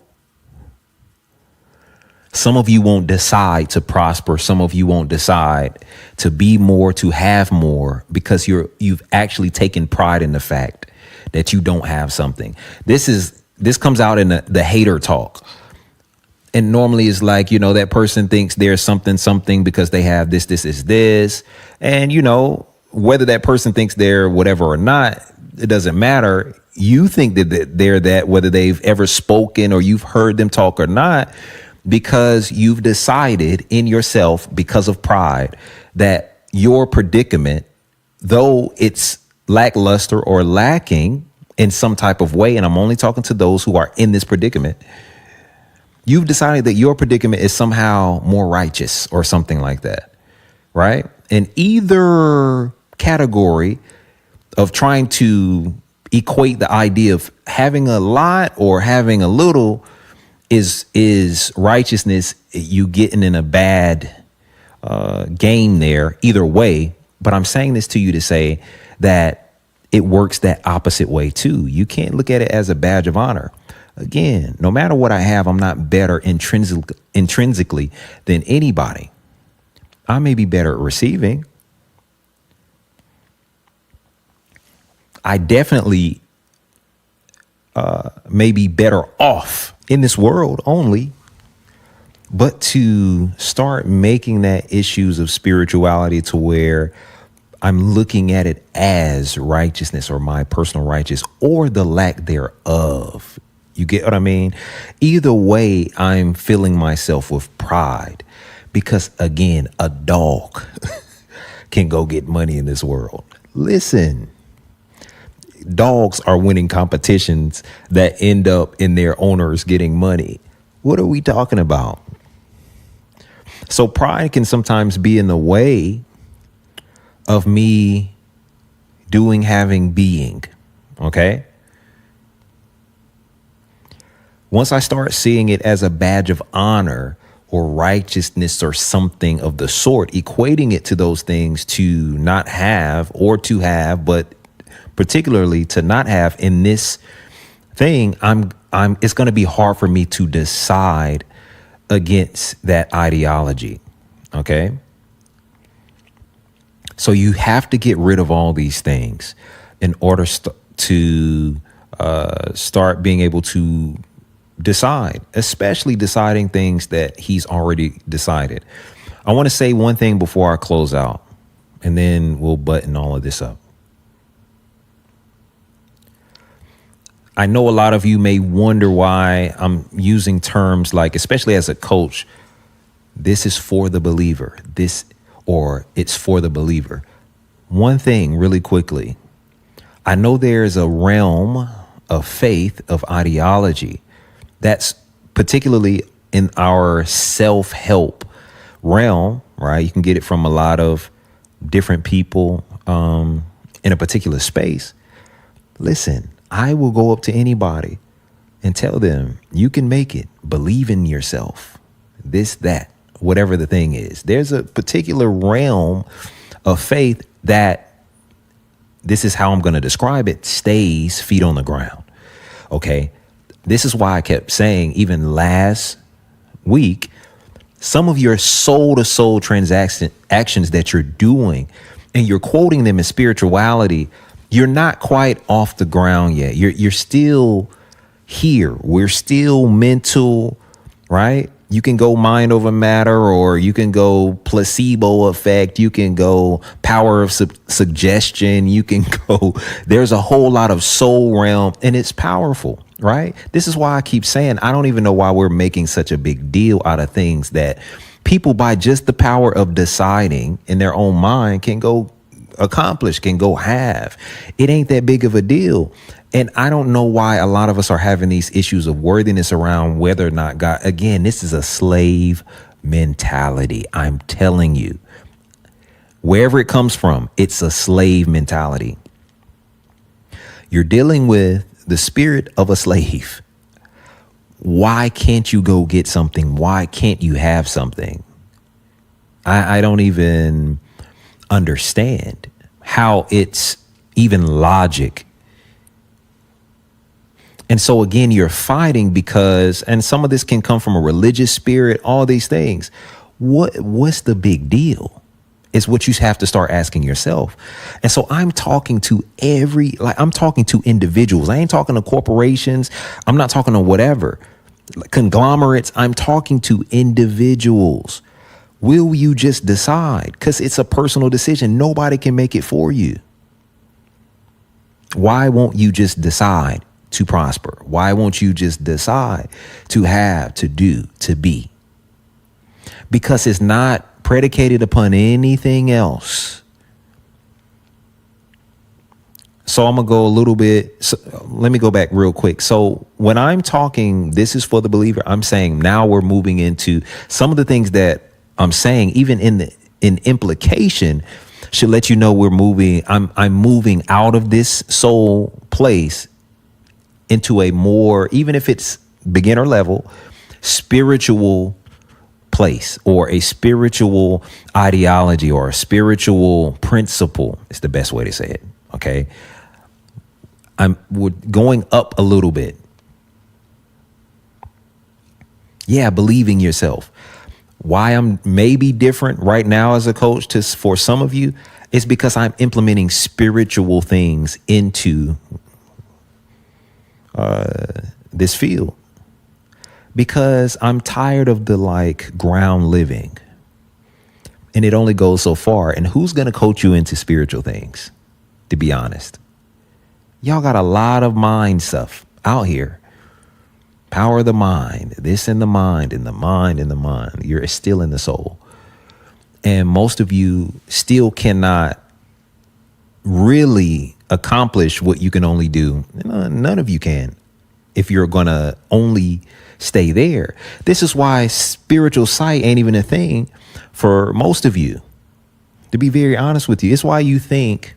some of you won't decide to prosper. Some of you won't decide to be more, to have more, because you've actually taken pride in the fact that you don't have something. This comes out in the hater talk. And normally it's like, that person thinks there's something because they have this. And, whether that person thinks they're whatever or not, it doesn't matter. You think that they're that, whether they've ever spoken or you've heard them talk or not, because you've decided in yourself, because of pride, that your predicament, though it's lackluster or lacking in some type of way, and I'm only talking to those who are in this predicament, you've decided that your predicament is somehow more righteous or something like that, right? And either category of trying to equate the idea of having a lot or having a little is righteousness, you getting in a bad game there, either way. But I'm saying this to you to say that it works that opposite way too. You can't look at it as a badge of honor. Again, no matter what I have, I'm not better intrinsically than anybody. I may be better at receiving. I definitely may be better off in this world only, but to start making that issues of spirituality to where I'm looking at it as righteousness or my personal righteousness or the lack thereof. You get what I mean? Either way, I'm filling myself with pride because, again, a dog can go get money in this world. Listen, dogs are winning competitions that end up in their owners getting money. What are we talking about? So pride can sometimes be in the way of me doing, having, being. Okay. Once I start seeing it as a badge of honor or righteousness or something of the sort, equating it to those things to not have or to have, but particularly to not have in this thing, it's going to be hard for me to decide against that ideology. Okay. So you have to get rid of all these things in order to start being able to decide, especially deciding things that he's already decided. I want to say one thing before I close out, and then we'll button all of this up. I know a lot of you may wonder why I'm using terms like, especially as a coach, this is for the believer, or it's for the believer. One thing really quickly, I know there's a realm of faith, of ideology, that's particularly in our self-help realm, right? You can get it from a lot of different people in a particular space. Listen, I will go up to anybody and tell them, you can make it. Believe in yourself. This, that, whatever the thing is. There's a particular realm of faith that, this is how I'm going to describe it, stays feet on the ground. Okay. This is why I kept saying, even last week, some of your soul to soul actions that you're doing and you're quoting them in spirituality, you're not quite off the ground yet. You're still here. We're still mental, right? You can go mind over matter, or you can go placebo effect. You can go power of suggestion. You can go, there's a whole lot of soul realm, and it's powerful, right? This is why I keep saying, I don't even know why we're making such a big deal out of things that people, by just the power of deciding in their own mind, can go accomplish, can go have. It ain't that big of a deal. And I don't know why a lot of us are having these issues of worthiness around whether or not God, again, this is a slave mentality. I'm telling you, wherever it comes from, it's a slave mentality. You're dealing with the spirit of a slave. Why can't you go get something? Why can't you have something? I don't even understand how it's even logic. And so again, you're fighting because, and some of this can come from a religious spirit, all these things. What's the big deal? Is what you have to start asking yourself. And so I'm talking to I'm talking to individuals. I ain't talking to corporations. I'm not talking to whatever, conglomerates. I'm talking to individuals. Will you just decide? Because it's a personal decision. Nobody can make it for you. Why won't you just decide to prosper? Why won't you just decide to have, to do, to be? Because it's not predicated upon anything else. So I'm going to go a little bit. So let me go back real quick. So when I'm talking, this is for the believer, I'm saying now we're moving into some of the things that I'm saying, even in implication, should let you know we're moving. I'm moving out of this soul place into a more, even if it's beginner level, spiritual place, or a spiritual ideology, or a spiritual principle. It's the best way to say it. Okay. We're going up a little bit. Yeah. Believing yourself. Why I'm maybe different right now as a coach for some of you is because I'm implementing spiritual things into this field. because I'm tired of the like ground living. And it only goes so far. And who's going to coach you into spiritual things? To be honest, y'all got a lot of mind stuff out here. Power of the mind, this in the mind, in the mind, in the mind. You're still in the soul. And most of you still cannot really accomplish what you can only do. None of you can if you're going to only stay there. This is why spiritual sight ain't even a thing for most of you, to be very honest with you. It's why you think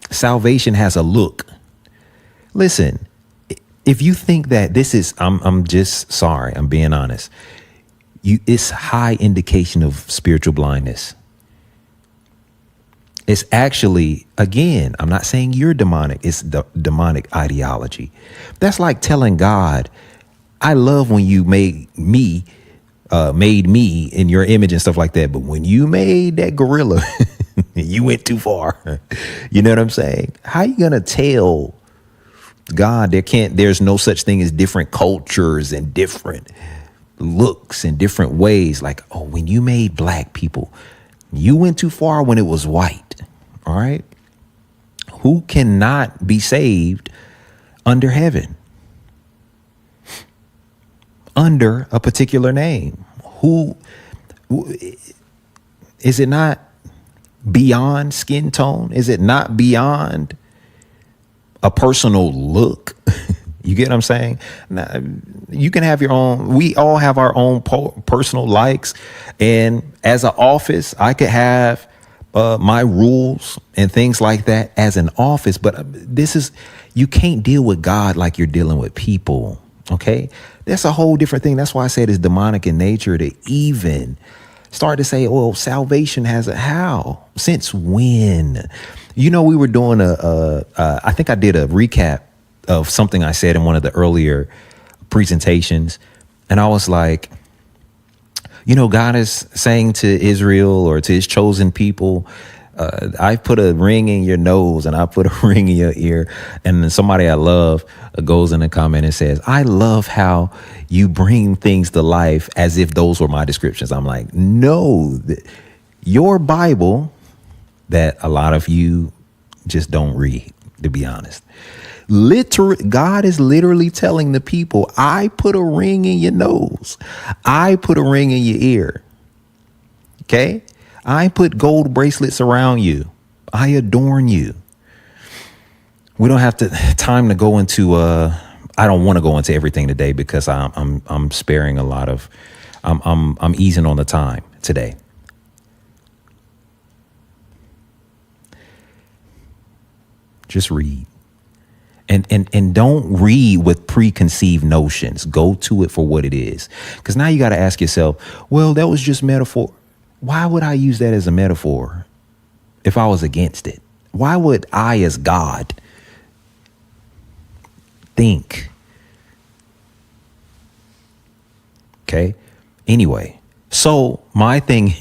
salvation has a look. Listen, if you think that this is, I'm just sorry, I'm being honest. It's high indication of spiritual blindness. It's actually, again, I'm not saying you're demonic. It's the demonic ideology. That's like telling God, I love when you made me in your image and stuff like that. But when you made that gorilla, you went too far. You know what I'm saying? How you going to tell God there's no such thing as different cultures and different looks and different ways? Like, oh, when you made black people, you went too far when it was white. All right. Who cannot be saved under heaven? Under a particular name? Who is it? Not beyond skin tone? Is it not beyond a personal look? You get what I'm saying? Now, you can have your own. We all have our own personal likes. And as an office, I could have my rules and things like that as an office. But you can't deal with God like you're dealing with people. OK, that's a whole different thing. That's why I said it's demonic in nature to even start to say, oh, salvation has a how? Since when? We were doing I think I did a recap of something I said in one of the earlier presentations. And I was like, God is saying to Israel or to his chosen people, I put a ring in your nose and I put a ring in your ear. And then somebody I love goes in a comment and says, I love how you bring things to life as if those were my descriptions. I'm like, no, your Bible that a lot of you just don't read, to be honest. God is literally telling the people, I put a ring in your nose. I put a ring in your ear. Okay. I put gold bracelets around you. I adorn you. We don't have time to go into, I don't want to go into everything today because I'm sparing a lot of, I'm easing on the time today. Just read. And don't read with preconceived notions. Go to it for what it is. Because now you got to ask yourself, well, that was just metaphor. Why would I use that as a metaphor if I was against it? Why would I, as God, think? Okay. Anyway, so my thing,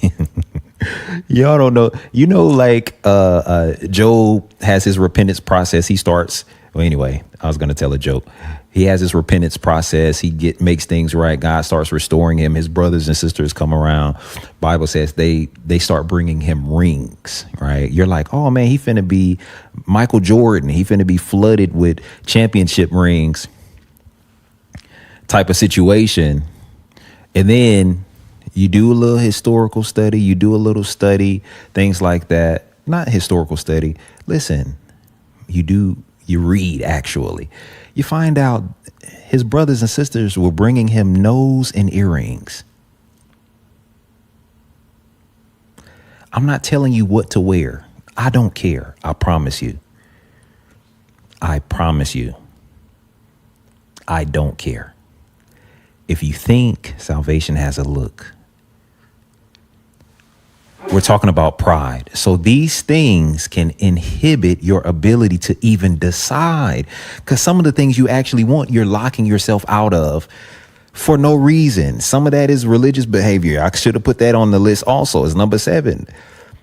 y'all don't know, like Job has his repentance process. He starts. Well, anyway, I was going to tell a joke. He has his repentance process. He makes things right. God starts restoring him. His brothers and sisters come around. Bible says they start bringing him rings, right? You're like, oh, man, he finna be Michael Jordan. He finna be flooded with championship rings type of situation. And then you do a little historical study. You do a little study, things like that. Not historical study. Listen, you read, actually. You find out his brothers and sisters were bringing him nose and earrings. I'm not telling you what to wear. I don't care. I promise you. I promise you. I don't care. If you think salvation has a look, we're talking about pride. So these things can inhibit your ability to even decide, because some of the things you actually want, you're locking yourself out of for no reason. Some of that is religious behavior. I should have put that on the list also. It's number 7,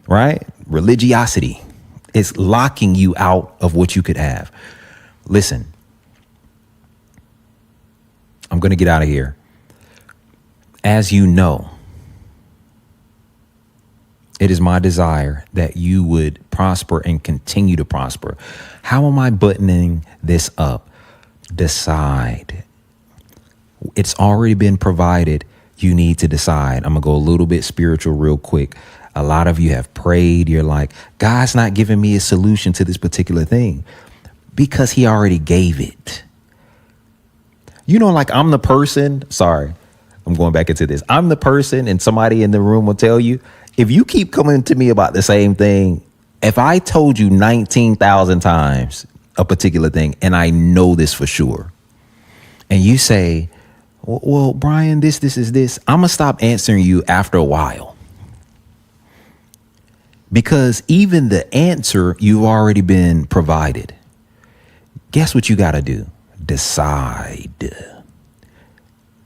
right? Religiosity. It's locking you out of what you could have. Listen, I'm going to get out of here. As you know, it is my desire that you would prosper and continue to prosper. How am I buttoning this up? Decide. It's already been provided. You need to decide. I'm going to go a little bit spiritual real quick. A lot of you have prayed. You're like, God's not giving me a solution to this particular thing because he already gave it. You know, like I'm the person. Sorry, I'm going back into this. I'm the person, and somebody in the room will tell you, if you keep coming to me about the same thing, if I told you 19,000 times a particular thing, and I know this for sure, and you say, well, Bryan, this is this, I'm going to stop answering you after a while. Because even the answer, you've already been provided. Guess what you got to do? Decide.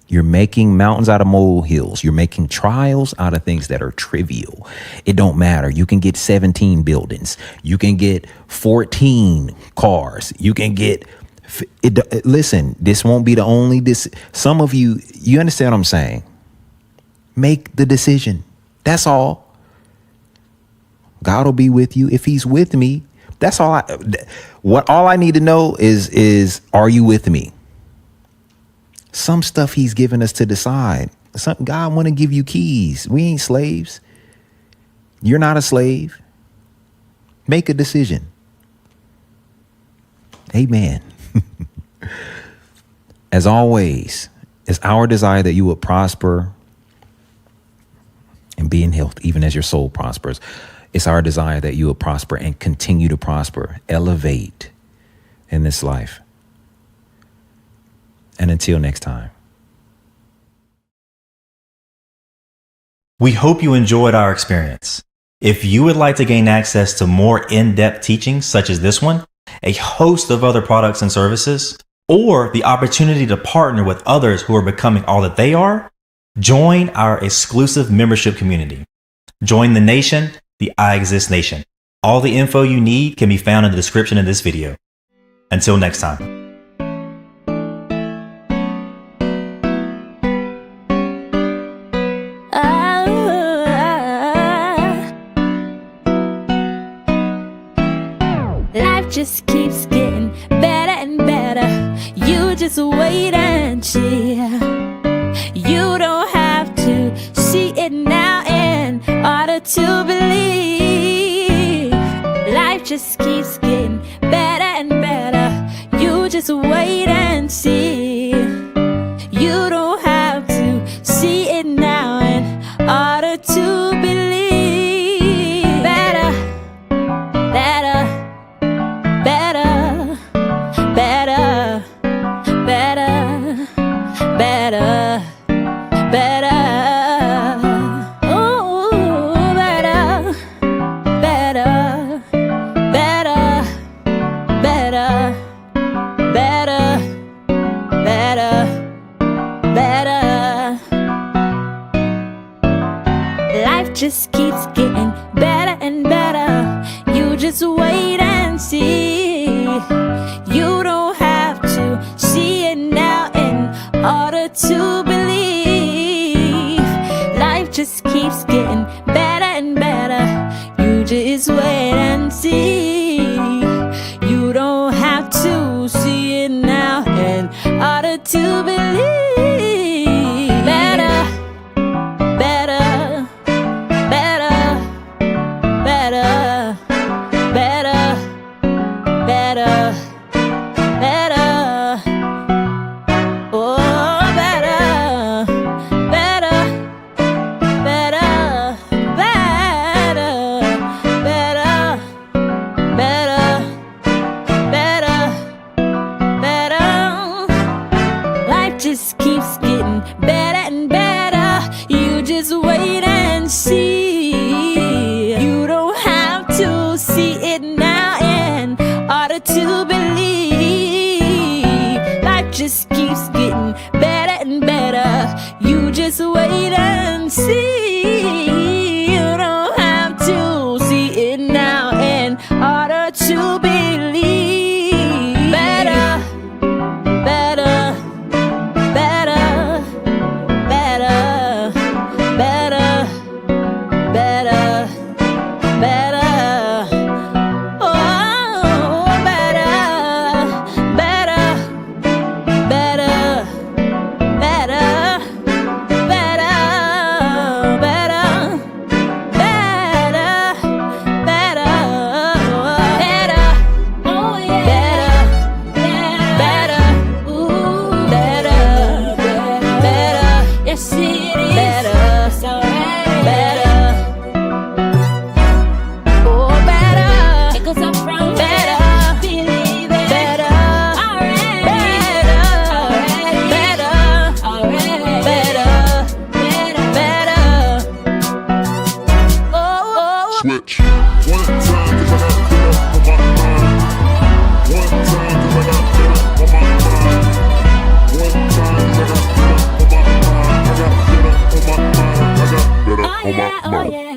You're making mountains out of molehills. You're making trials out of things that are trivial. It don't matter. You can get 17 buildings. You can get 14 cars. You can get listen, this won't be the only some of you understand what I'm saying? Make the decision. That's all. God will be with you. If he's with me, that's all all I need to know is are you with me? Some stuff he's given us to decide. Something God want to give you keys. We ain't slaves. You're not a slave. Make a decision. Amen. As always, it's our desire that you would prosper and be in health, even as your soul prospers. It's our desire that you will prosper and continue to prosper, elevate in this life. And until next time. We hope you enjoyed our experience. If you would like to gain access to more in-depth teachings such as this one, a host of other products and services, or the opportunity to partner with others who are becoming all that they are, join our exclusive membership community. Join the nation, the Iexist Nation. All the info you need can be found in the description of this video. Until next time. Life just keeps getting better and better. You just wait and see. You don't have to see it now in order to believe. Life just keeps getting better and better. You just wait and see. You don't have to see it now in order to believe. Better, better, better, better, better, better, better. Ooh, better, better, better, better, better, better, better. Life just keeps getting better and better. You just wait and see. You don't have to see it now in order to believe. Life just keeps getting better and better. You just wait and see. You don't have to see it now in order to believe. Better, better, better, better, better, better, better. Oh, better, better, better, better, better, better, better, better. Life One time, 'cause I got better on my mind. One time, 'cause I got better on my mind. One time, 'cause I got better on my mind. I got better on my mind. I got better on my mind.